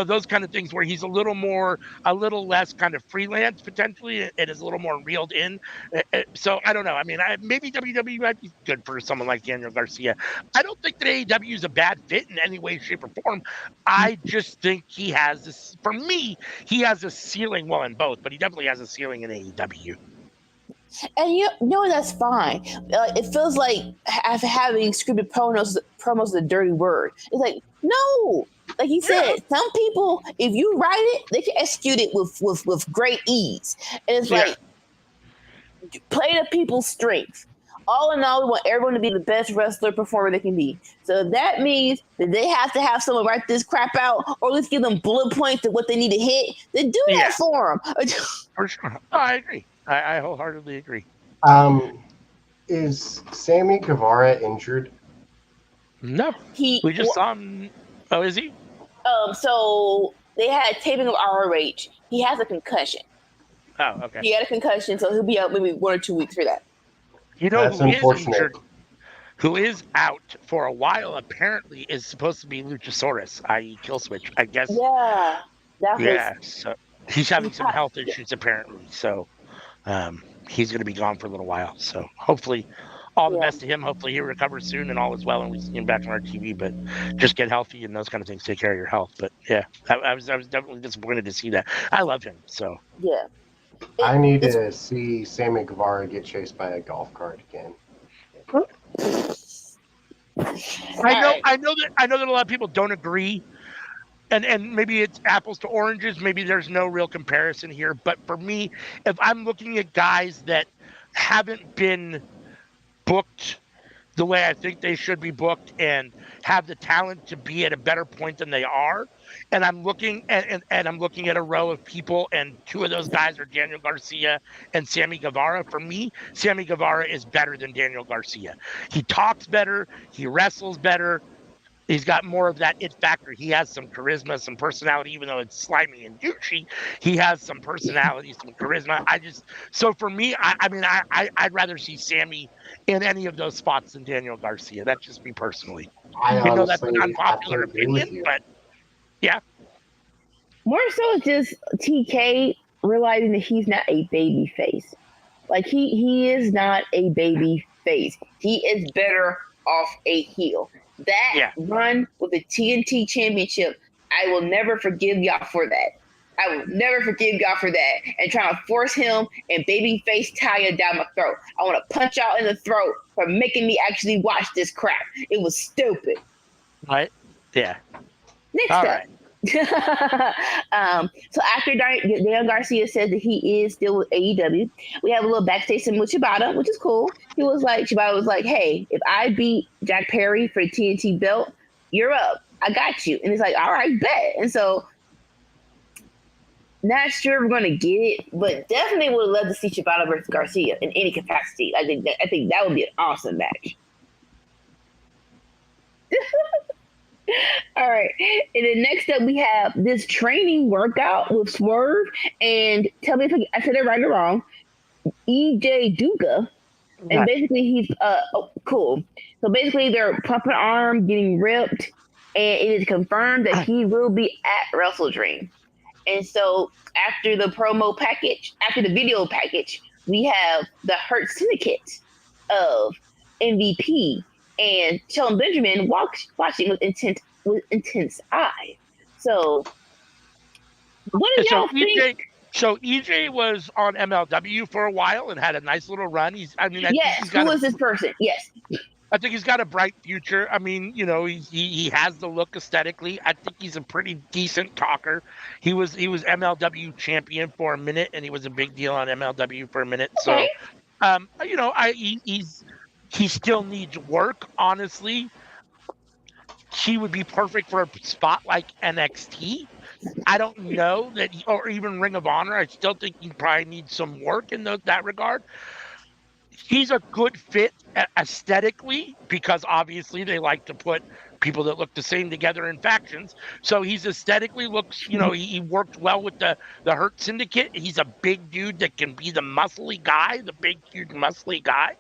those kind of things where he's a little less kind of freelance potentially and is a little more reeled in. So I don't know. I mean, maybe WWE might be good for someone like Daniel Garcia. I don't think that AEW is a bad fit in any way, shape, or form. I just think he has this, for me, he has a ceiling, well, in both, but he definitely has a ceiling in AEW. And that's fine. It feels like having scripted promos is a dirty word. It's like, no. Like you said, some people, if you write it, they can execute it with great ease. And it's like, play to people's strengths. all in all, we want everyone to be the best wrestler performer they can be. So that means that they have to have someone write this crap out, or at least give them bullet points of what they need to hit. Then do that for them. For sure. I agree. I wholeheartedly agree. Is Sammy Guevara injured? No, we just saw him. Oh, is he? So they had taping of ROH. He has a concussion. Oh, okay. He had a concussion, so he'll be out maybe 1 or 2 weeks for that. You know who is injured, who is out for a while, apparently, is supposed to be Luchasaurus, i.e. Killswitch, I guess. Yeah. So he's having some health issues, apparently. So he's going to be gone for a little while. So hopefully, all the best to him. Hopefully he recovers soon and all is well and we see him back on our TV. But just get healthy and those kind of things. Take care of your health. But yeah, I was definitely disappointed to see that. I love him. So yeah. I need to see Sammy Guevara get chased by a golf cart again. I know that a lot of people don't agree, and maybe it's apples to oranges. Maybe there's no real comparison here. But for me, if I'm looking at guys that haven't been booked the way I think they should be booked and have the talent to be at a better point than they are, and I'm looking and I'm looking at a row of people, and two of those guys are Daniel Garcia and Sammy Guevara. For me, Sammy Guevara is better than Daniel Garcia. He talks better, he wrestles better, he's got more of that it factor. He has some charisma, some personality, even though it's slimy and douchey. He has some personality, some charisma. So for me, I'd rather see Sammy in any of those spots than Daniel Garcia. That's just me personally. I know that's an unpopular opinion, but yeah. More so just TK realizing that he's not a baby face. Like he is not a baby face. He is better off a heel. That run with the TNT Championship, I will never forgive y'all for that. I will never forgive y'all for that. And trying to force him and babyface Taya down my throat. I want to punch y'all in the throat for making me actually watch this crap. It was stupid. Right? Yeah. Next All up. right. So after Daniel Garcia says that he is still with AEW, we have a little backstage scene with Shibata, which is cool. Shibata was like, hey, if I beat Jack Perry for the TNT belt, you're up. I got you. And it's like, all right, bet. And so not sure we're gonna get it, but definitely would love to see Shibata versus Garcia in any capacity. I think that would be an awesome match. All right. And then next up, we have this training workout with Swerve. And tell me if I said it right or wrong. EJ Duga. And basically, he's cool. So basically, they're pumping arm, getting ripped. And it is confirmed that he will be at Wrestle Dream. And so after the video package, we have the Hurt Syndicate of MVP. And Shelton Benjamin watching with intense eye. So, what do y'all think? So EJ was on MLW for a while and had a nice little run. Who was this person? Yes. I think he's got a bright future. I mean, he has the look aesthetically. I think he's a pretty decent talker. He was MLW champion for a minute, and he was a big deal on MLW for a minute. Okay. So, he still needs work, honestly. He would be perfect for a spot like NXT. I don't know that, or even Ring of Honor. I still think he probably needs some work in that regard. He's a good fit aesthetically because obviously they like to put people that look the same together in factions. So he's aesthetically looks, he worked well with the Hurt Syndicate. He's a big dude that can be the muscly guy, the big, huge, muscly guy.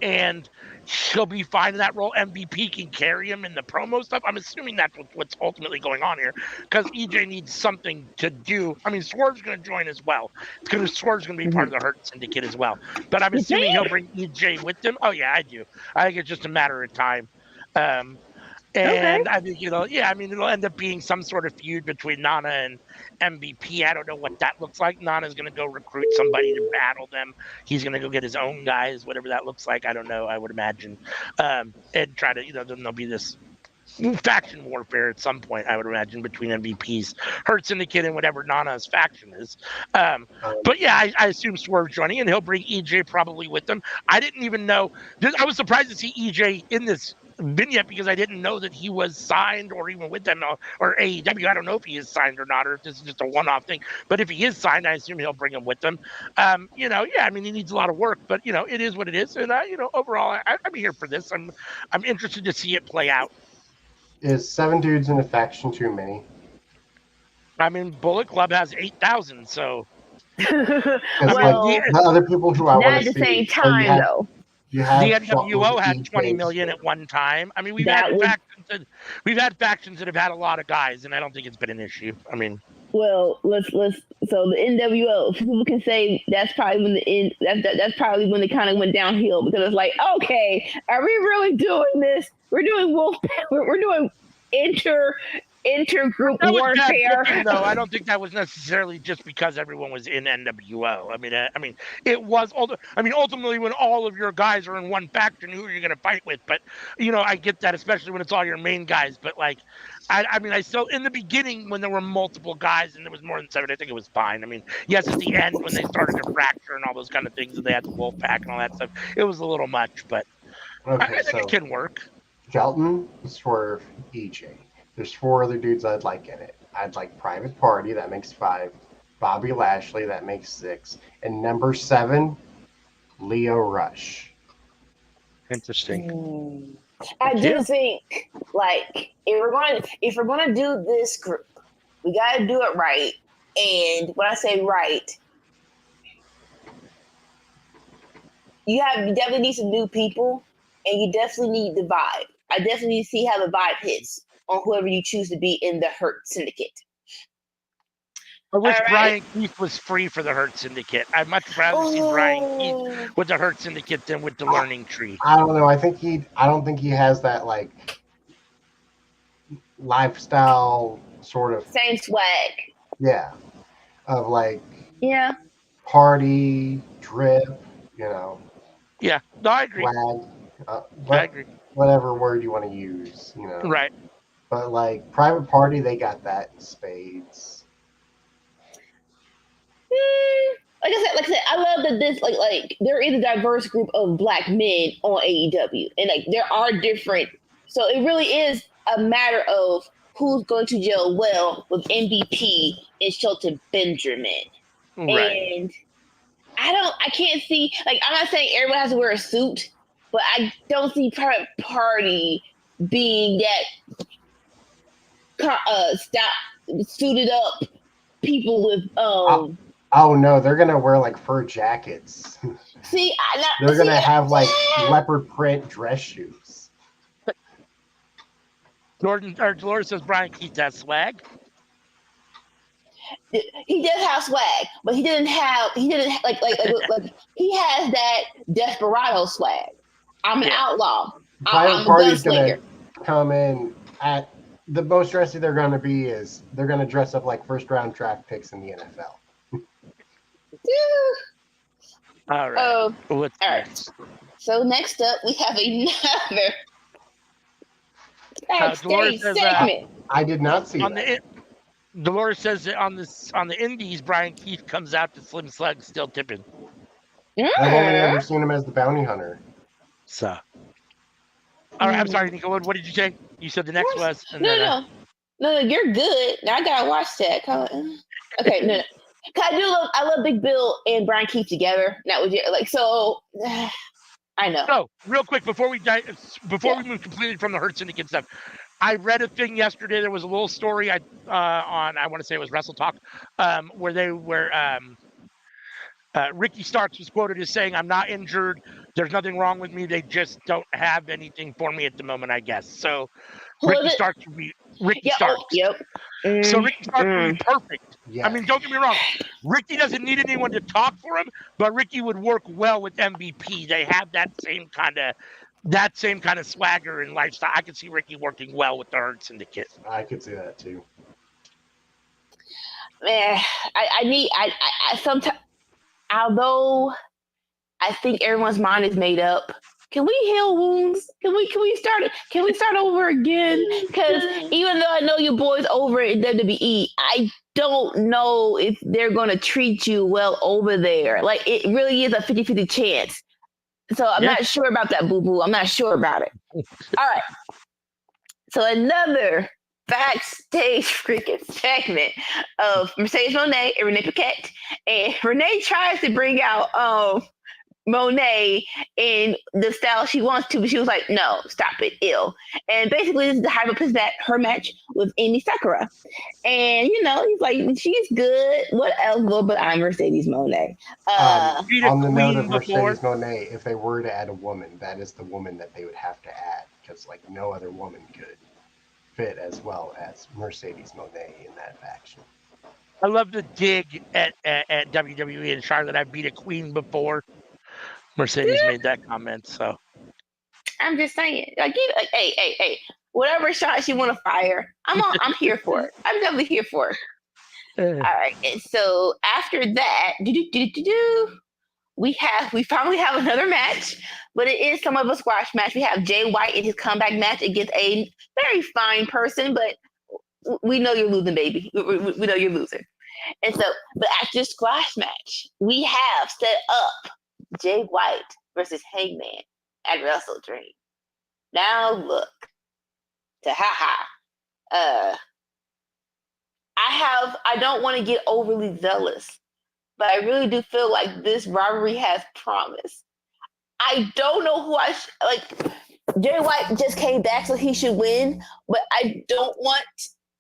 And he'll be fine in that role. MVP can carry him in the promo stuff. I'm assuming that's what's ultimately going on here because EJ needs something to do. I mean, Swerve's going to join as well. Swerve's going to be part of the Hurt Syndicate as well. But I'm assuming he'll bring EJ with him. Oh, yeah, I do. I think it's just a matter of time. And I think, it'll end up being some sort of feud between Nana and MVP. I don't know what that looks like. Nana's going to go recruit somebody to battle them. He's going to go get his own guys, whatever that looks like. I don't know. I would imagine. And try to, then there'll be this faction warfare at some point, I would imagine, between MVPs, Hurt Syndicate, and whatever Nana's faction is. But yeah, I assume Swerve's joining, and he'll bring EJ probably with him. I didn't even know. I was surprised to see EJ in this vignette because I didn't know that he was signed or even with them or AEW. I don't know if he is signed or not, or if this is just a one-off thing. But if he is signed, I assume he'll bring him with him. You know, yeah, I mean, he needs a lot of work, but you know, it is what it is. And you know, overall, I'm here for this. I'm interested to see it play out. Is 7 dudes in a faction too many? I mean, Bullet Club has 8,000, so. Well, like, the other people who I not want at to the see. same time, though. You have the NWO had 20 million at one time. I mean, we've had factions that have had a lot of guys, and I don't think it's been an issue. I mean, well, let's so the NWO, people can say that's probably when that's probably when it kind of went downhill, because it's like, okay, are we really doing this? We're doing we're doing intergroup warfare. Booking, though. I don't think that was necessarily just because everyone was in NWO. I mean, it was. Ultimately, when all of your guys are in one faction, who are you going to fight with? But you know, I get that, especially when it's all your main guys. But like, I still, in the beginning, when there were multiple guys and there was more than 7, I think it was fine. I mean, yes, at the end when they started to fracture and all those kind of things, and they had the wolf pack and all that stuff, it was a little much. But I think it can work. Shelton, Swerve, EJ. There's 4 other dudes I'd like in it. I'd like Private Party, that makes 5. Bobby Lashley, that makes 6. And number 7, Leo Rush. Interesting. I do think, like, if we're gonna do this group, we gotta do it right. And when I say right, you definitely need some new people, and you definitely need the vibe. I definitely need to see how the vibe hits on whoever you choose to be in the Hurt Syndicate. I wish Brian Keith was free for the Hurt Syndicate. I'd much rather see Brian Keith with the Hurt Syndicate than with the Learning Tree. I don't know. I don't think he has that like lifestyle sort of same swag. Yeah, of like party drip. You know. Yeah. No, I agree. Swag. I agree. Whatever word you want to use, you know. Right. But like Private Party, they got that in spades. Like I said, I love that this like there is a diverse group of Black men on AEW, and like there are different. So it really is a matter of who's going to gel well with MVP and Shelton Benjamin. Right. And I can't see, like, I'm not saying everyone has to wear a suit, but I don't see Private Party being that suited up people with Oh no, they're gonna wear like fur jackets. They're gonna have like leopard print dress shoes. Dolores says Brian Keith has swag. He does have swag, but he didn't like he has that desperado swag. I'm an outlaw. Private Party's gonna come in at the most dressy they're gonna be is they're gonna dress up like first round draft picks in the NFL. All right. All right. So next up, we have another backstage segment. I did not see that. Dolores says that on the Indies, Brian Keith comes out to Slim Slug still tipping. I've only ever seen him as the bounty hunter. So. All right. I'm sorry, Nico. What did you say? You said the next was. No, you're good. Now I gotta watch that. Okay, no. I love Big Bill and Brian Keith together. That was like so. I know. So real quick before we move completely from the Hurt Syndicate stuff, I read a thing yesterday. There was a little story on I want to say it was Wrestle Talk, where Ricky Starks was quoted as saying, "I'm not injured. There's nothing wrong with me. They just don't have anything for me at the moment, I guess." So Ricky Starks would be Ricky Starks. So Ricky Starks would be perfect. Yeah. I mean, don't get me wrong. Ricky doesn't need anyone to talk for him, but Ricky would work well with MVP. They have that same kind of swagger and lifestyle. I could see Ricky working well with the Hurt Syndicate. I could see that too. Man, I sometimes, although I think everyone's mind is made up, can we heal wounds? Can we start over again? Because even though I know you boys over in WWE, I don't know if they're gonna treat you well over there. Like it really is a 50-50 chance. So I'm not sure about that, boo boo. I'm not sure about it. All right. So another backstage freaking segment of Mercedes Moné and Renee Paquette. And Renee tries to bring out Monet in the style she wants to, but she was like, no, stop it, ill. And basically, this is the hype up that her match with Amy Sakura. And, he's like, she's good, whatever, but I'm Mercedes Monet. On the note of Mercedes Monet, if they were to add a woman, that is the woman that they would have to add, because, like, no other woman could fit as well as Mercedes Monet in that faction. I love the dig at WWE and Charlotte. I've beat a queen before. Mercedes made that comment, so I'm just saying, like, hey, whatever shot you want to fire, I'm here for it. I'm definitely here for it. All right, and so after that, we finally have another match, but it is some of a squash match. We have Jay White in his comeback match against a very fine person, but we know you're losing, baby. We know you're losing. And so, but at this squash match, we have set up Jay White versus Hangman at Wrestle Dream. Now look, I don't want to get overly zealous, but I really do feel like this rivalry has promise. I don't know who Jay White just came back, so he should win, but I don't want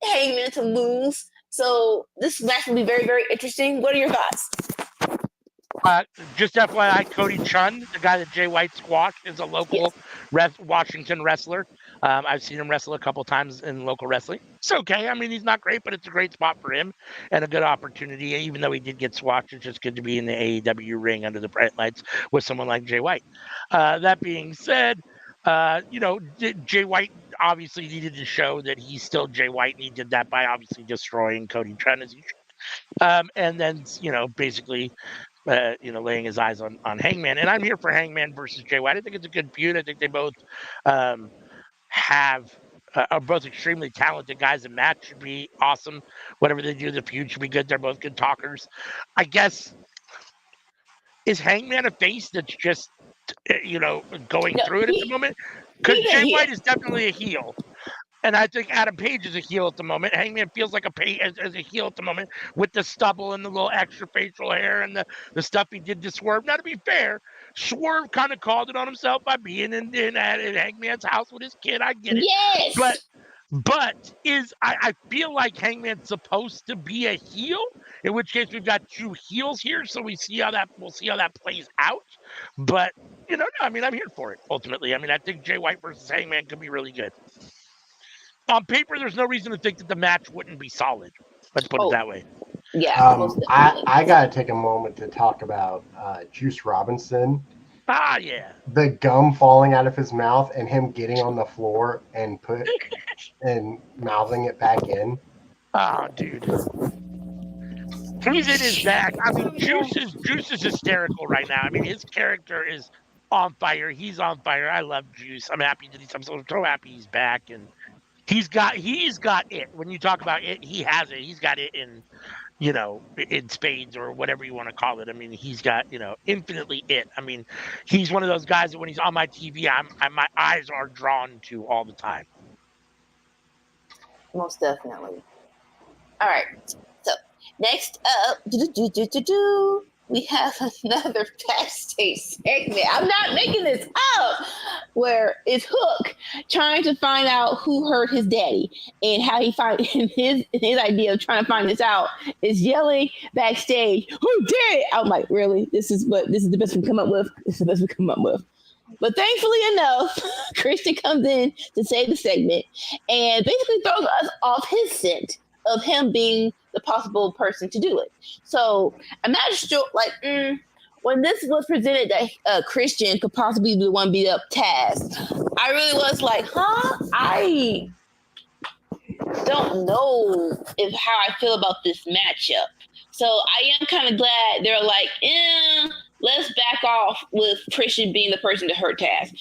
Hangman to lose. So this match will be very, very interesting. What are your thoughts? Just FYI, Cody Chun, the guy that Jay White squashed, is a local Washington wrestler. I've seen him wrestle a couple times in local wrestling. It's okay. I mean, he's not great, but it's a great spot for him and a good opportunity. Even though he did get squashed, it's just good to be in the AEW ring under the bright lights with someone like Jay White. That being said, Jay White obviously needed to show that he's still Jay White, and he did that by obviously destroying Cody Chun as he should. And then, basically laying his eyes on Hangman. And I'm here for Hangman versus Jay White. I think it's a good feud. I think they both are both extremely talented guys. The match should be awesome. Whatever they do, the feud should be good. They're both good talkers. I guess, is Hangman a face that's just, going through it at the moment? Because Jay White is definitely a heel. And I think Adam Page is a heel at the moment. Hangman feels like as a heel at the moment with the stubble and the little extra facial hair and the stuff he did to Swerve. Now, to be fair, Swerve kind of called it on himself by being in Hangman's house with his kid. I get it. Yes. But I feel like Hangman's supposed to be a heel, in which case we've got two heels here, so we'll see how that plays out. But I'm here for it ultimately. I think Jay White versus Hangman could be really good. On paper, there's no reason to think that the match wouldn't be solid. Let's put it that way. Yeah. I gotta take a moment to talk about Juice Robinson. Yeah. The gum falling out of his mouth and him getting on the floor and mouthing it back in. Oh, dude. He's in his bag. Juice is hysterical right now. His character is on fire. He's on fire. I love Juice. I'm so happy he's back, and he's got it. When you talk about it, he has it. He's got it in spades or whatever you want to call it. He's got, infinitely it. He's one of those guys that when he's on my TV, my eyes are drawn to all the time. Most definitely. All right. So next up, we have another backstage segment. I'm not making this up. Where it's Hook trying to find out who hurt his daddy, and how he his idea of trying to find this out is yelling backstage, "Who did it?" I'm like, really? This is the best we come up with. This is the best we come up with. But thankfully enough, Christian comes in to save the segment and basically throws us off his scent of him being the possible person to do it. So I'm not sure, when this was presented that Christian could possibly be the one beat up Taz, I really was like, I don't know how I feel about this matchup. So I am kind of glad they're like, let's back off with Christian being the person to hurt Taz.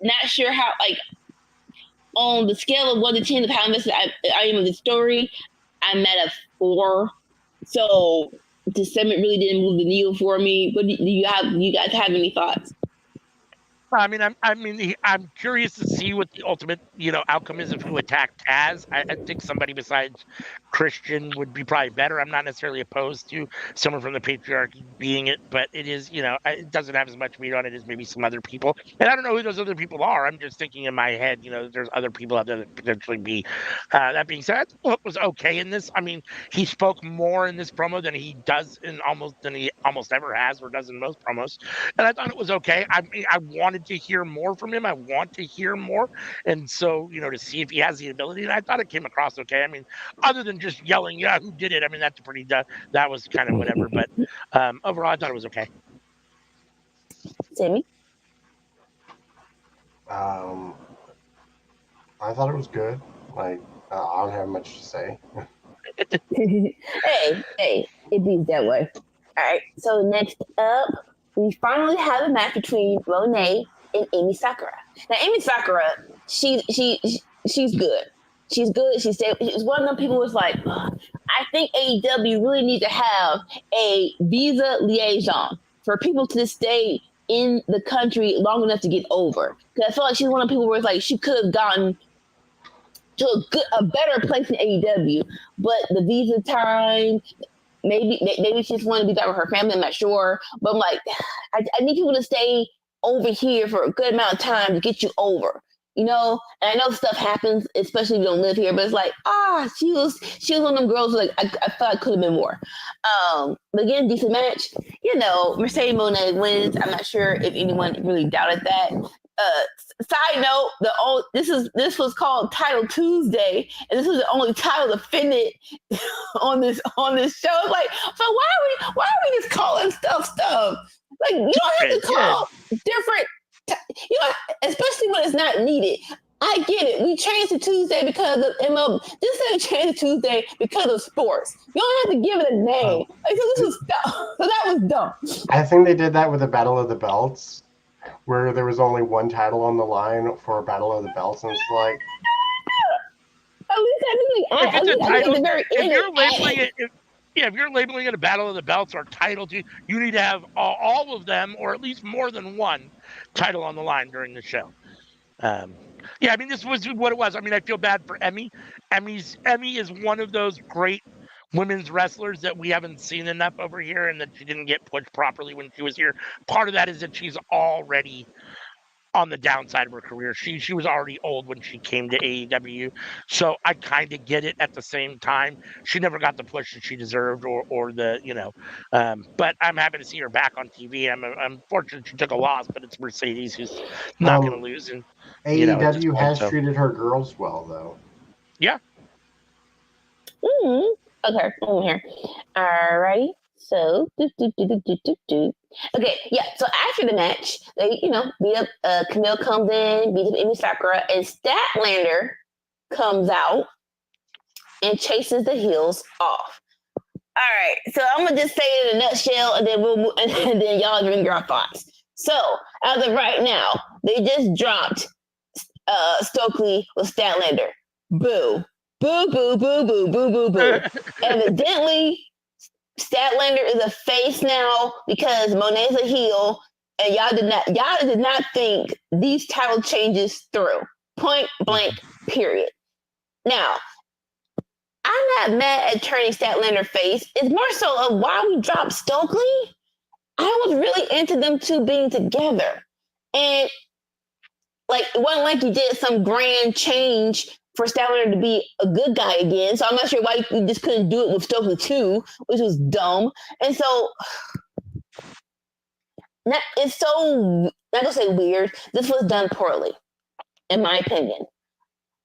Not sure how, like, on the scale of 1 to 10 of how invested I am in the story, I'm at a 4. So the segment really didn't move the needle for me. But do you guys have any thoughts? I mean, I'm curious to see what the ultimate, outcome is of who attacked Taz. I think somebody besides Christian would be probably better. I'm not necessarily opposed to someone from the patriarchy being it, but it is, it doesn't have as much meat on it as maybe some other people. And I don't know who those other people are. I'm just thinking in my head, there's other people out there that potentially be. That being said, Hook was okay in this. I mean, he spoke more in this promo than he almost ever has or does in most promos, and I thought it was okay. I mean, I wanted to hear more from him. I want to hear more. And so, to see if he has the ability. And I thought it came across okay. I mean, other than just yelling, yeah, who did it? I mean, that's that was kind of whatever. But overall, I thought it was okay. Sammy? I thought it was good. Like, I don't have much to say. hey, it beats that way. All right, so next up, we finally have a match between Monet and Amy Sakura. Now, Amy Sakura, she's good. She's good. She's one of them people who's like, I think AEW really needs to have a visa liaison for people to stay in the country long enough to get over. Because I feel like she's one of the people where it's like she could have gotten to a better place in AEW, but the visa time, maybe she just wanted to be back with her family. I'm not sure, but I'm like, I need people to stay over here for a good amount of time to get you over. And I know stuff happens, especially if you don't live here. But it's like, she was one of them girls who, like, I thought it could have been more. But again, decent match. Mercedes Moné wins. I'm not sure if anyone really doubted that. Side note, this was called Title Tuesday, and this was the only title defended on this show. It's like, so why are we just calling stuff? Like, you don't have to call different, especially when it's not needed. I get it. We changed to Tuesday because of MLB. This ain't changed to Tuesday because of sports. You don't have to give it a name. Like, so this was dumb. So that was dumb. I think they did that with the Battle of the Belts, where there was only one title on the line for a Battle of the Belts, and it's like, at least I think at the very end. If you're labeling it a Battle of the Belts or title, you need to have all of them, or at least more than one title on the line during the show. Yeah, I mean, this was what it was. I mean, I feel bad for Emmy. Emmy is one of those great women's wrestlers that we haven't seen enough over here, and that she didn't get pushed properly when she was here. Part of that is that she's already on the downside of her career. She was already old when she came to AEW, so I kind of get it. At the same time, she never got the push that she deserved, or the but I'm happy to see her back on TV. I'm fortunate she took a loss, but it's Mercedes who's not going to lose. And AEW has treated her girls well, though. Yeah. Okay, over here. All right. So, okay, yeah. So after the match, they, beat up. Camille comes in, beat up Amy Sakura, and Statlander comes out and chases the heels off. All right. So I'm gonna just say it in a nutshell, and then we'll and then y'all bring your thoughts. So as of right now, they just dropped Stokely with Statlander. Boo. Boo, boo, boo, boo, boo, boo, boo. Evidently, Statlander is a face now because Monet's a heel, and y'all did not think these title changes through. Point blank, period. Now, I'm not mad at turning Statlander face. It's more so of why we dropped Stokely. I was really into them two being together. And like, it wasn't like you did some grand change for Statlander to be a good guy again. So I'm not sure why you just couldn't do it with Stokely too, which was dumb. And so it's so, not gonna say weird, this was done poorly, in my opinion.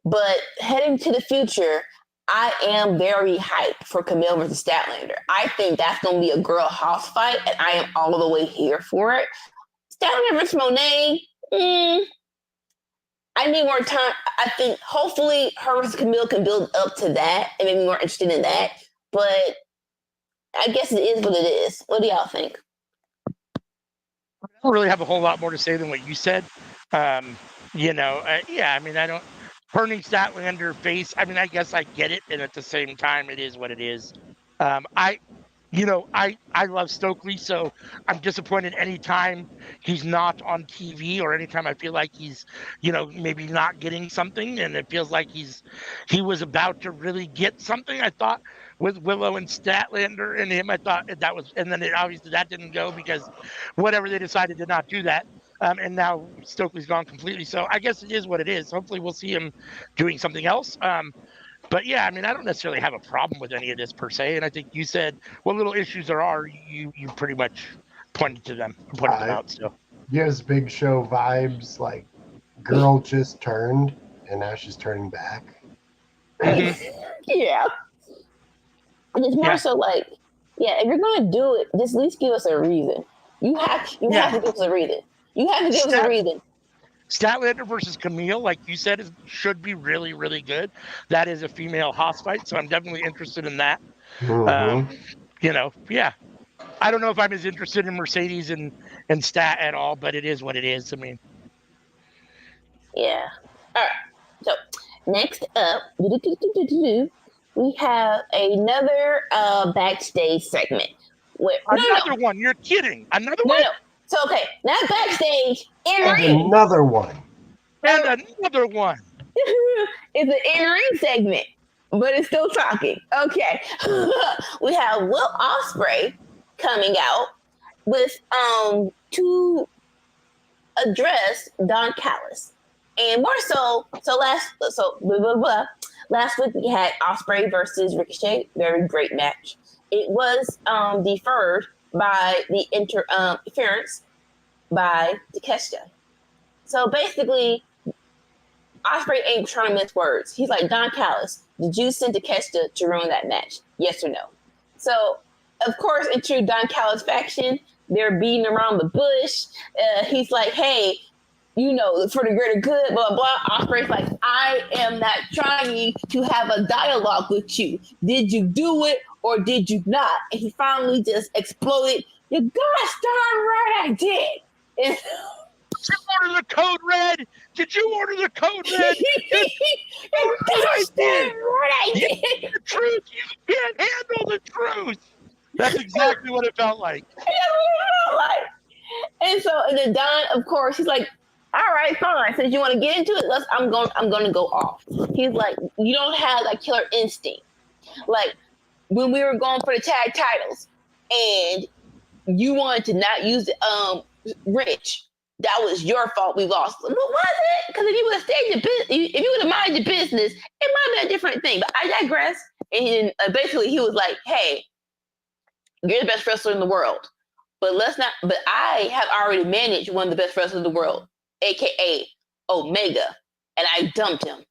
But heading to the future, I am very hyped for Camille versus Statlander. I think that's going to be a girl house fight, and I am all the way here for it. Statlander versus Monet, I need more time. I think hopefully her versus Camille can build up to that and make me more interested in that. But I guess it is what it is. What do y'all think? don't really have a whole lot more to say than what you said. Yeah, I mean, I don't turning Statlander face. I mean, I guess I get it, and at the same time, it is what it is. I love Stokely, so I'm disappointed anytime he's not on TV or anytime I feel like he's, maybe not getting something, and it feels like he was about to really get something. I thought with Willow and Statlander and him, I thought that was, and then obviously that didn't go because whatever they decided to not do that. And now Stokely's gone completely. So I guess it is what it is. Hopefully we'll see him doing something else. But yeah, I mean, I don't necessarily have a problem with any of this per se. And I think you said what little issues there are, you pretty much pointed them out. So gives Big Show vibes like girl just turned and now she's turning back. Yeah. And it's more so like, if you're gonna do it, just at least give us a reason. You have to give us a reason. You have to give us a reason. Statlander versus Camille, like you said, should be really, really good. That is a female hoss fight, so I'm definitely interested in that. Mm-hmm. I don't know if I'm as interested in Mercedes and Stat at all, but it is what it is. I mean, yeah. All right. So next up, we have another backstage segment. Another one. You're kidding. Another one? No. So, okay, not backstage, in-ring. Another one. And another one. It's an in-ring segment, but it's still talking. Okay. We have Will Ospreay coming out with to address Don Callis. And more so last week we had Ospreay versus Ricochet, very great match. It was deferred by the interference by Takeshita. So basically, Ospreay ain't trying to mince words. He's like, Don Callis, did you send Takeshita to ruin that match? Yes or no? So, of course, in true Don Callis faction, they're beating around the bush. He's like, hey, for the greater good, blah, blah. Ospreay's like, I am not trying to have a dialogue with you. Did you do it or did you not? And he finally just exploded. You gosh darn right I did. And did you order the code red? Did you order the code red? You gosh darn right I did. The truth, you can't handle the truth. That's exactly what it felt like. And then Don, of course, he's like, all right, fine. Since you want to get into it, I'm going to go off. He's like, you don't have that killer instinct. Like when we were going for the tag titles, and you wanted to not use Rich. That was your fault. We lost. What was it? Because if you would have stayed your business, if you would have minded your business, it might have been a different thing. But I digress. And basically, he was like, "Hey, you're the best wrestler in the world, but But I have already managed one of the best wrestlers in the world, aka Omega, and I dumped him.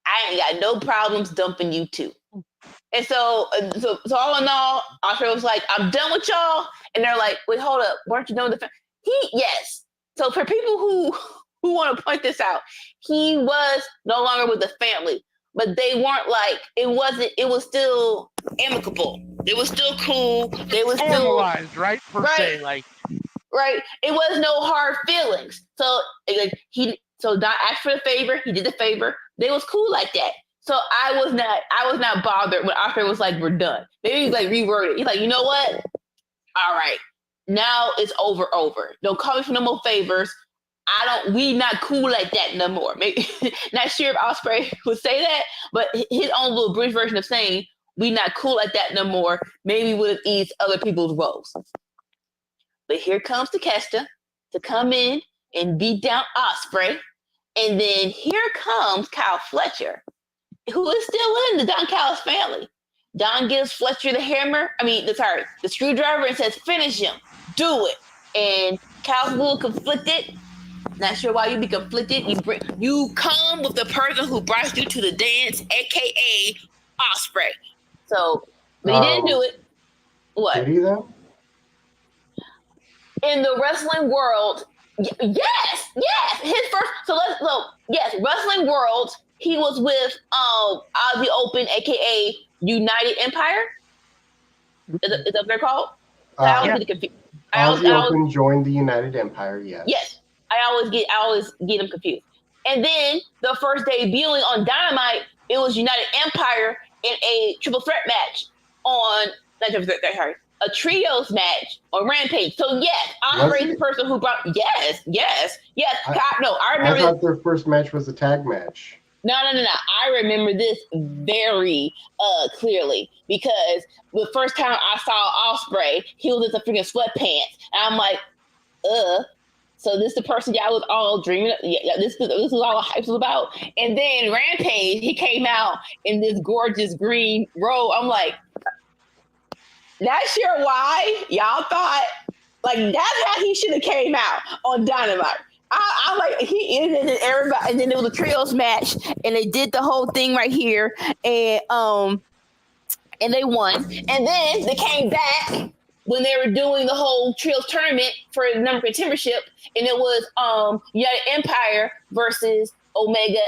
I ain't got no problems dumping you too." And so all in all, Ospreay was like, "I'm done with y'all," and they're like, "Wait, hold up, weren't you done with the?" Yes. So for people who want to point this out, he was no longer with the family, but they weren't like it wasn't. It was still amicable. It was still cool. They was formalized, still right? Per se, like right. It was no hard feelings. So Don asked for the favor. He did the favor. They was cool like that. So I was not bothered when Ospreay was like, "We're done." Maybe he's like reworded. He's like, "You know what? All right, now it's over. Don't call me for no more favors. We not cool like that no more." Maybe not sure if Ospreay would say that, but his own little British version of saying we not cool like that no more maybe would have eased other people's woes. But here comes Takeshita to come in and beat down Ospreay, and then here comes Kyle Fletcher, who is still in the Don Callis family. Don gives Fletcher the screwdriver and says, "Finish him, do it." And Kyle's a little conflicted. Not sure why you be conflicted. You come with the person who brought you to the dance, aka Ospreay. So, but he didn't do it. What? Did he though? In the wrestling world, yes. His first. Wrestling world. He was with Aussie Open, aka United Empire. Is that what they're called? Aussie Open joined the United Empire. Yes. Yes. I always get them confused. And then the first debuting on Dynamite, it was United Empire in a triple threat match on not triple threat, sorry, a trios match on Rampage. So yes, Ospreay is the person who brought. Yes. I remember. I thought their first match was a tag match. No. I remember this very clearly because the first time I saw Ospreay, he was in the freaking sweatpants, and I'm like, So this is the person y'all was all dreaming of. Yeah, this is all the hype was about. And then Rampage, he came out in this gorgeous green robe. I'm like, not sure why y'all thought like that's how he should have came out on Dynamite. I'm like, he ended it, everybody, and then it was a trios match, and they did the whole thing right here, and they won, and then they came back when they were doing the whole trios tournament for the number contendership, and it was United Empire versus Omega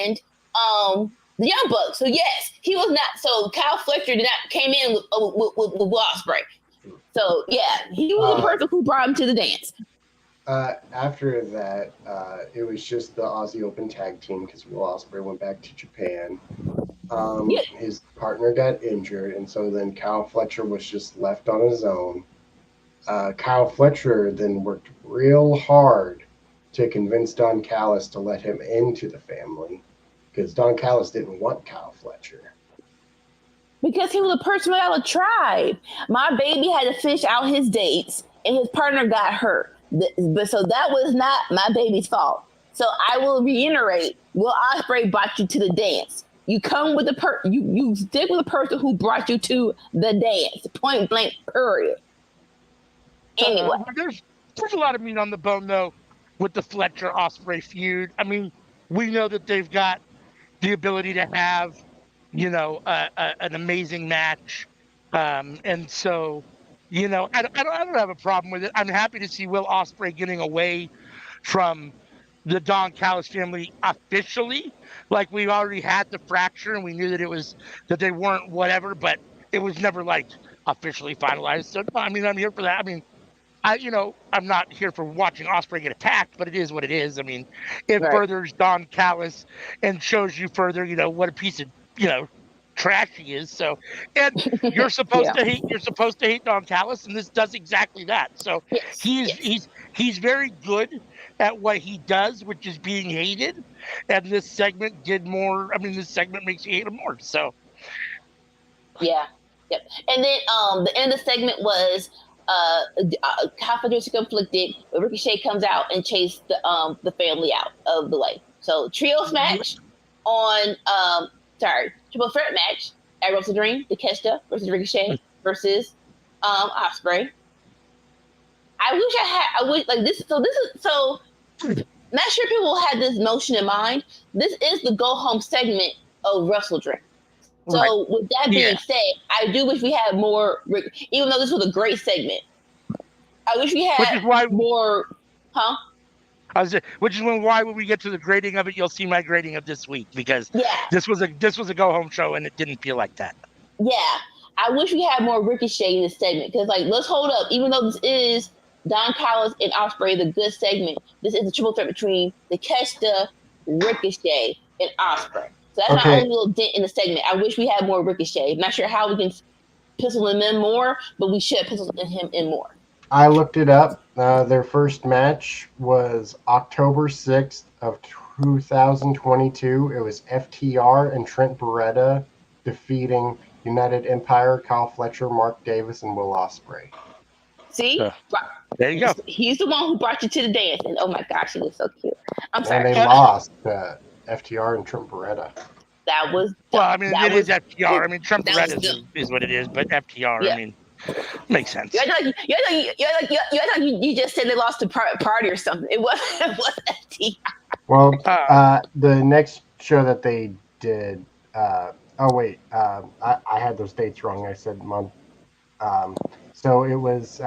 and the Young Bucks. So yes, he was not. So Kyle Fletcher came in with Ospreay. So yeah, he was the person who brought him to the dance. After that, it was just the Aussie Open tag team because Will Ospreay went back to Japan. His partner got injured, and so then Kyle Fletcher was just left on his own. Kyle Fletcher then worked real hard to convince Don Callis to let him into the family because Don Callis didn't want Kyle Fletcher. Because he was a person without a tribe. My baby had to fish out his dates, and his partner got hurt. But so that was not my baby's fault. So I will reiterate: Will Ospreay brought you to the dance? You come with the you stick with the person who brought you to the dance. Point blank. Period. Anyway, there's a lot of meat on the bone though with the Fletcher Ospreay feud. I mean, we know that they've got the ability to have, an amazing match, and so. I don't have a problem with it. I'm happy to see Will Ospreay getting away from the Don Callis family officially. Like we already had the fracture and we knew that they weren't whatever, but it was never like officially finalized. So I mean, I'm here for that. I mean, I'm not here for watching Ospreay get attacked, but it is what it is. I mean, it furthers Don Callis and shows you further, what a piece of, trash he is. So, and you're supposed to hate Don Callis, and this does exactly that. So he's very good at what he does, which is being hated. And this segment did more. I mean, this segment makes you hate him more. So yeah. Yep. And then the end of the segment was confidential conflicted. Ricochet comes out and chased the family out of the way. So trios match on triple threat match at Wrestle Dream, Takeshita versus Ricochet versus Ospreay. I wish like this. So not sure people had this notion in mind. This is the go home segment of Wrestle Dream. So with that being said, I do wish we had more. Even though this was a great segment, I wish we had more. Huh? Which is why when we get to the grading of it, you'll see my grading of this week because this was a go home show and it didn't feel like that. Yeah, I wish we had more Ricochet in this segment because let's hold up. Even though this is Don Callis and Ospreay, the good segment, this is a triple threat between Takeshita, Ricochet, and Ospreay. So that's my only little dent in the segment. I wish we had more Ricochet. I'm not sure how we can pistol him in more, but we should pistol him in more. I looked it up. Their first match was October 6th of 2022. It was FTR and Trent Beretta defeating United Empire, Kyle Fletcher, Mark Davis, and Will Ospreay. See? There you go. He's the one who brought you to the dance. And oh my gosh, he was so cute. I'm sorry. And they lost FTR and Trent Beretta. That was dumb. Well, I mean, it is FTR. I mean, Trent Beretta is what it is, but FTR, I mean, makes sense. You just said they lost to Party or something. It was FTR. Well, the next show that they did. I had those dates wrong. I said month. So it was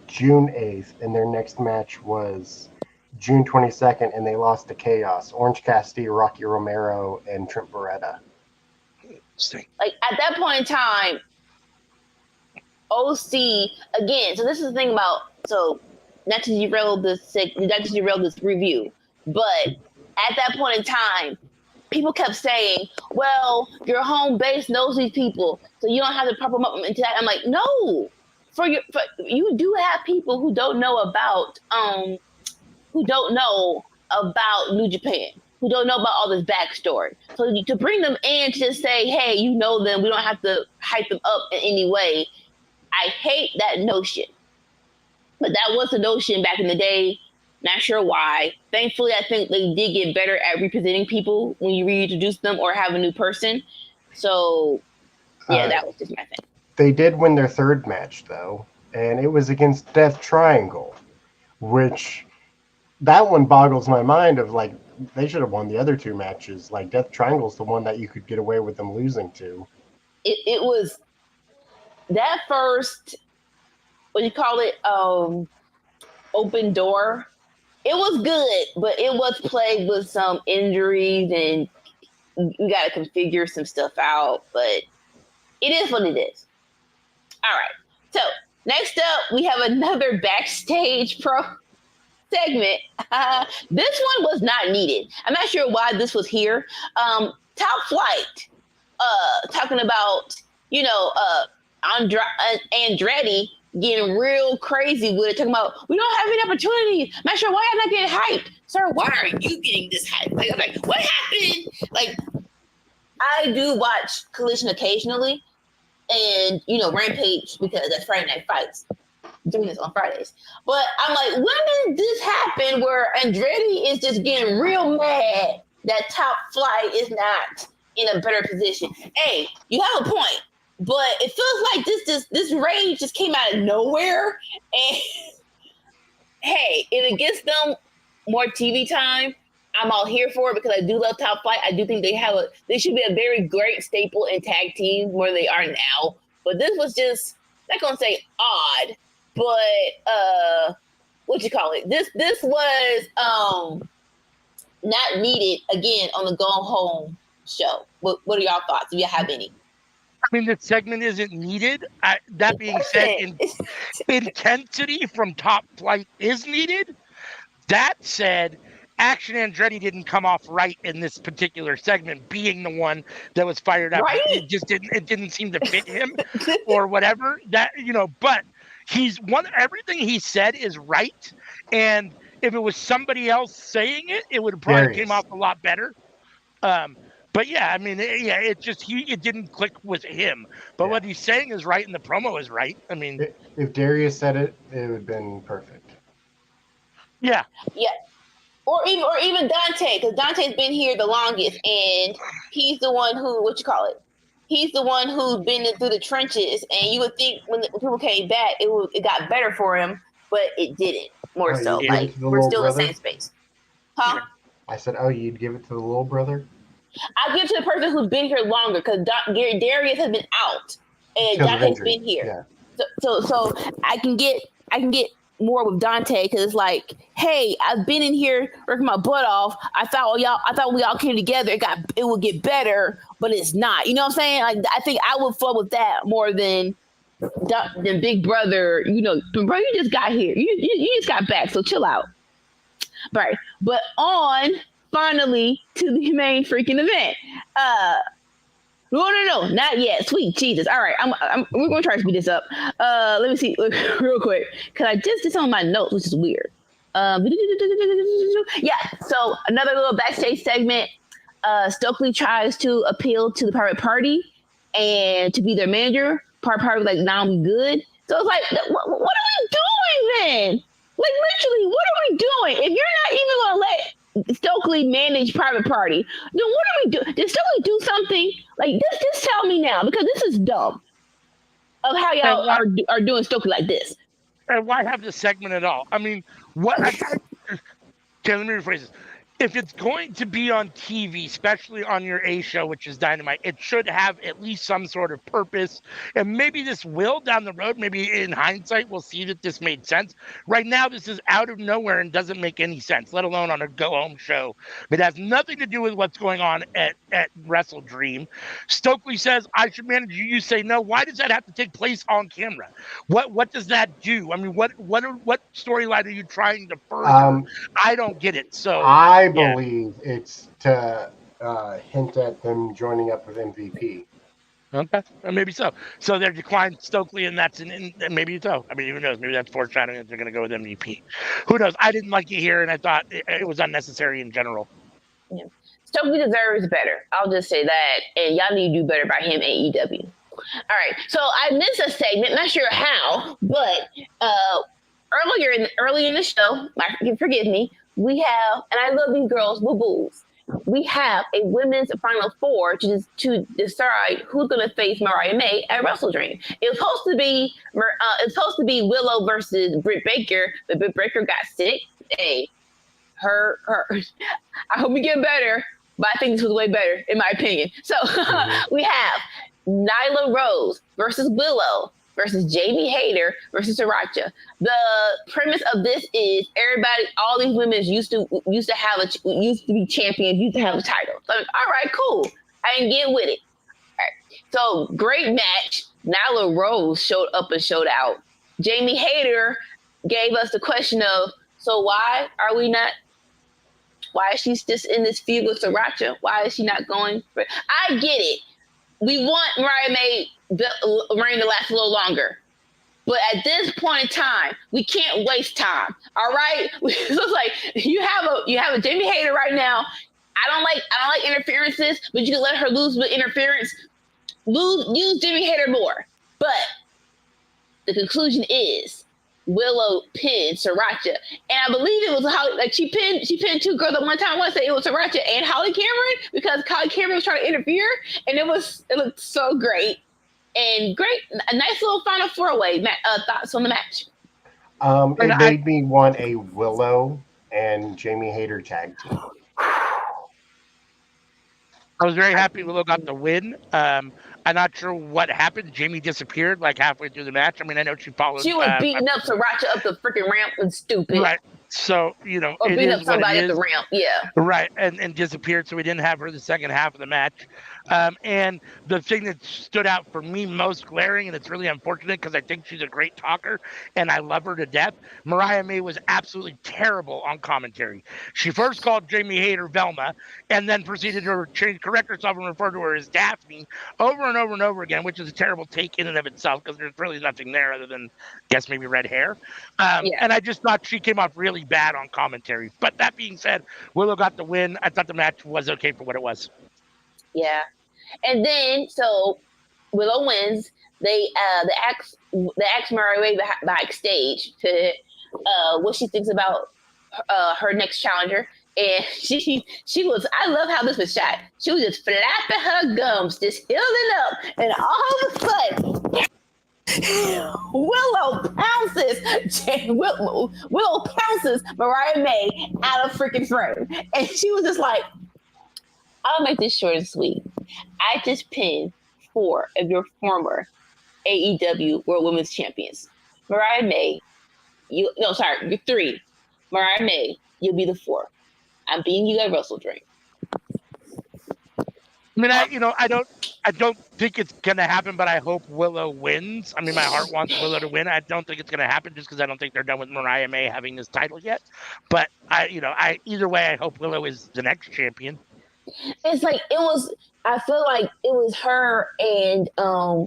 June 8th, and their next match was June 22nd, and they lost to Chaos. Orange Cassidy, Rocky Romero, and Trent Beretta. Like at that point in time, OC again. So this is the thing about not to derail this review, but at that point in time, people kept saying, "Well, your home base knows these people, so you don't have to prop them up into that." I'm like, no. You do have people who don't know about New Japan, who don't know about all this backstory. So to bring them in to just say, "Hey, you know them, we don't have to hype them up in any way," I hate that notion. But that was the notion back in the day. Not sure why. Thankfully, I think they did get better at representing people when you reintroduce them or have a new person. So, yeah, that was just my thing. They did win their third match, though, and it was against Death Triangle, which that one boggles my mind of, like, they should have won the other two matches. Like, Death Triangle's the one that you could get away with them losing to. It was that first, what do you call it, open door. It was good, but it was plagued with some injuries, and you got to configure some stuff out. But it is what it is. All right. So next up, we have another backstage pro segment. This one was not needed. I'm not sure why this was here. Top Flight, talking about Andretti getting real crazy with it, talking about we don't have any opportunities. I'm not sure why I'm not getting hyped. Sir, why are you getting this hype? Like, what happened? Like, I do watch Collision occasionally, and Rampage, because that's Friday Night Fights. I'm doing this on Fridays. But I'm like, when did this happen where Andretti is just getting real mad that Top Flight is not in a better position? Hey, you have a point. But it feels like this rage just came out of nowhere. And hey, if it gets them more TV time, I'm all here for it, because I do love Top Flight. I do think they should be a very great staple in tag teams where they are now. But this was just, not gonna say odd, but what you call it? This was not needed again on the Go Home show. What are y'all thoughts? Do you have any? I mean, the segment isn't needed. That being said, intensity from Top Flight is needed. That said, Action Andretti didn't come off right in this particular segment, being the one that was fired up. Right? It didn't seem to fit him or whatever. But everything he said is right. And if it was somebody else saying it, it would have probably came off a lot better. But yeah, I mean, it didn't click with him. But what he's saying is right, and the promo is right. I mean, if Darius said it, it would have been perfect. Yeah. Or even Dante, because Dante's been here the longest, and he's the one who, he's the one who's been through the trenches, and you would think when people came back, it got better for him, but it didn't. More so, like, we're still in the same space. Huh? I said, you'd give it to the little brother? I give it to the person who's been here longer, because Darius has been out and Dante's been here. Yeah. So I can get more with Dante, because it's like, hey, I've been in here working my butt off. I thought we all came together. It would get better, but it's not. You know what I'm saying? Like, I think I would flow with that more than Big Brother. Bro, you just got here. You just got back, so chill out. Right, but on. Finally, to the main freaking event. No, not yet. Sweet Jesus. All right, we're gonna try to speed this up. Let me see real quick, because I just did some of my notes, which is weird. Yeah. So another little backstage segment. Stokely tries to appeal to the Private Party and to be their manager. Private Party was like, "Nah, we good." So it's like, what are we doing then? Like, literally, what are we doing? If you're not even gonna let Stokely manage Private Party, then what are we doing? Did Stokely do something like this? Just tell me now, because this is dumb. Of how y'all are doing Stokely like this. And why have this segment at all? I mean, what? Okay, let me rephrase this. if it's going to be on TV, especially on your A show, which is Dynamite, it should have at least some sort of purpose. And maybe this will down the road. Maybe in hindsight, we'll see that this made sense. Right now, this is out of nowhere and doesn't make any sense, let alone on a go-home show. It has nothing to do with what's going on at Wrestle Dream. Stokely says, I should manage you. You say no. Why does that have to take place on camera? What does that do? I mean, what storyline are you trying to further? I don't get it. So I believe it's to hint at them joining up with MVP. Okay, maybe so. So they're declined Stokely, and that's and maybe so. I mean, who knows? Maybe that's foreshadowing that they're going to go with MVP. Who knows? I didn't like it here, and I thought it was unnecessary in general. Yeah. Stokely deserves better. I'll just say that, and y'all need to do better by him, AEW. All right, so I missed a segment. Not sure how, but earlier in the show, forgive me. We have, and I love these girls, boo-boos. We have a women's final four to decide who's going to face Mariah May at Wrestle Dream. It was supposed to be Willow versus Britt Baker, but Britt Baker got sick. Hey, her. I hope we get better, but I think this was way better in my opinion. So we have Nyla Rose versus Willow versus Jamie Hayter versus Sriracha. The premise of this is all these women used to be champions, used to have a title. So, all right, cool. I can get with it. All right. So great match. Nyla Rose showed up and showed out. Jamie Hayter gave us the question of, so why is she just in this feud with Sriracha? Why is she not going? I get it. We want Mariah May reign to last a little longer. But at this point in time, we can't waste time. All right? It's like you have a Jamie Hayter right now. I don't like interferences, but you can let her lose with interference. Use Jamie Hayter more. But the conclusion is Willow pinned Sriracha. And I believe it was Holly, like she pinned two girls at one time. I want to say it was Sriracha and Holly Cameron because Holly Cameron was trying to interfere, and it looked so great. And great, a nice little final four-way thoughts on the match. It made me want a Willow and Jamie Hayter tag team. I was very happy Willow got the win. I'm not sure what happened. Jamie disappeared like halfway through the match. I mean, I know she followed. She was beating up Sriracha up the freaking ramp and stupid. Right. So, or beating up somebody at the ramp. Yeah. Right. And disappeared. So we didn't have her the second half of the match. And the thing that stood out for me most glaring, and it's really unfortunate because I think she's a great talker and I love her to death. Mariah May was absolutely terrible on commentary. She first called Jamie Hayter Velma and then proceeded to correct herself and refer to her as Daphne over and over and over again, which is a terrible take in and of itself because there's really nothing there other than, I guess, maybe red hair. And I just thought she came off really bad on commentary. But that being said, Willow got the win. I thought the match was okay for what it was. Yeah. And then, so Willow wins. They ask Mariah May backstage to what she thinks about her next challenger. And she was, I love how this was shot. She was just flapping her gums, just healing up. And all of a sudden, Willow pounces Mariah May out of freaking frame. And she was just like, I'll make this short and sweet. I just pinned 4 of your former AEW World Women's Champions. Mariah May, you're 3. Mariah May, you'll be the 4th. I'm beating you at Wrestle Dream. I mean, I don't think it's gonna happen, but I hope Willow wins. I mean, my heart wants Willow to win. I don't think it's gonna happen just because I don't think they're done with Mariah May having this title yet. But either way, I hope Willow is the next champion. It's like I feel like it was her and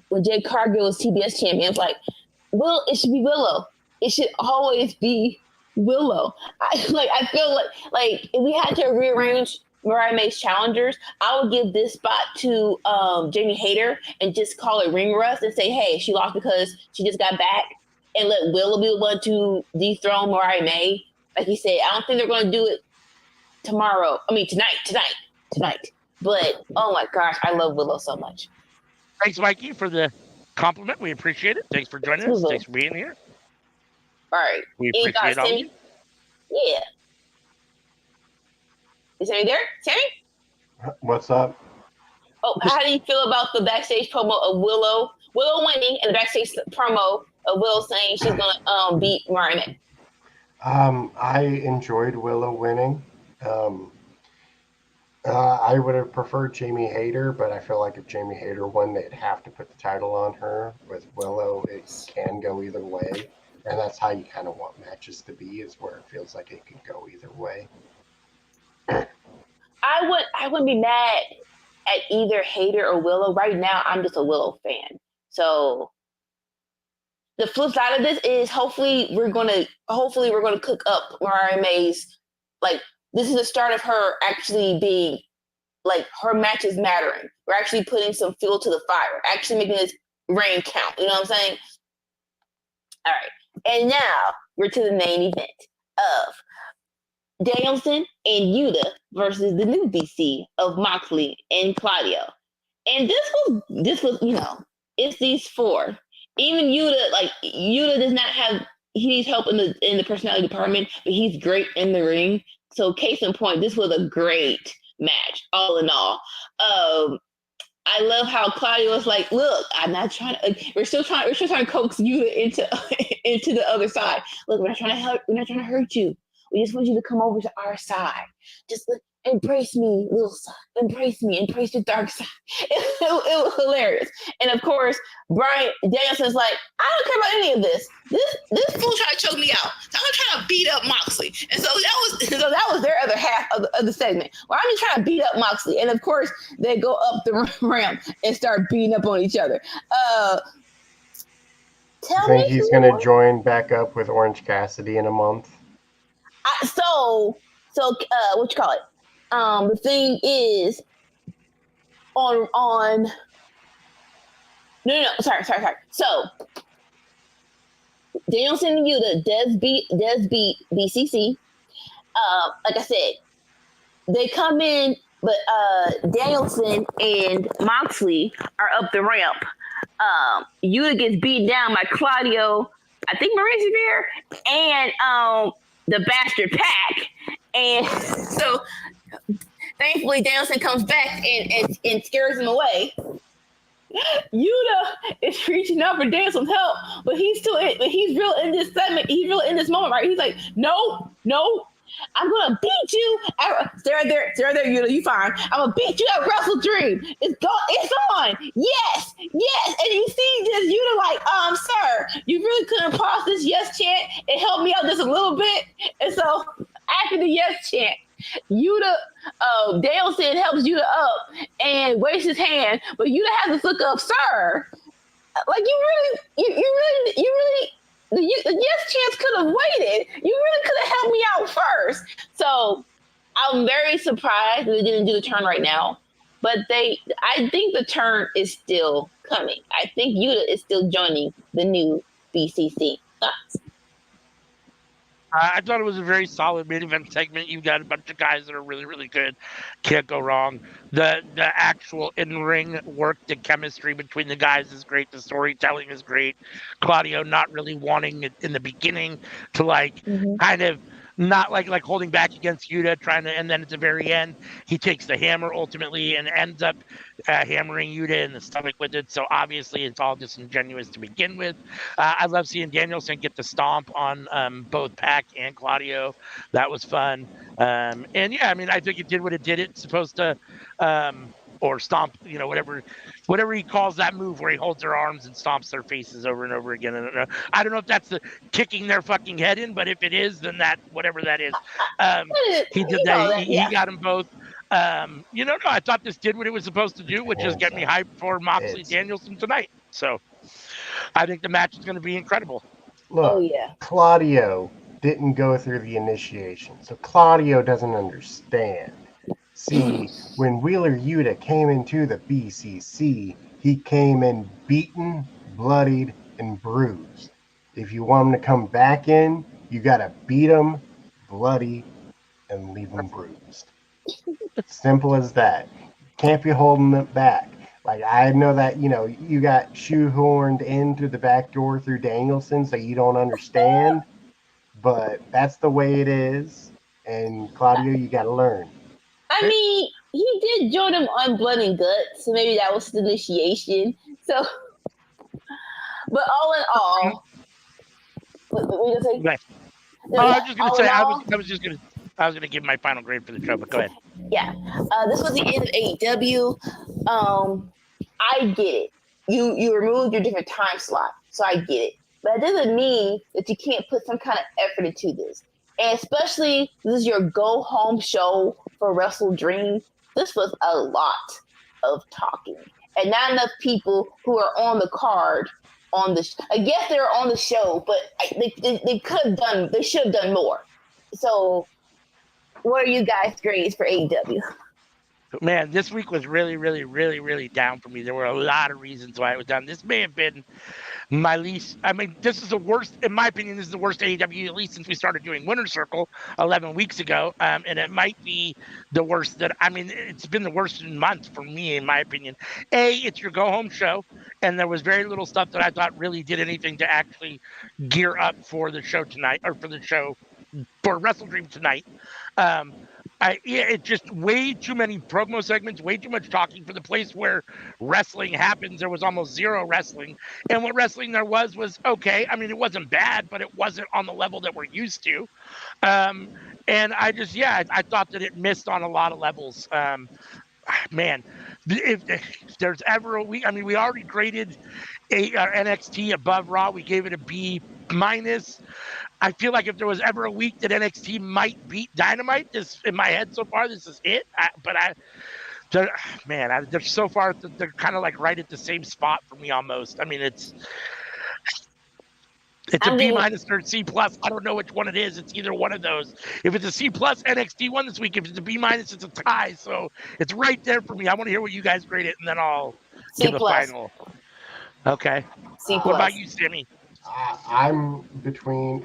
when Jade Cargill was TBS champion, it's like, it should be Willow. It should always be Willow. I feel like if we had to rearrange Mariah May's challengers, I would give this spot to Jamie Hayter and just call it ring rust and say, hey, she lost because she just got back, and let Willow be the one to dethrone Mariah May. Like he said, I don't think they're going to do it tonight. But, oh my gosh, I love Willow so much. Thanks, Mikey, for the compliment. We appreciate it. Thanks for joining us. Thanks for being here. All right. We appreciate all of you. Yeah. Is Sammy there? Sammy? What's up? Oh, how do you feel about the backstage promo of Willow? Willow winning and the backstage promo of Willow saying she's gonna beat Mariah May. I enjoyed Willow winning. I would have preferred Jamie Hayter, but I feel like if Jamie Hayter won, they'd have to put the title on her. With Willow, it can go either way, and that's how you kind of want matches to be, is where it feels like it can go either way. I wouldn't be mad at either Hayter or Willow. Right now, I'm just a Willow fan. So the flip side of this is hopefully we're gonna cook up Mariah May's, like, this is the start of her actually being, like, her matches mattering. We're actually putting some fuel to the fire, actually making this reign count. You know what I'm saying? All right. And now we're to the main event of Danielson and Yuta versus the new BC of Moxley and Claudio. And this was, it's these four. Even Yuta does not have, he needs help in the personality department, but he's great in the ring. So case in point, this was a great match, all in all. I love how Claudio was like, look, I'm not trying to, we're still trying to coax Yuta into the other side. Look, we're not trying to hurt you. We just want you to come over to our side. Just embrace me, little side. Embrace me. Embrace the dark side. It was hilarious. And of course, Brian Danielson's like, I don't care about any of this. This fool trying to choke me out. So I'm trying to beat up Moxley. And so that was their other half of the segment. Well, I'm just trying to beat up Moxley. And of course, they go up the ramp and start beating up on each other. I think he's going to join back up with Orange Cassidy in a month. So what you call it? The thing is on no, sorry. So Danielson and Yuta does beat BCC. Like I said, they come in, but Danielson and Moxley are up the ramp. Yuta gets beaten down by Claudio, I think Mauricio there, and the Bastard Pack. And so thankfully Danielson comes back and scares him away. Yuta is reaching out for Danielson's help, but he's real in this segment. He's real in this moment, right? He's like, no, I'm gonna beat you. Stay there, Yuta. You fine. I'm gonna beat you at Wrestle Dream. It's on. Yes. And you see this Yuta like, sir, you really couldn't pause this yes chant and help me out just a little bit. And so after the yes chant, Yuta, Danielson helps Yuta up and waves his hand, but Yuta has to look up, sir. Like you really. The yes chance could have waited. You really could have helped me out first. So I'm very surprised they didn't do the turn right now. But I think the turn is still coming. I think Yuta is still joining the new BCC. Thoughts? I thought it was a very solid main event segment. You've got a bunch of guys that are really, really good. Can't go wrong. The actual in-ring work, the chemistry between the guys is great. The storytelling is great. Claudio not really wanting it in the beginning to kind of not like holding back against Yuta, and then at the very end, he takes the hammer ultimately and ends up hammering Yuta in the stomach with it. So obviously it's all disingenuous to begin with. I love seeing Danielson get the stomp on both Pac and Claudio. That was fun. And yeah, I mean, I think it did what it did. It's supposed to, or stomp, whatever he calls that move where he holds their arms and stomps their faces over and over again. I don't know if that's the kicking their fucking head in, but if it is, then whatever that is, he did that. He got them both. No, I thought this did what it was supposed to do, which is get me hyped for Moxley Danielson tonight. So I think the match is going to be incredible. Look, Claudio didn't go through the initiation, so Claudio doesn't understand. See, when Wheeler Yuta came into the BCC, he came in beaten, bloodied, and bruised. If you want him to come back in, you got to beat him, bloody, and leave him bruised. Simple as that. Can't be holding it back. Like, I know that, you got shoehorned in through the back door through Danielson, so you don't understand. But that's the way it is. And Claudio, you got to learn. I mean, he did join them on Blood and Guts, so maybe that was the initiation. So, but all in all, what were you gonna say? Right. No, I yeah, was just gonna all in say all, I was gonna give my final grade for the show, but go ahead. yeah. This was the end of AEW. I get it. You removed your different time slot, so I get it. But it doesn't mean that you can't put some kind of effort into this. And especially this is your go home show for Wrestle Dream. This was a lot of talking, and not enough people who are on the card on the. I guess they're on the show, but they could have done. They should have done more. So, what are you guys' grades for AEW? Man, this week was really, really, really, really down for me. There were a lot of reasons why it was down. This may have been my least. I mean, this is the worst, in my opinion. This is the worst AEW, at least since we started doing Winter Circle 11 weeks ago. And it might be the worst that. I mean, it's been the worst in months for me, in my opinion. It's your go home show, and there was very little stuff that I thought really did anything to actually gear up for the show tonight, or for the show for Wrestle Dream tonight. It's just way too many promo segments, way too much talking for the place where wrestling happens. There was almost zero wrestling, and what wrestling there was okay. I mean, it wasn't bad, but it wasn't on the level that we're used to. And I just, I thought that it missed on a lot of levels. Man, if there's ever a week, I mean, we already graded NXT above Raw. We gave it a B minus. I feel like if there was ever a week that NXT might beat Dynamite, this in my head so far, this is it. They're so far, they're kind of like right at the same spot for me almost. I mean, it's a B minus or C plus. I don't know which one it is. It's either one of those. If it's a C plus, NXT won this week. If it's a B minus, it's a tie. So it's right there for me. I want to hear what you guys grade it, and then I'll give a final. Okay. C+. What about you, Sammy? I'm between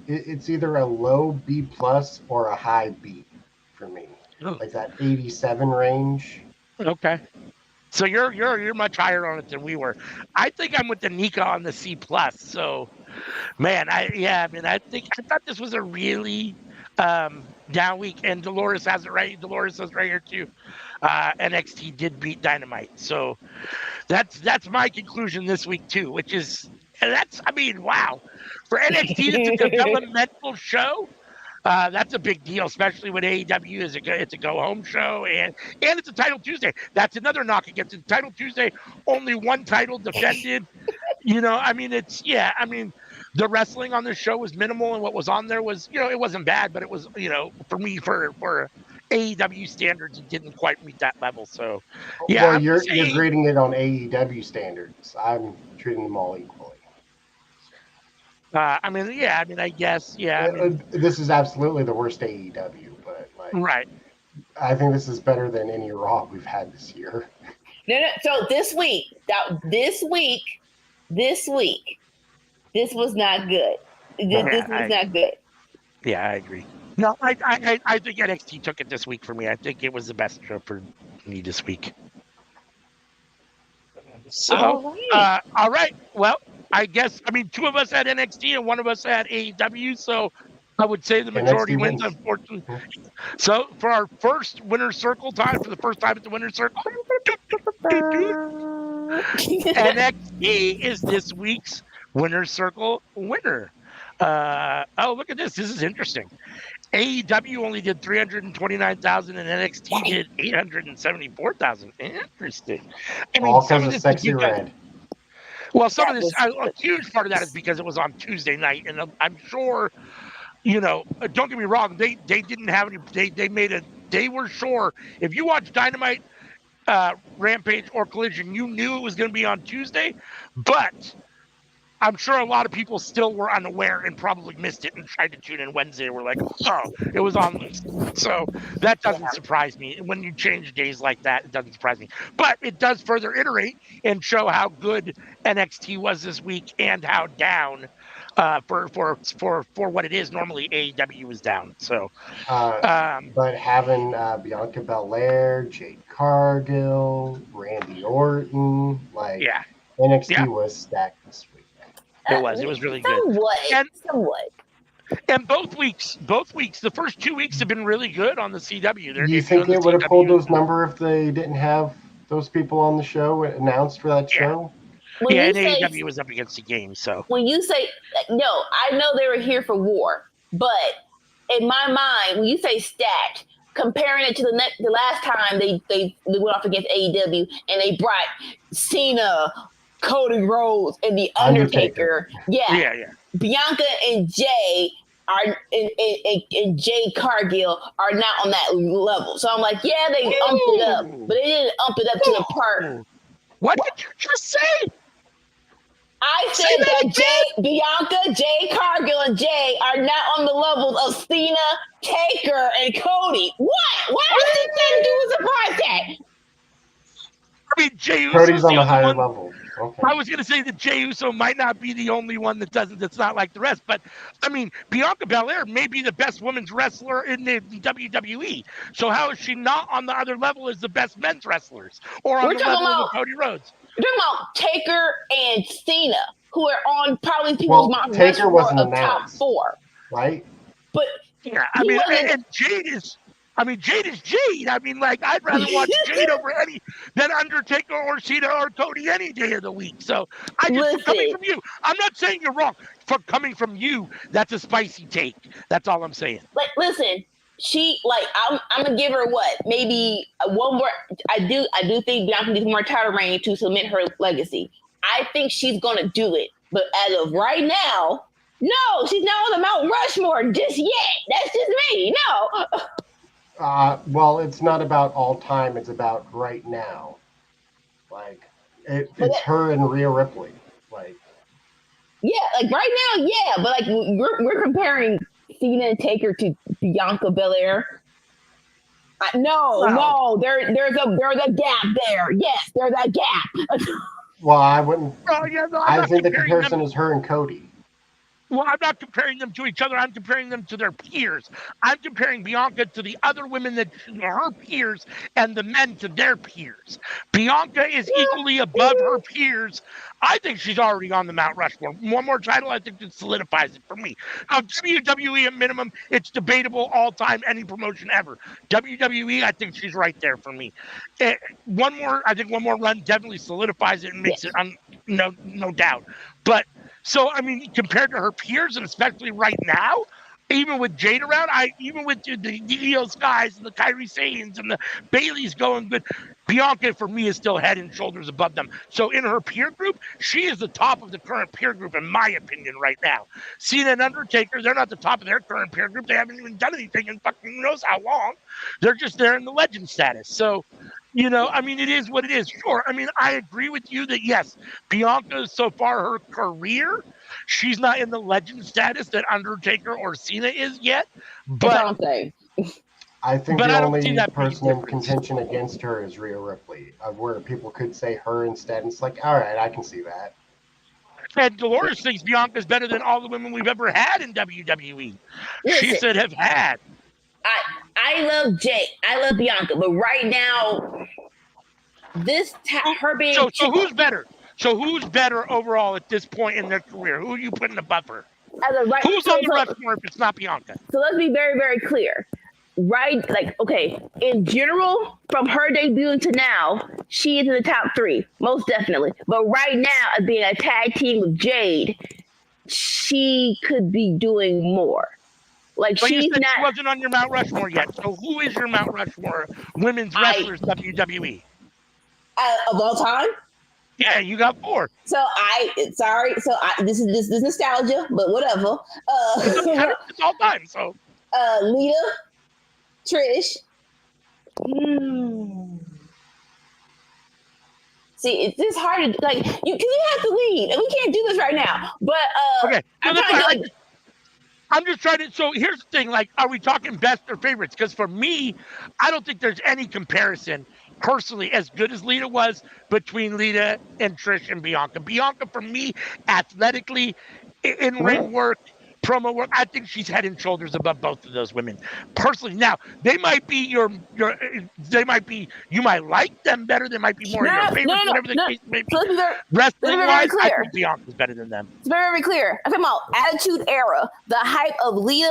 it's either a low B plus or a high B for me, like that 87 range. Okay, so you're much higher on it than we were. I think I'm with the Nika on the C plus. So, man, I thought this was a really down week, and Dolores has it right. Dolores says right here too. NXT did beat Dynamite, so that's my conclusion this week too, which is. And wow. For NXT, it's a developmental show. That's a big deal, especially with AEW. It's a go-home show, and it's a Title Tuesday. That's another knock against it. Title Tuesday, only one title defended. The wrestling on this show was minimal, and what was on there was, it wasn't bad, but it was, for me, for AEW standards, it didn't quite meet that level. So, yeah. Well, you're grading it on AEW standards. I'm treating them all equally. I guess, yeah. This is absolutely the worst AEW, but right. I think this is better than any Raw we've had this year. No. So this week, this was not good. This was not good. Yeah, I agree. No, I think NXT took it this week for me. I think it was the best show for me this week. So, all right. Well, I guess, two of us had NXT and one of us had AEW, so I would say the majority wins, unfortunately. So, for our first Winner's Circle time, for the first time at the Winner's Circle, NXT is this week's Winner's Circle winner. Look at this. This is interesting. AEW only did 329,000 and NXT did 874,000. Interesting. All because of Sexy Red. Well, a huge part of that is because it was on Tuesday night, and I'm sure, don't get me wrong, they didn't have any. They were sure if you watch Dynamite, Rampage, or Collision, you knew it was going to be on Tuesday, but I'm sure a lot of people still were unaware and probably missed it and tried to tune in Wednesday. We're like, oh, it was on. So that doesn't surprise me. When you change days like that, it doesn't surprise me. But it does further iterate and show how good NXT was this week and how down for what it is. Normally AEW is down. So, but having Bianca Belair, Jade Cargill, Randy Orton, NXT was stacked this week. It was really good. Somewhat. And both weeks, the first 2 weeks have been really good on the CW. Do you think they would have pulled those numbers if they didn't have those people on the show announced for that show? When and you say, AEW was up against the game, so. When you say, no, I know they were here for War, but in my mind, when you say stacked, comparing it to the last time they went off against AEW and they brought Cena, Cody Rhodes, and The Undertaker. Yeah. Bianca and Jay are and Jade Cargill are not on that level. So I'm like, yeah, they umped it up, but they didn't ump it up to the part. What did you just say? I said that Bianca, Jade Cargill, and Jay are not on the levels of Cena, Taker, and Cody. What? Why does this thing do a surprise tag? I mean, Jey Uso's Cody's on the higher level. Okay. I was going to say that Jey Uso might not be the only one that's not like the rest, but I mean, Bianca Belair may be the best women's wrestler in the WWE. So how is she not on the other level as the best men's wrestlers or on the level of Cody Rhodes? We're talking about Taker and Cena, who are on probably people's Mount Taker wasn't of announced, top 4, right? But yeah, I mean, and Jade is Jade. I mean, like, I'd rather watch Jade over any than Undertaker or Cena or Cody any day of the week. So coming from you, I'm not saying you're wrong. Coming from you, that's a spicy take. That's all I'm saying. Like, listen, I'm gonna give her maybe one more. I do think Bianca needs more title reign to cement her legacy. I think she's gonna do it, but as of right now, no, she's not on the Mount Rushmore just yet. That's just me. No. Well, it's not about all time. It's about right now. Like, it's her and Rhea Ripley. Like, yeah, like right now, yeah, but like we're comparing Cena and Taker to Bianca Belair. No, there's a gap there. Yes, there's a gap. Well, I wouldn't. Oh, yeah, no, I think the comparison is her and Cody. Well, I'm not comparing them to each other. I'm comparing them to their peers. I'm comparing Bianca to the other women that are her peers and the men to their peers. Bianca is equally above her peers. I think she's already on the Mount Rushmore. One more title, I think it solidifies it for me. WWE at minimum, it's debatable all time, any promotion ever. WWE, I think she's right there for me. One more run definitely solidifies it and makes it no doubt. But so, I mean, compared to her peers, and especially right now, even with Jade around, even with the Io Skies and the Kairi Sanes and the Bayley's going good, Bianca, for me, is still head and shoulders above them. So in her peer group, she is the top of the current peer group, in my opinion, right now. Cena and Undertaker, they're not the top of their current peer group. They haven't even done anything in fucking who knows how long. They're just there in the legend status. So, you know, I mean, it is what it is. Sure. I mean, I agree with you that, yes, Bianca, so far, her career, she's not in the legend status that Undertaker or Cena is yet. But I think the only person in contention against her is Rhea Ripley, where people could say her instead. And it's like, all right, I can see that. And Dolores thinks Bianca's better than all the women we've ever had in WWE. Listen, she said have had. I love Jay. I love Bianca. But right now, her being... So who's better? So who's better overall at this point in their career? Who are you putting above her? Who's on the Rushmore if it's not Bianca? So let's be very, very clear. Right, like, okay, in general, from her debuting to now, she is in the top 3, most definitely. But right now, as being a tag team with Jade, she could be doing more. Like, but she's not... She wasn't on your Mount Rushmore yet. So who is your Mount Rushmore women's wrestlers WWE? Of all time? Yeah, you got 4. So this is nostalgia, but whatever. It's all time, so. Lita, Trish. See, it's just hard to, like, because you have to lead, and we can't do this right now. But okay, I'm just trying to. So here's the thing: like, are we talking best or favorites? Because for me, I don't think there's any comparison. Personally, as good as Lita was, between Lita and Trish and Bianca. Bianca, for me, athletically, in ring work, promo work, I think she's head and shoulders above both of those women. Personally, now they might be you might like them better, they might be more your favorite, whatever the case may be. So Wrestling-wise, I think Bianca's better than them. It's very, very clear. I'm talking about Attitude Era, the hype of Leah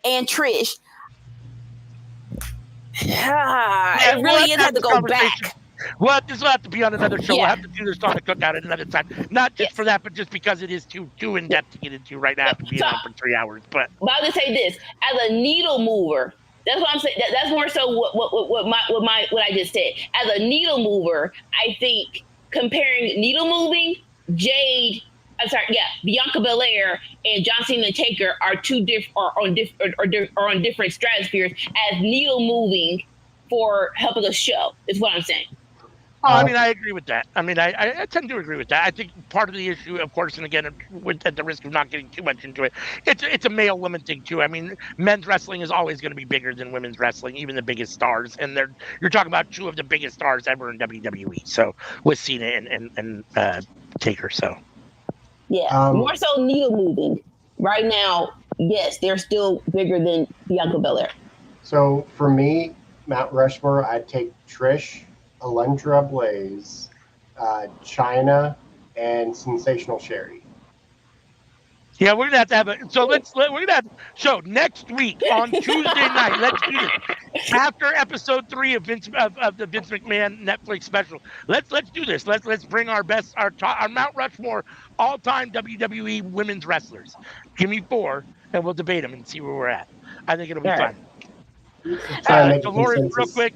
and Trish. It really is have to go back. Well, this will have to be on another show. We'll have to do this on the Cookout at another time. Not just for that, but just because it is too in depth to get into right now after being on for 3 hours. But I'll just say this: as a needle mover, that's what I'm saying. That's more so what I just said. As a needle mover, I think comparing needle moving, Bianca Belair and John Cena and Taker are on different stratospheres as needle moving for helping the show. Is what I'm saying. I mean, I agree with that. I mean, I tend to agree with that. I think part of the issue, of course, and again, at the risk of not getting too much into it, it's a male-woman thing too. I mean, men's wrestling is always going to be bigger than women's wrestling, even the biggest stars. And you're talking about two of the biggest stars ever in WWE. So with Cena and Taker. So yeah, more so needle moving right now. Yes, they're still bigger than Bianca Belair. So for me, Mount Rushmore, I'd take Trish, Alundra Blaze, Chyna, and Sensational Sherry. Yeah, we're gonna have it. So we're gonna have show next week on Tuesday night. Let's do this after episode 3 of the Vince McMahon Netflix special. Let's do this. Let's bring our Mount Rushmore all-time WWE women's wrestlers. Give me 4, and we'll debate them and see where we're at. I think it'll be fun. Dolores, real quick.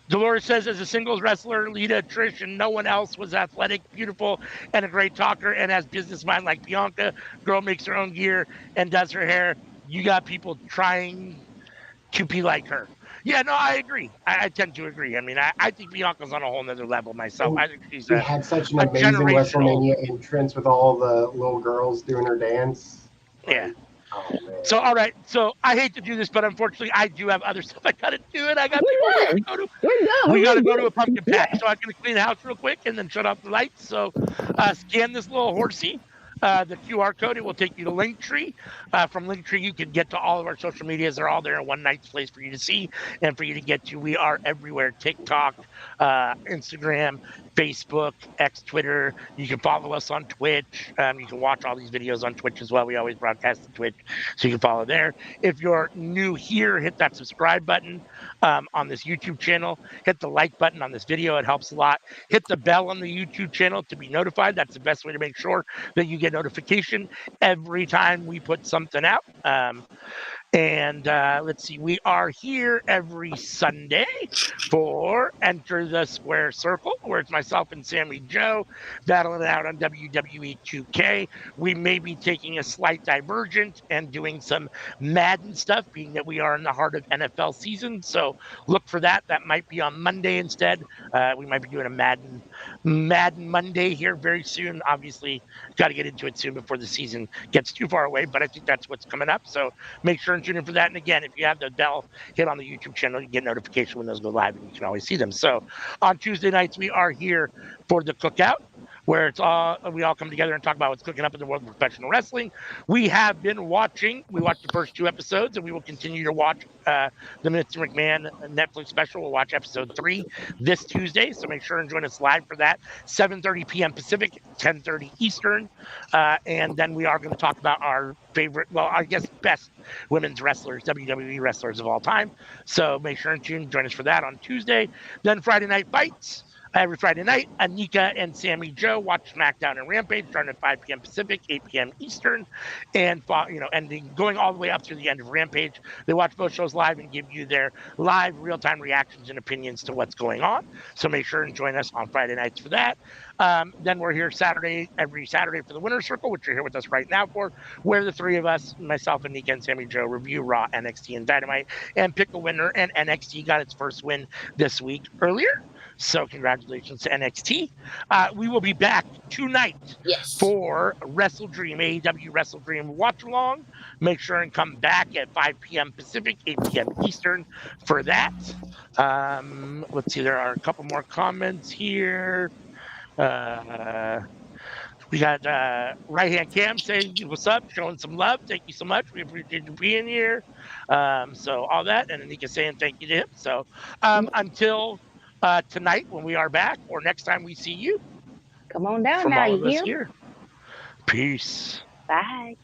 Dolores says, as a singles wrestler, Lita, Trish, and no one else was athletic, beautiful, and a great talker, and has business mind like Bianca. Girl makes her own gear and does her hair. You got people trying to be like her. Yeah, no, I agree. I tend to agree. I mean, I think Bianca's on a whole nother level myself. I think she's had such an amazing WrestleMania entrance with all the little girls doing her dance. Yeah. Oh, so, all right. So, I hate to do this, but unfortunately, I do have other stuff I got to do, and I got to go to. We got to go to a pumpkin patch, so I'm going to clean the house real quick and then shut off the lights. So, scan this little horsey. The QR code, it will take you to Linktree. From Linktree, you can get to all of our social medias. They're all there in one nice place for you to see and for you to get to. We are everywhere: TikTok, Instagram, Facebook, X, Twitter. You can follow us on Twitch. You can watch all these videos on Twitch as well. We always broadcast to Twitch, so you can follow there. If you're new here, hit that subscribe button on this YouTube channel. Hit the like button on this video. It helps a lot. Hit the bell on the YouTube channel to be notified. That's the best way to make sure that you get notification every time we put something out. Let's see, we are here every Sunday for Enter the Square Circle, where it's myself and Sammy Joe battling it out on WWE 2K. We may be taking a slight divergent and doing some Madden stuff, being that we are in the heart of NFL season. So look for that. That might be on Monday instead. We might be doing a Madden Monday here very soon. Obviously, got to get into it soon before the season gets too far away, but I think that's what's coming up. So make sure and tune in for that. And again, if you have the bell hit on the YouTube channel, you get notification when those go live and you can always see them. So on Tuesday nights, we are here for the Cookout, where we all come together and talk about what's cooking up in the world of professional wrestling. We have been watching. We watched the first 2 episodes, and we will continue to watch the Mr. McMahon Netflix special. We'll watch episode 3 this Tuesday, so make sure and join us live for that. 7:30 p.m. Pacific, 10:30 Eastern, and then we are going to talk about our favorite, well, I guess best women's wrestlers, WWE wrestlers of all time. So make sure and join us for that on Tuesday. Then Friday Night Fights. Every Friday night, Anika and Sammy Joe watch SmackDown and Rampage starting at 5 p.m. Pacific, 8 p.m. Eastern, and going all the way up to the end of Rampage. They watch both shows live and give you their live, real-time reactions and opinions to what's going on. So make sure and join us on Friday nights for that. Then we're here every Saturday for the Winner's Circle, which you're here with us right now for, where the 3 of us, myself, Anika, and Sammy Joe, review Raw, NXT, and Dynamite, and pick a winner. And NXT got its first win this week earlier. So congratulations to NXT. We will be back tonight for Wrestle Dream, AEW Wrestle Dream Watch Along. Make sure and come back at 5 p.m. Pacific, 8 p.m. Eastern for that. Let's see, there are a couple more comments here. We got right hand Cam saying what's up, showing some love. Thank you so much. We appreciate you being here. So all that, and Anika saying thank you to him. So until tonight when we are back, or next time we see you, Come on down from now, all you of us hear? here. Peace. Bye.